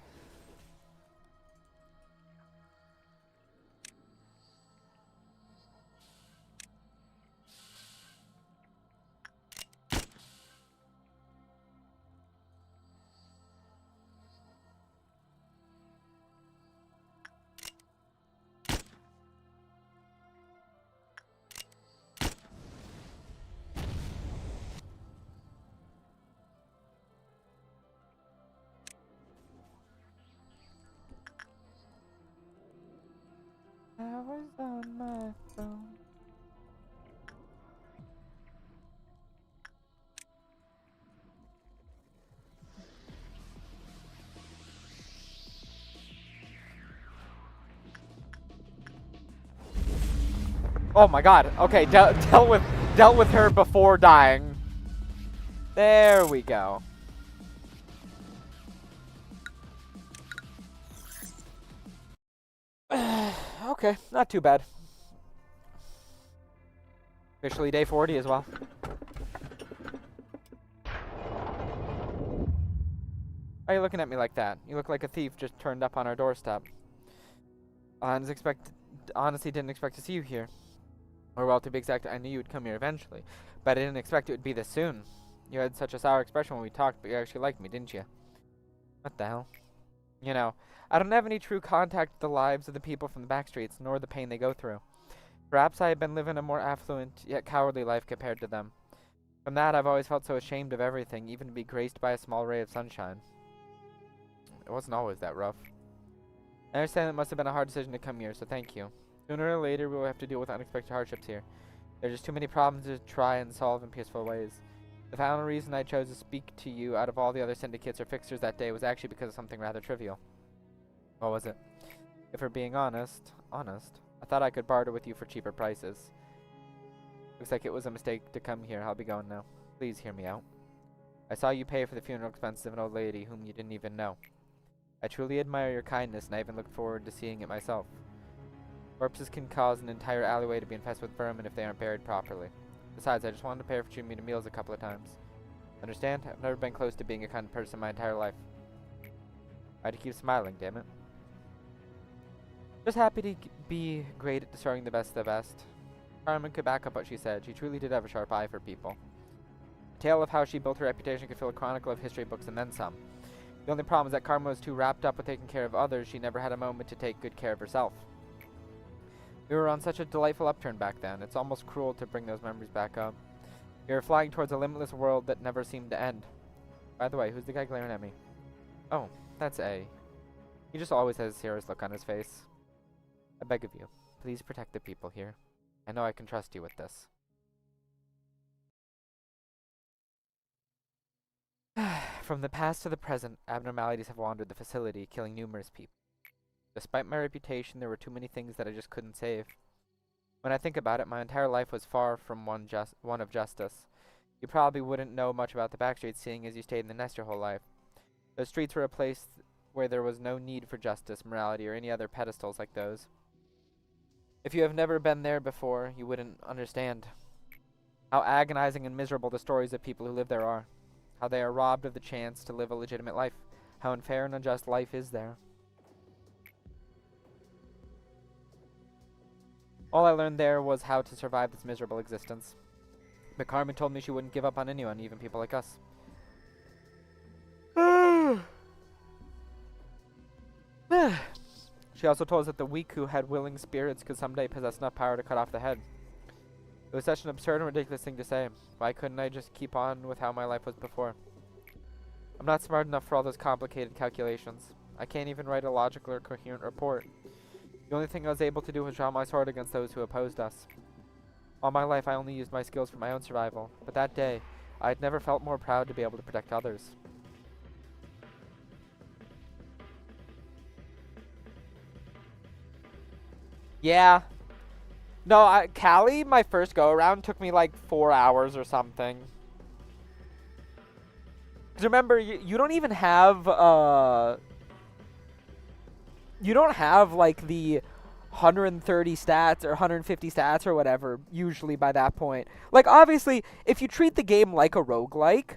A: I was on my phone. Oh my god. Okay, dealt with her before dying. There we go. Okay, not too bad. Officially day 40 as well. Why are you looking at me like that? You look like a thief just turned up on our doorstep. Honestly didn't expect to see you here. Or well, to be exact, I knew you would come here eventually. But I didn't expect it would be this soon. You had such a sour expression when we talked, but you actually liked me, didn't you? What the hell? You know, I don't have any true contact with the lives of the people from the back streets, nor the pain they go through. Perhaps I have been living a more affluent, yet cowardly life compared to them. From that, I've always felt so ashamed of everything, even to be graced by a small ray of sunshine. It wasn't always that rough. I understand it must have been a hard decision to come here, so thank you. Sooner or later, we will have to deal with unexpected hardships here. There are just too many problems to try and solve in peaceful ways. The final reason I chose to speak to you out of all the other syndicates or fixers that day was actually because of something rather trivial. What was it? If we're being honest, I thought I could barter with you for cheaper prices. Looks like it was a mistake to come here. I'll be going now. Please hear me out. I saw you pay for the funeral expenses of an old lady whom you didn't even know. I truly admire your kindness, and I even look forward to seeing it myself. Corpses can cause an entire alleyway to be infested with vermin if they aren't buried properly. Besides, I just wanted to pay for treating me to meals a couple of times. Understand? I've never been close to being a kind person my entire life. I had to keep smiling, damn it. Just happy to be great at discerning the best of the best. Carmen could back up what she said. She truly did have a sharp eye for people. The tale of how she built her reputation could fill a chronicle of history books and then some. The only problem is that Carmen was too wrapped up with taking care of others, she never had a moment to take good care of herself. We were on such a delightful upturn back then. It's almost cruel to bring those memories back up. We were flying towards a limitless world that never seemed to end. By the way, who's the guy glaring at me? Oh, that's A. He just always has a serious look on his face. I beg of you, please protect the people here. I know I can trust you with this. From the past to the present, abnormalities have wandered the facility, killing numerous people. Despite my reputation, there were too many things that I just couldn't save. When I think about it, my entire life was far from one of justice. You probably wouldn't know much about the backstreets, seeing as you stayed in the nest your whole life. Those streets were a place where there was no need for justice, morality, or any other pedestals like those. If you have never been there before, you wouldn't understand how agonizing and miserable the stories of people who live there are. How they are robbed of the chance to live a legitimate life. How unfair and unjust life is there. All I learned there was how to survive this miserable existence. But Carmen told me she wouldn't give up on anyone, even people like us. She also told us that the weak who had willing spirits could someday possess enough power to cut off the head. It was such an absurd and ridiculous thing to say. Why couldn't I just keep on with how my life was before? I'm not smart enough for all those complicated calculations. I can't even write a logical or coherent report. The only thing I was able to do was draw my sword against those who opposed us. All my life I only used my skills for my own survival, but that day, I had never felt more proud to be able to protect others. Yeah. No, Cali, my first go-around, took me like 4 hours or something. Because remember, you don't even have, you don't have, like, the 130 stats or 150 stats or whatever, usually by that point. Like, obviously, if you treat the game like a roguelike,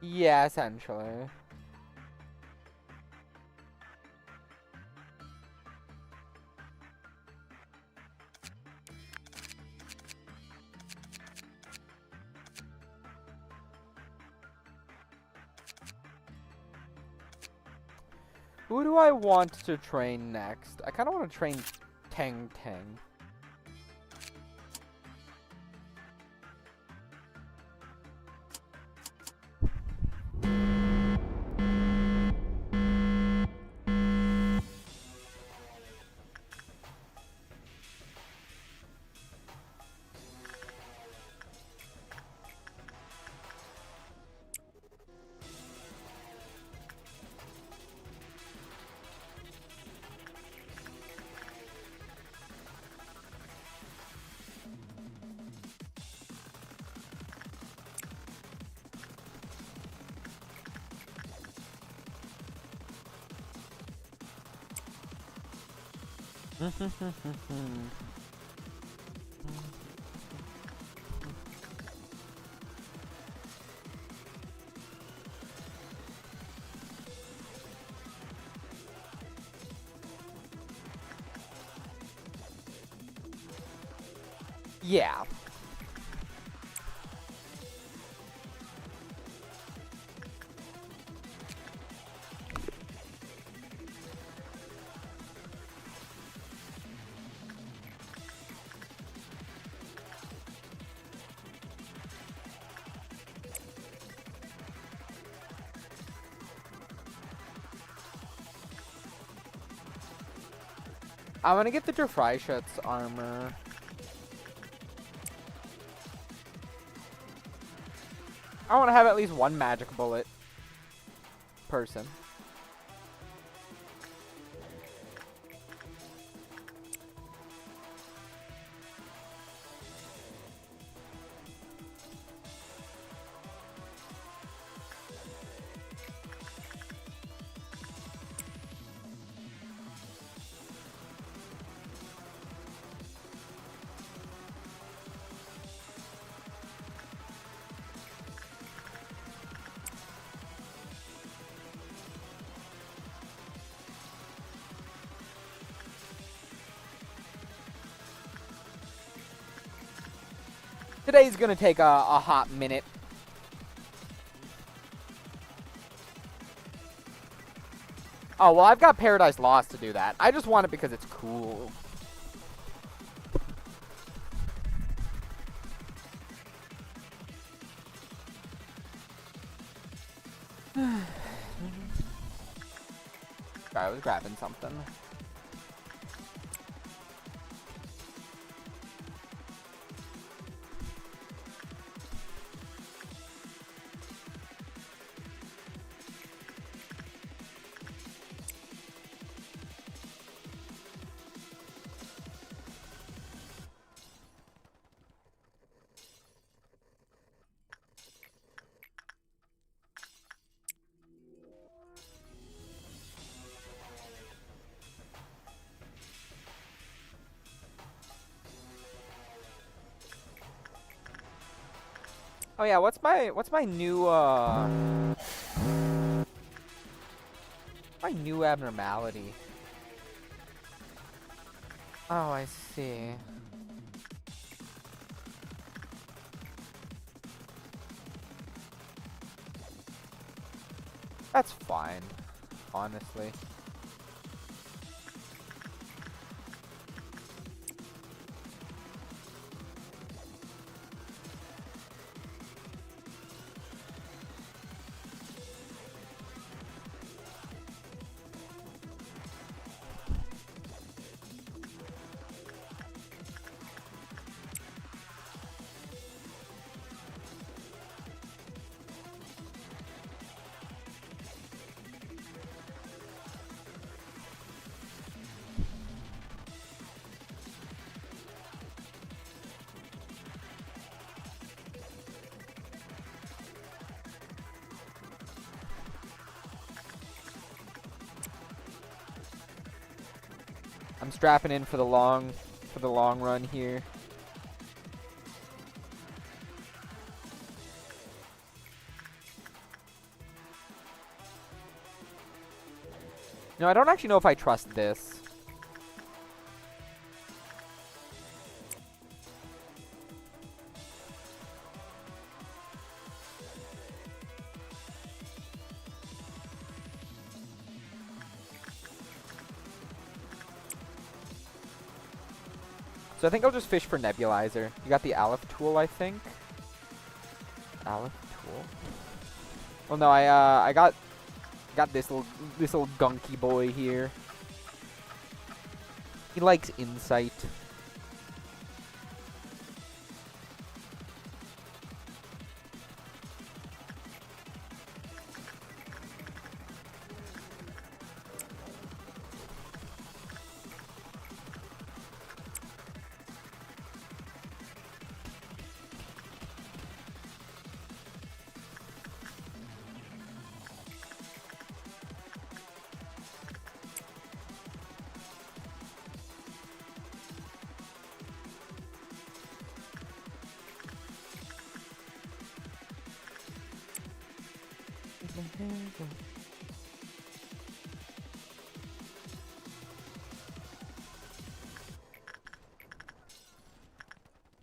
A: Yeah, essentially. Who do I want to train next? I kind of want to train Tang Tang. Yeah. I want to get the Jafreishut's armor. I want to have at least one magic bullet person. Today's gonna take a hot minute. Oh, well, I've got Paradise Lost to do that. I just want it because it's cool. Sorry, I was grabbing something. Oh yeah, what's my new abnormality? Oh, I see. That's fine, honestly. I'm strapping in for the long run here. No, I don't actually know if I trust this. So I think I'll just fish for Nebulizer. You got the Aleph tool, I think. Aleph tool. Well, no, I got this little gunky boy here. He likes insight.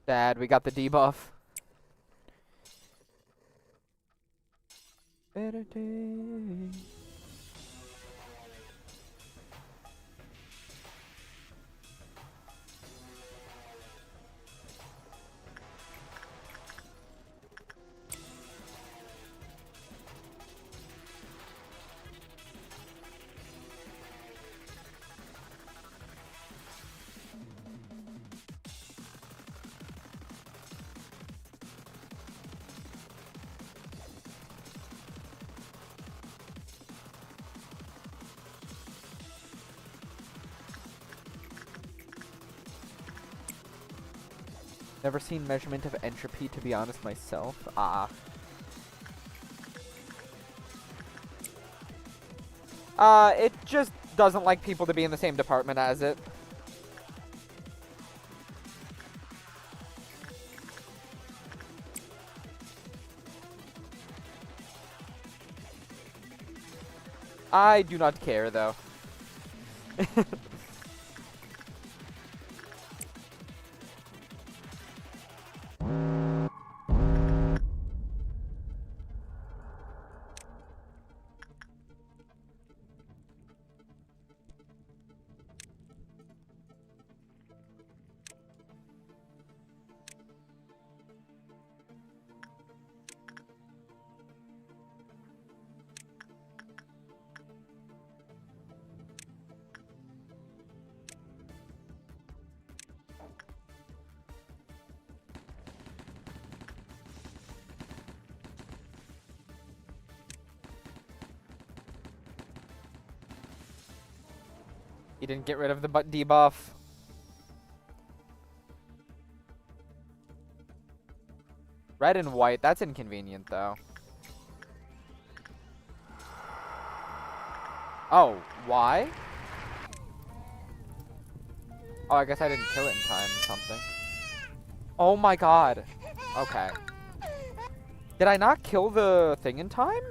A: Dad, we got the debuff. Better day. Never seen measurement of entropy, to be honest, myself. It just doesn't like people to be in the same department as it. I do not care, though. You didn't get rid of the debuff. Red and white, that's inconvenient, though. Oh, why? Oh, I guess I didn't kill it in time or something. Oh my god. Okay. Did I not kill the thing in time?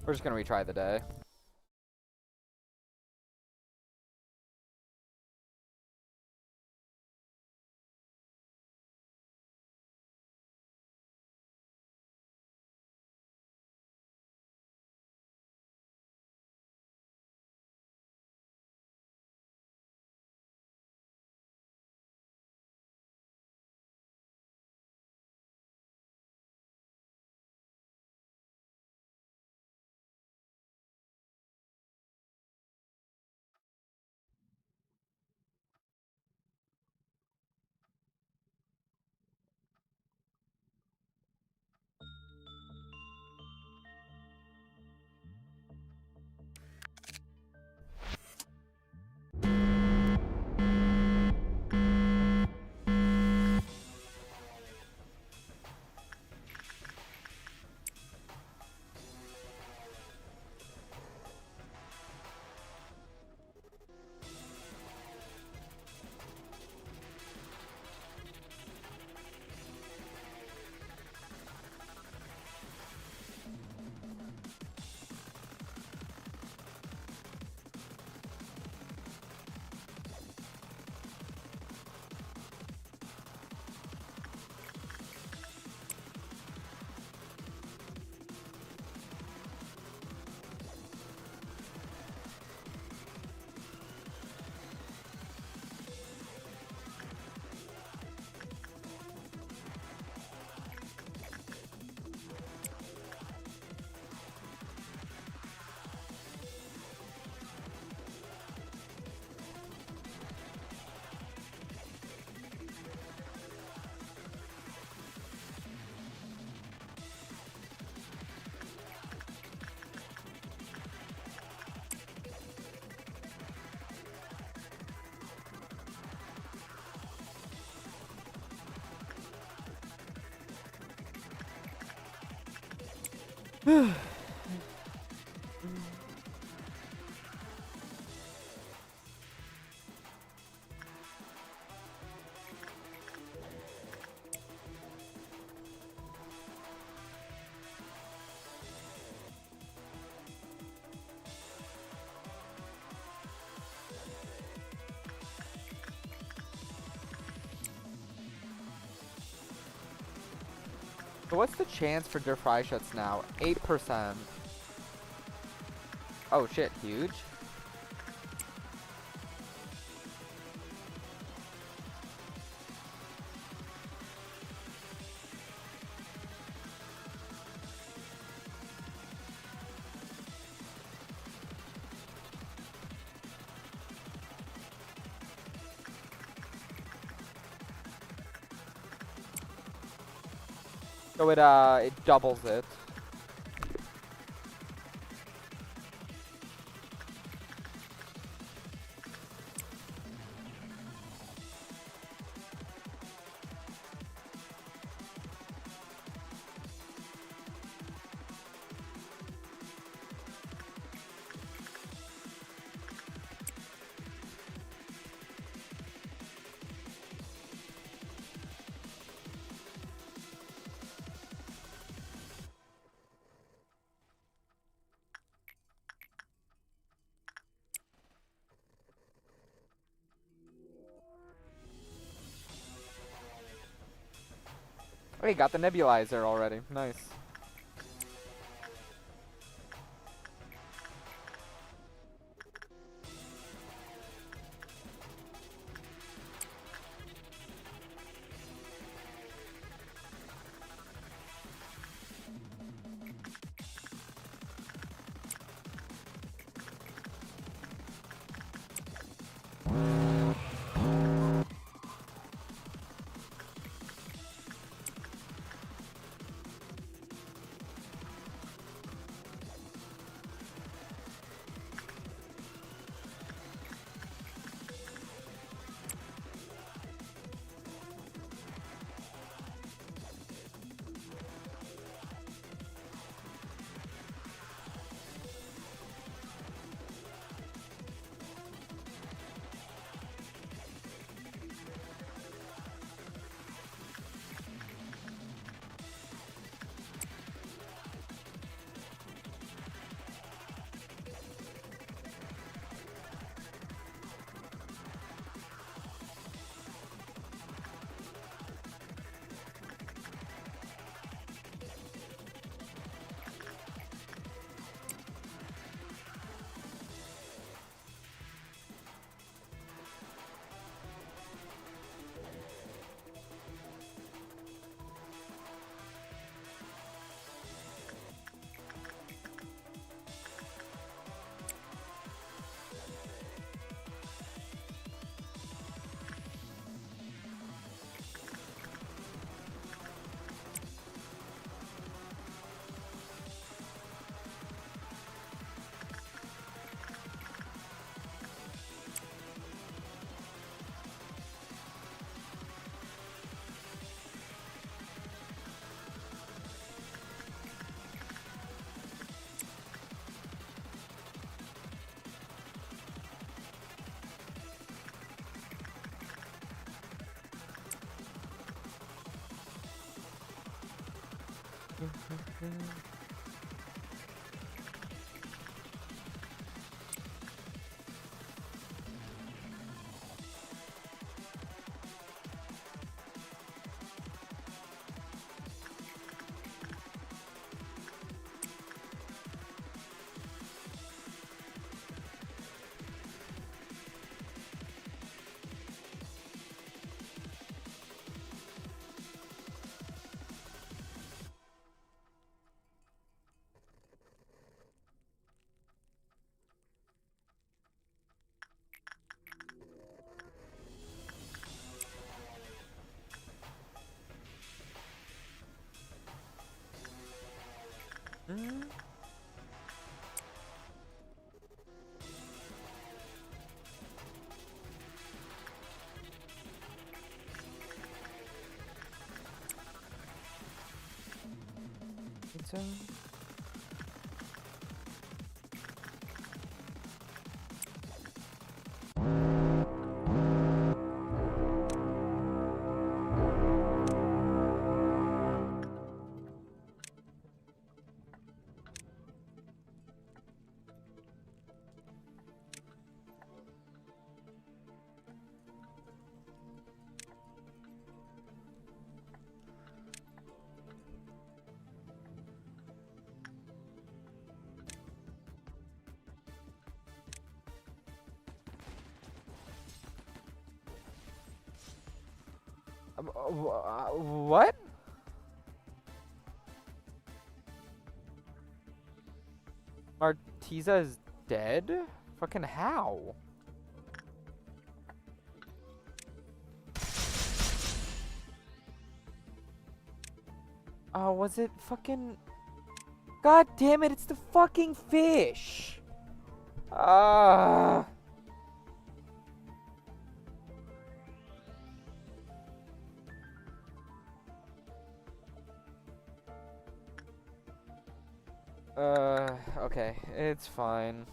A: We're just gonna retry the day.
B: So what's the chance for der Freischütz now? 8%. Oh shit, huge. So it doubles it. Oh, you got the nebulizer already. Nice.
A: What? Martiza is dead? Fucking how? Oh, was it fucking... God damn it, it's the fucking fish! Ah. Okay, it's fine.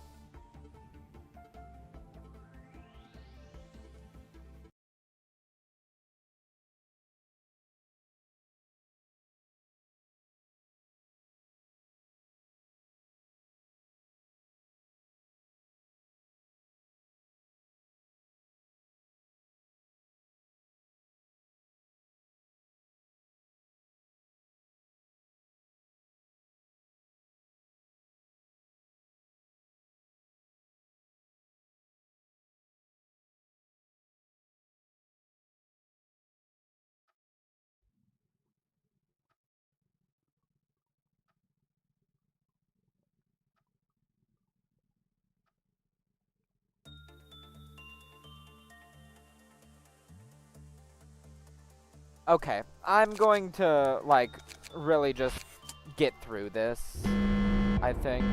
A: Okay, I'm going to, like, really just get through this, I think.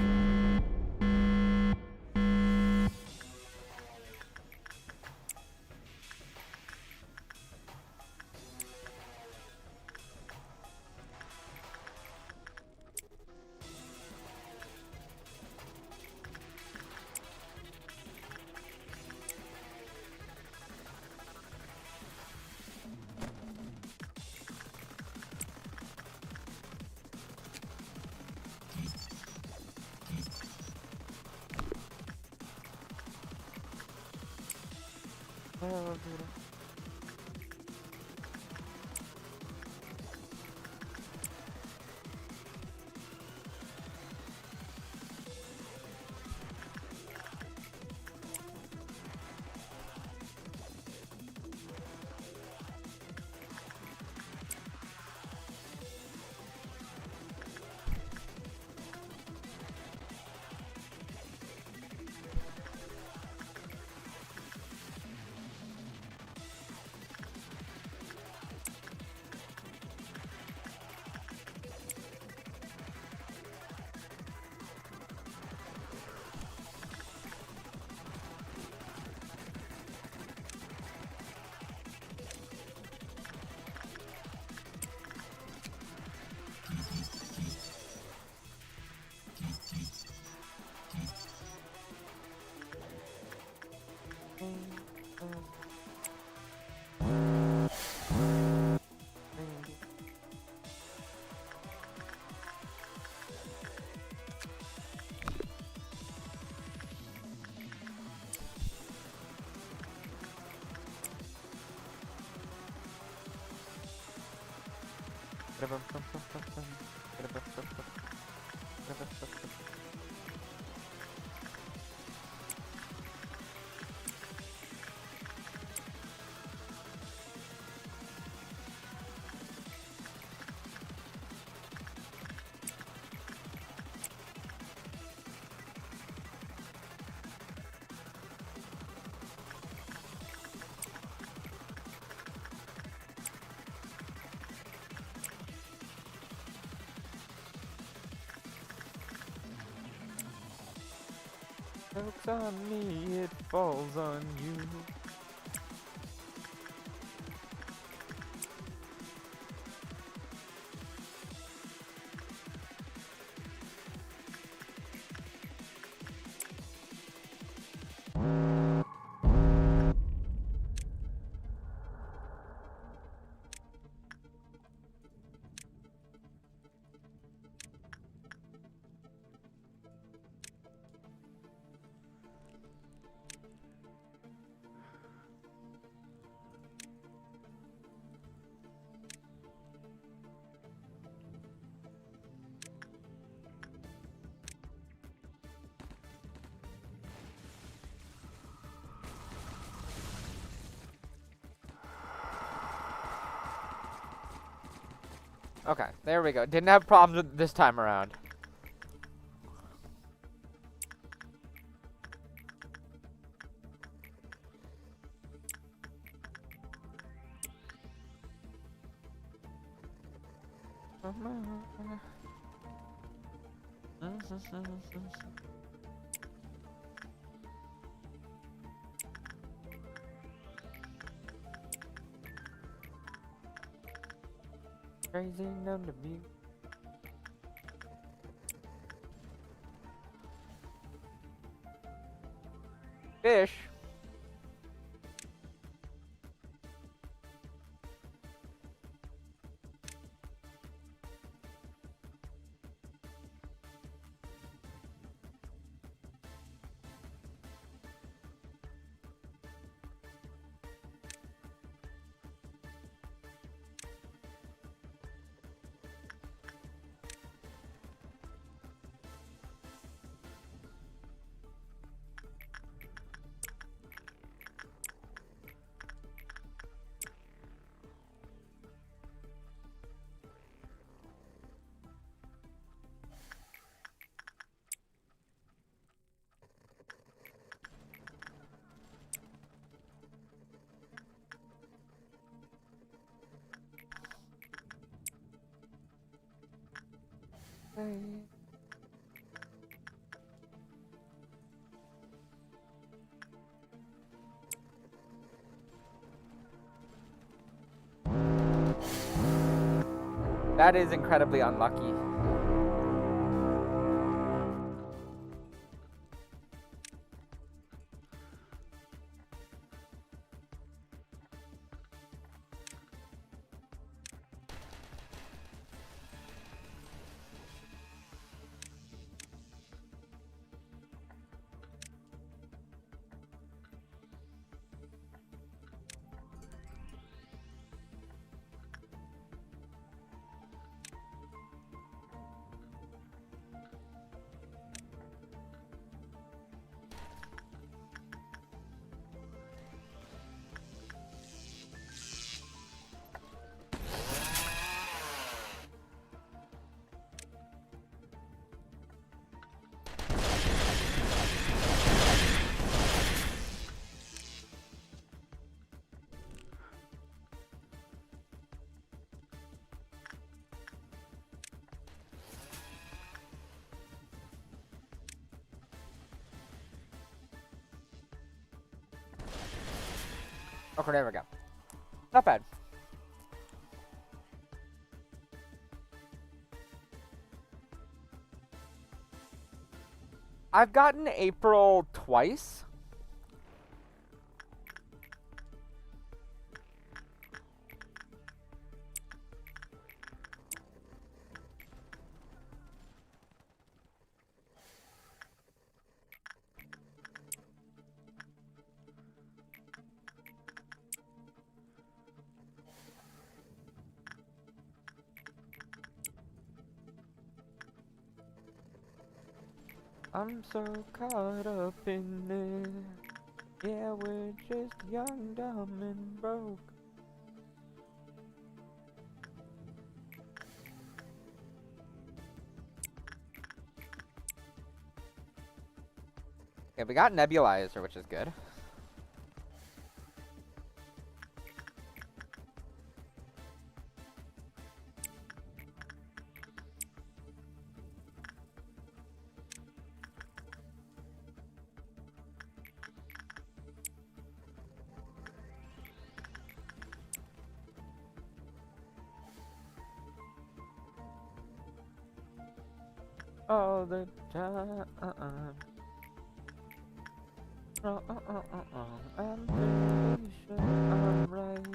A: Joke's on me, it falls on you.
B: Okay, there we go. Didn't have problems with this time around. Crazy known to be. Fish. That is incredibly unlucky. Okay, there we go. Not bad. I've gotten April twice. I'm so caught up in it. Yeah, we're just young, dumb, and broke. Yeah, we got Nebulizer, which is good. All the time. I'm pretty sure I'm right.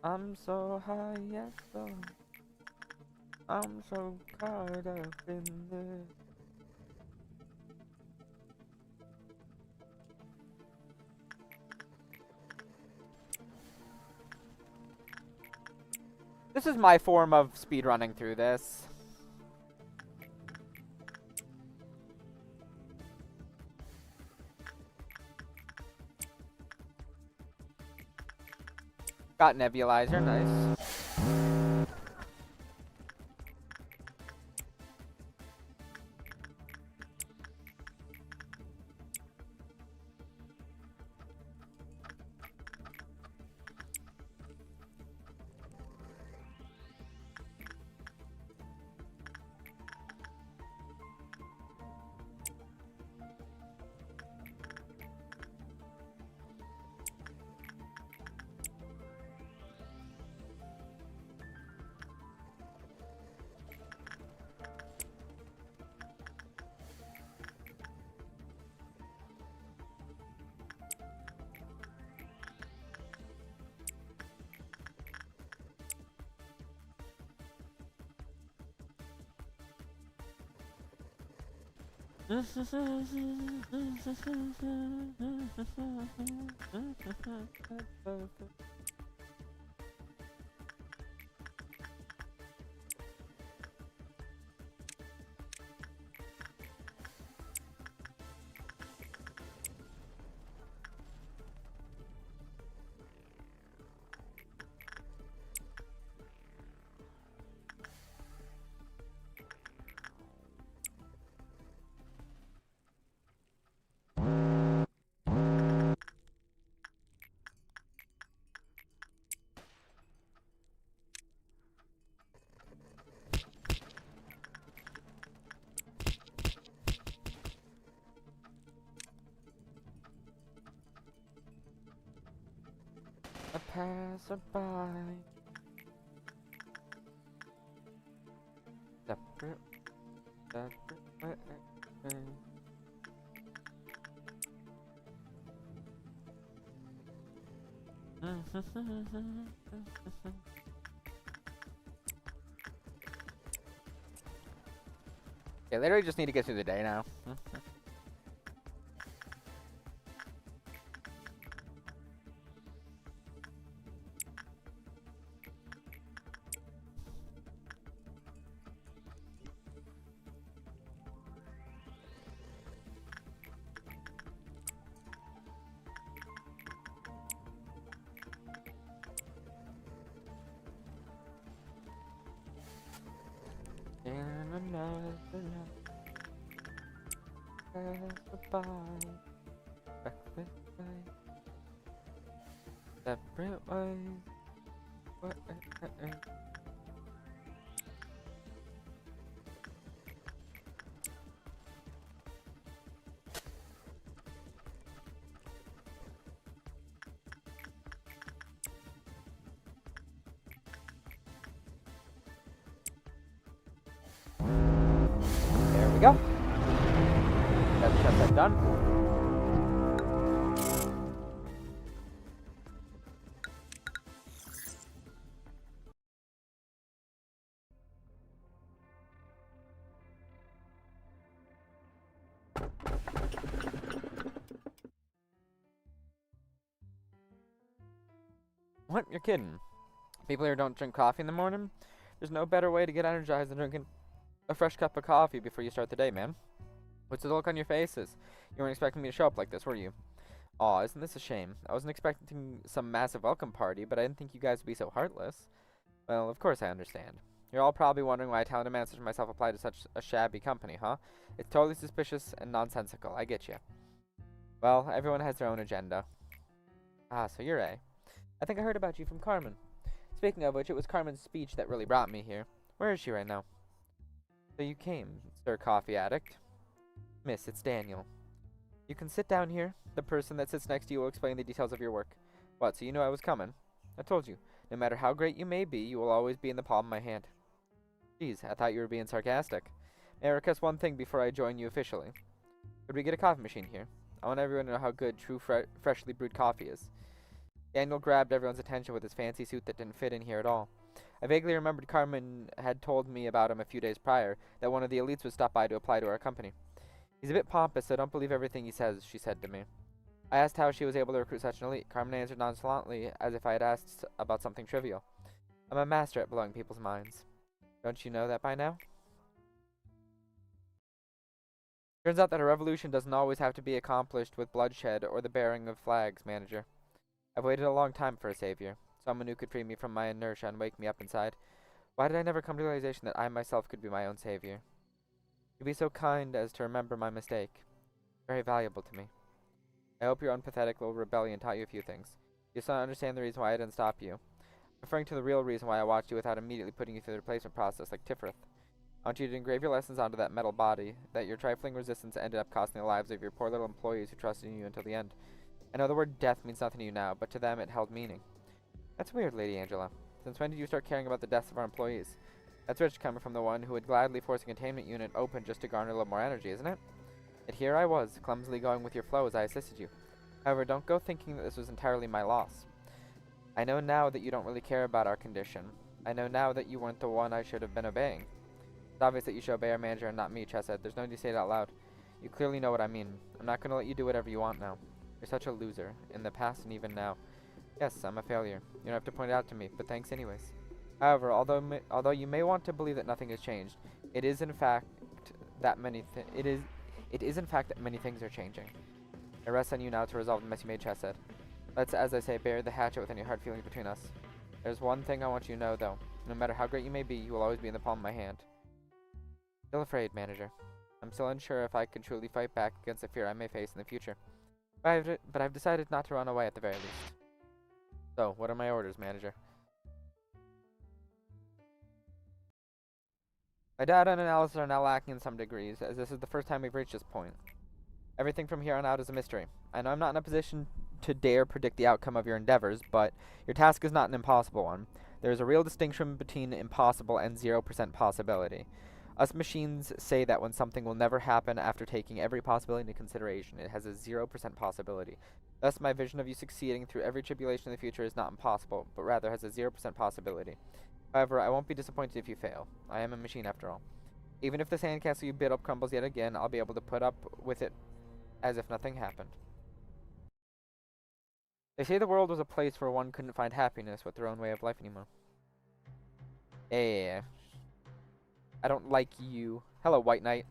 B: I'm so high, yes, so I'm so caught up in this.
A: This is my form of speedrunning through this. Got nebulizer, nice.
B: A passerby. Separate way.
A: Okay, literally just need to get through the day now.
B: In another life, passerby. Breakfast way. Separate ways.
A: There we go. Got the chest done. What? You're kidding. People here don't drink coffee in the morning? There's no better way to get energized than drinking a fresh cup of coffee before you start the day, man. What's the look on your faces? You weren't expecting me to show up like this, were you? Aw, isn't this a shame? I wasn't expecting some massive welcome party, but I didn't think you guys would be so heartless. Well, of course I understand. You're all probably wondering why a talented man such as myself applied to such a shabby company, huh? It's totally suspicious and nonsensical, I get you. Well, everyone has their own agenda. Ah, so you're A. I think I heard about you from Carmen. Speaking of which, it was Carmen's speech that really brought me here. Where is she right now? So you came, Sir Coffee Addict. Miss, it's Daniel. You can sit down here. The person that sits next to you will explain the details of your work. What, so you knew I was coming? I told you, no matter how great you may be, you will always be in the palm of my hand. Geez, I thought you were being sarcastic. May I request one thing before I join you officially? Could we get a coffee machine here? I want everyone to know how good true freshly brewed coffee is. Daniel grabbed everyone's attention with his fancy suit that didn't fit in here at all. I vaguely remembered Carmen had told me about him a few days prior, that one of the elites would stop by to apply to our company. He's a bit pompous, so don't believe everything he says, she said to me. I asked how she was able to recruit such an elite. Carmen answered nonchalantly, as if I had asked about something trivial. I'm a master at blowing people's minds. Don't you know that by now? Turns out that a revolution doesn't always have to be accomplished with bloodshed or the bearing of flags, manager. I've waited a long time for a savior, someone who could free me from my inertia and wake me up inside. Why did I never come to the realization that I myself could be my own savior? To be so kind as to remember my mistake. Very valuable to me. I hope your unpathetic little rebellion taught you a few things. You still don't understand the reason why I didn't stop you. I'm referring to the real reason why I watched you without immediately putting you through the replacement process like Tifrith. I want you to engrave your lessons onto that metal body, that your trifling resistance ended up costing the lives of your poor little employees who trusted in you until the end. I know the word death means nothing to you now, but to them it held meaning. That's weird, Lady Angela. Since when did you start caring about the deaths of our employees? That's rich coming from the one who would gladly force a containment unit open just to garner a little more energy, isn't it? Yet here I was, clumsily going with your flow as I assisted you. However, don't go thinking that this was entirely my loss. I know now that you don't really care about our condition. I know now that you weren't the one I should have been obeying. It's obvious that you should obey our manager and not me, Chess said. There's no need to say it out loud. You clearly know what I mean. I'm not going to let you do whatever you want now. You're such a loser, in the past and even now. Yes, I'm a failure. You don't have to point it out to me, but thanks anyways. However, although you may want to believe that nothing has changed, it is in fact that many things are changing. It rests on you now to resolve the mess you made, Chess said. Let's, as I say, bury the hatchet with any hard feelings between us. There's one thing I want you to know, though. No matter how great you may be, you will always be in the palm of my hand. Still afraid, manager. I'm still unsure if I can truly fight back against the fear I may face in the future. But I've decided not to run away at the very least. So, what are my orders, manager? My data and analysis are now lacking in some degrees, as this is the first time we've reached this point. Everything from here on out is a mystery. I know I'm not in a position to dare predict the outcome of your endeavors, but your task is not an impossible one. There is a real distinction between impossible and 0% possibility. Us machines say that when something will never happen after taking every possibility into consideration, it has a 0% possibility. Thus, my vision of you succeeding through every tribulation in the future is not impossible, but rather has a 0% possibility. However, I won't be disappointed if you fail. I am a machine after all. Even if the sandcastle you built up crumbles yet again, I'll be able to put up with it as if nothing happened. They say the world was a place where one couldn't find happiness with their own way of life anymore. Yeah. I don't like you. Hello, White Knight.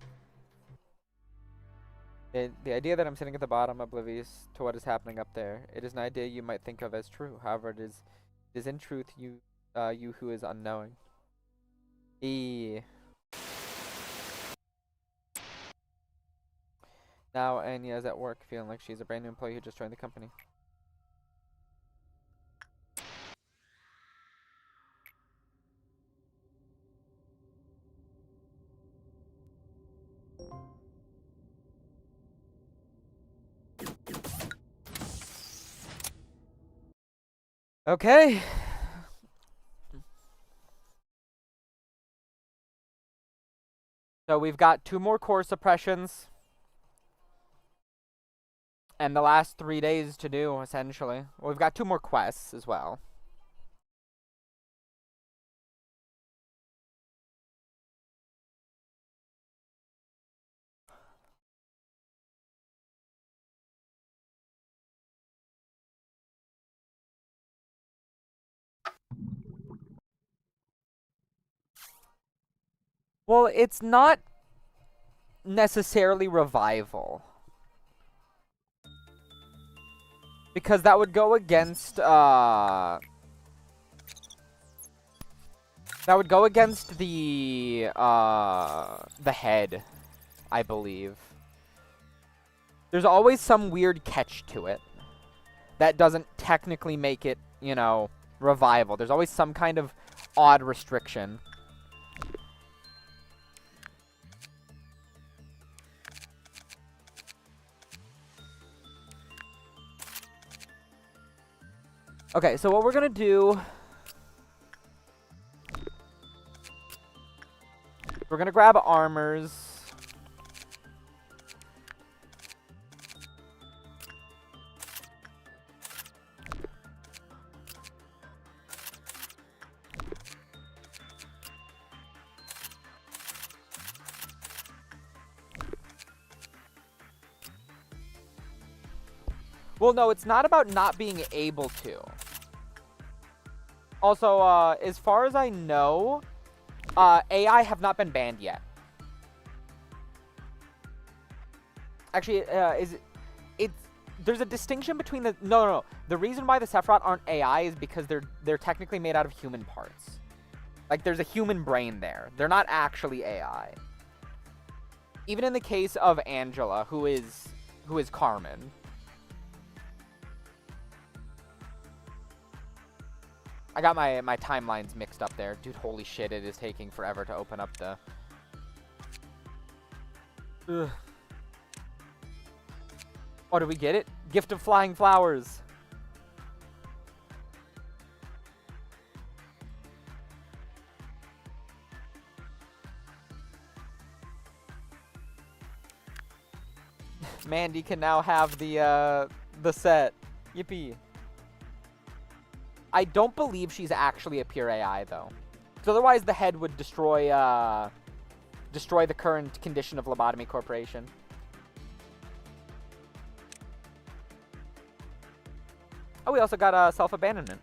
A: The idea that I'm sitting at the bottom, oblivious to what is happening up there, it is an idea you might think of as true. However, it is in truth you who is unknowing. Now Anya is at work, feeling like she's a brand new employee who just joined the company. Okay. So we've got 2 more core suppressions. And the last 3 days to do, essentially. Well, we've got 2 more quests as well. Well, it's not necessarily revival. Because that would go against, that would go against the head, I believe. There's always some weird catch to it that doesn't technically make it, you know, revival. There's always some kind of odd restriction. Okay, so what we're gonna do... We're gonna grab armors. Well, no, it's not about not being able to. Also, as far as I know, AI have not been banned yet. Actually, there's a distinction between the no. The reason why the Sephiroth aren't AI is because they're technically made out of human parts. Like there's a human brain there. They're not actually AI. Even in the case of Angela, who is Carmen. I got my timelines mixed up there. Dude, holy shit, it is taking forever to open up the... Ugh. Oh, did we get it? Gift of Flying Flowers. Mandy can now have the set. Yippee. I don't believe she's actually a pure AI, though. Because otherwise the head would destroy the current condition of Lobotomy Corporation. Oh, we also got self-abandonment.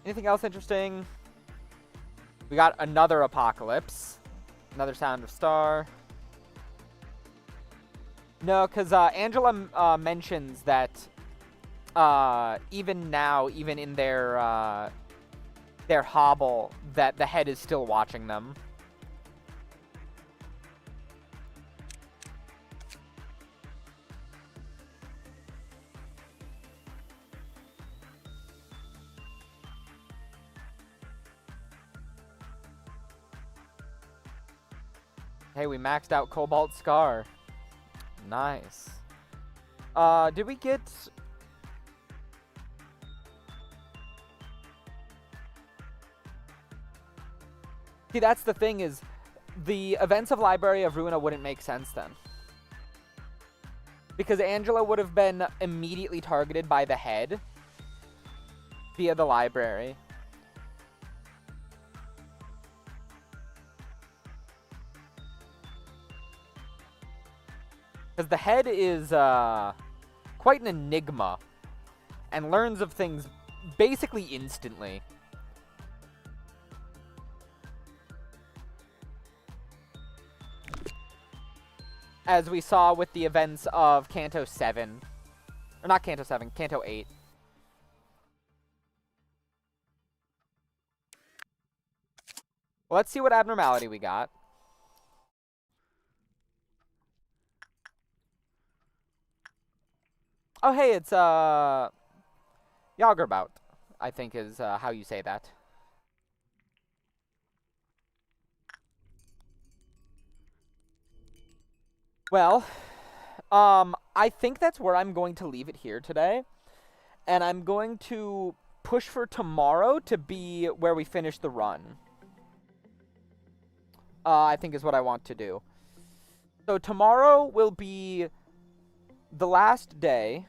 A: Anything else interesting? We got another apocalypse. Another Sound of Star. No, because Angela mentions that even now, even in their hobble, that the head is still watching them. Hey, we maxed out Cobalt Scar. Nice. Did we get... See, that's the thing is, the events of Library of Ruina wouldn't make sense then. Because Angela would have been immediately targeted by the head via the library. Because the head is quite an enigma and learns of things basically instantly. As we saw with the events of Kanto 7. Or not Kanto 7, Kanto 8. Well, let's see what abnormality we got. Oh, hey, it's, Jagerbout, I think is, how you say that. Well, I think that's where I'm going to leave it here today. And I'm going to push for tomorrow to be where we finish the run. I think is what I want to do. So tomorrow will be the last day,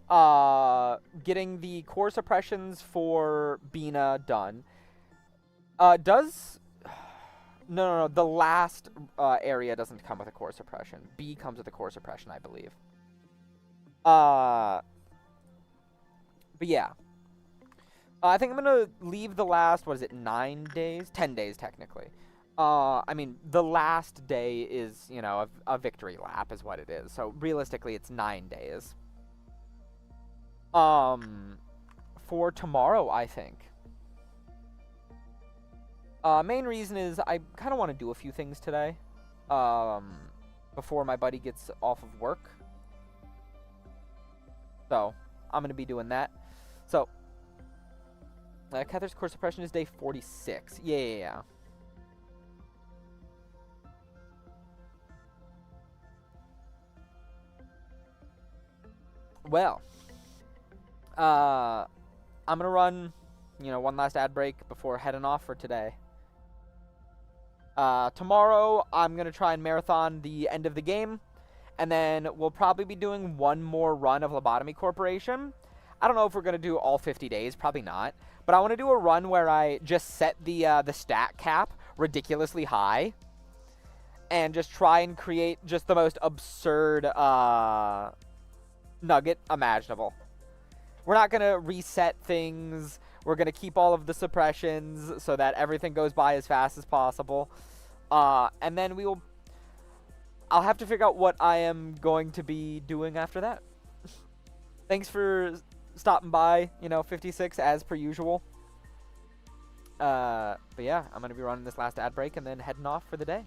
A: getting the core suppressions for Bina done. No, the last area doesn't come with a core suppression. B comes with a core suppression, I believe. But yeah. I think I'm going to leave the last, what is it, 9 days? 10 days, technically. I mean, the last day is, you know, a victory lap is what it is. So, realistically, it's 9 days. For tomorrow, I think. Main reason is I kind of want to do a few things today. Before my buddy gets off of work. So, I'm going to be doing that. So, Cather's core suppression is day 46. Yeah. Well, I'm going to run, you know, one last ad break before heading off for today. Tomorrow, I'm going to try and marathon the end of the game, and then we'll probably be doing one more run of Lobotomy Corporation. I don't know if we're going to do all 50 days, probably not. But I want to do a run where I just set the stat cap ridiculously high and just try and create just the most absurd nugget imaginable. We're not going to reset things. We're going to keep all of the suppressions so that everything goes by as fast as possible. And then I'll have to figure out what I am going to be doing after that. Thanks for stopping by, 56 as per usual. But yeah, I'm going to be running this last ad break and then heading off for the day.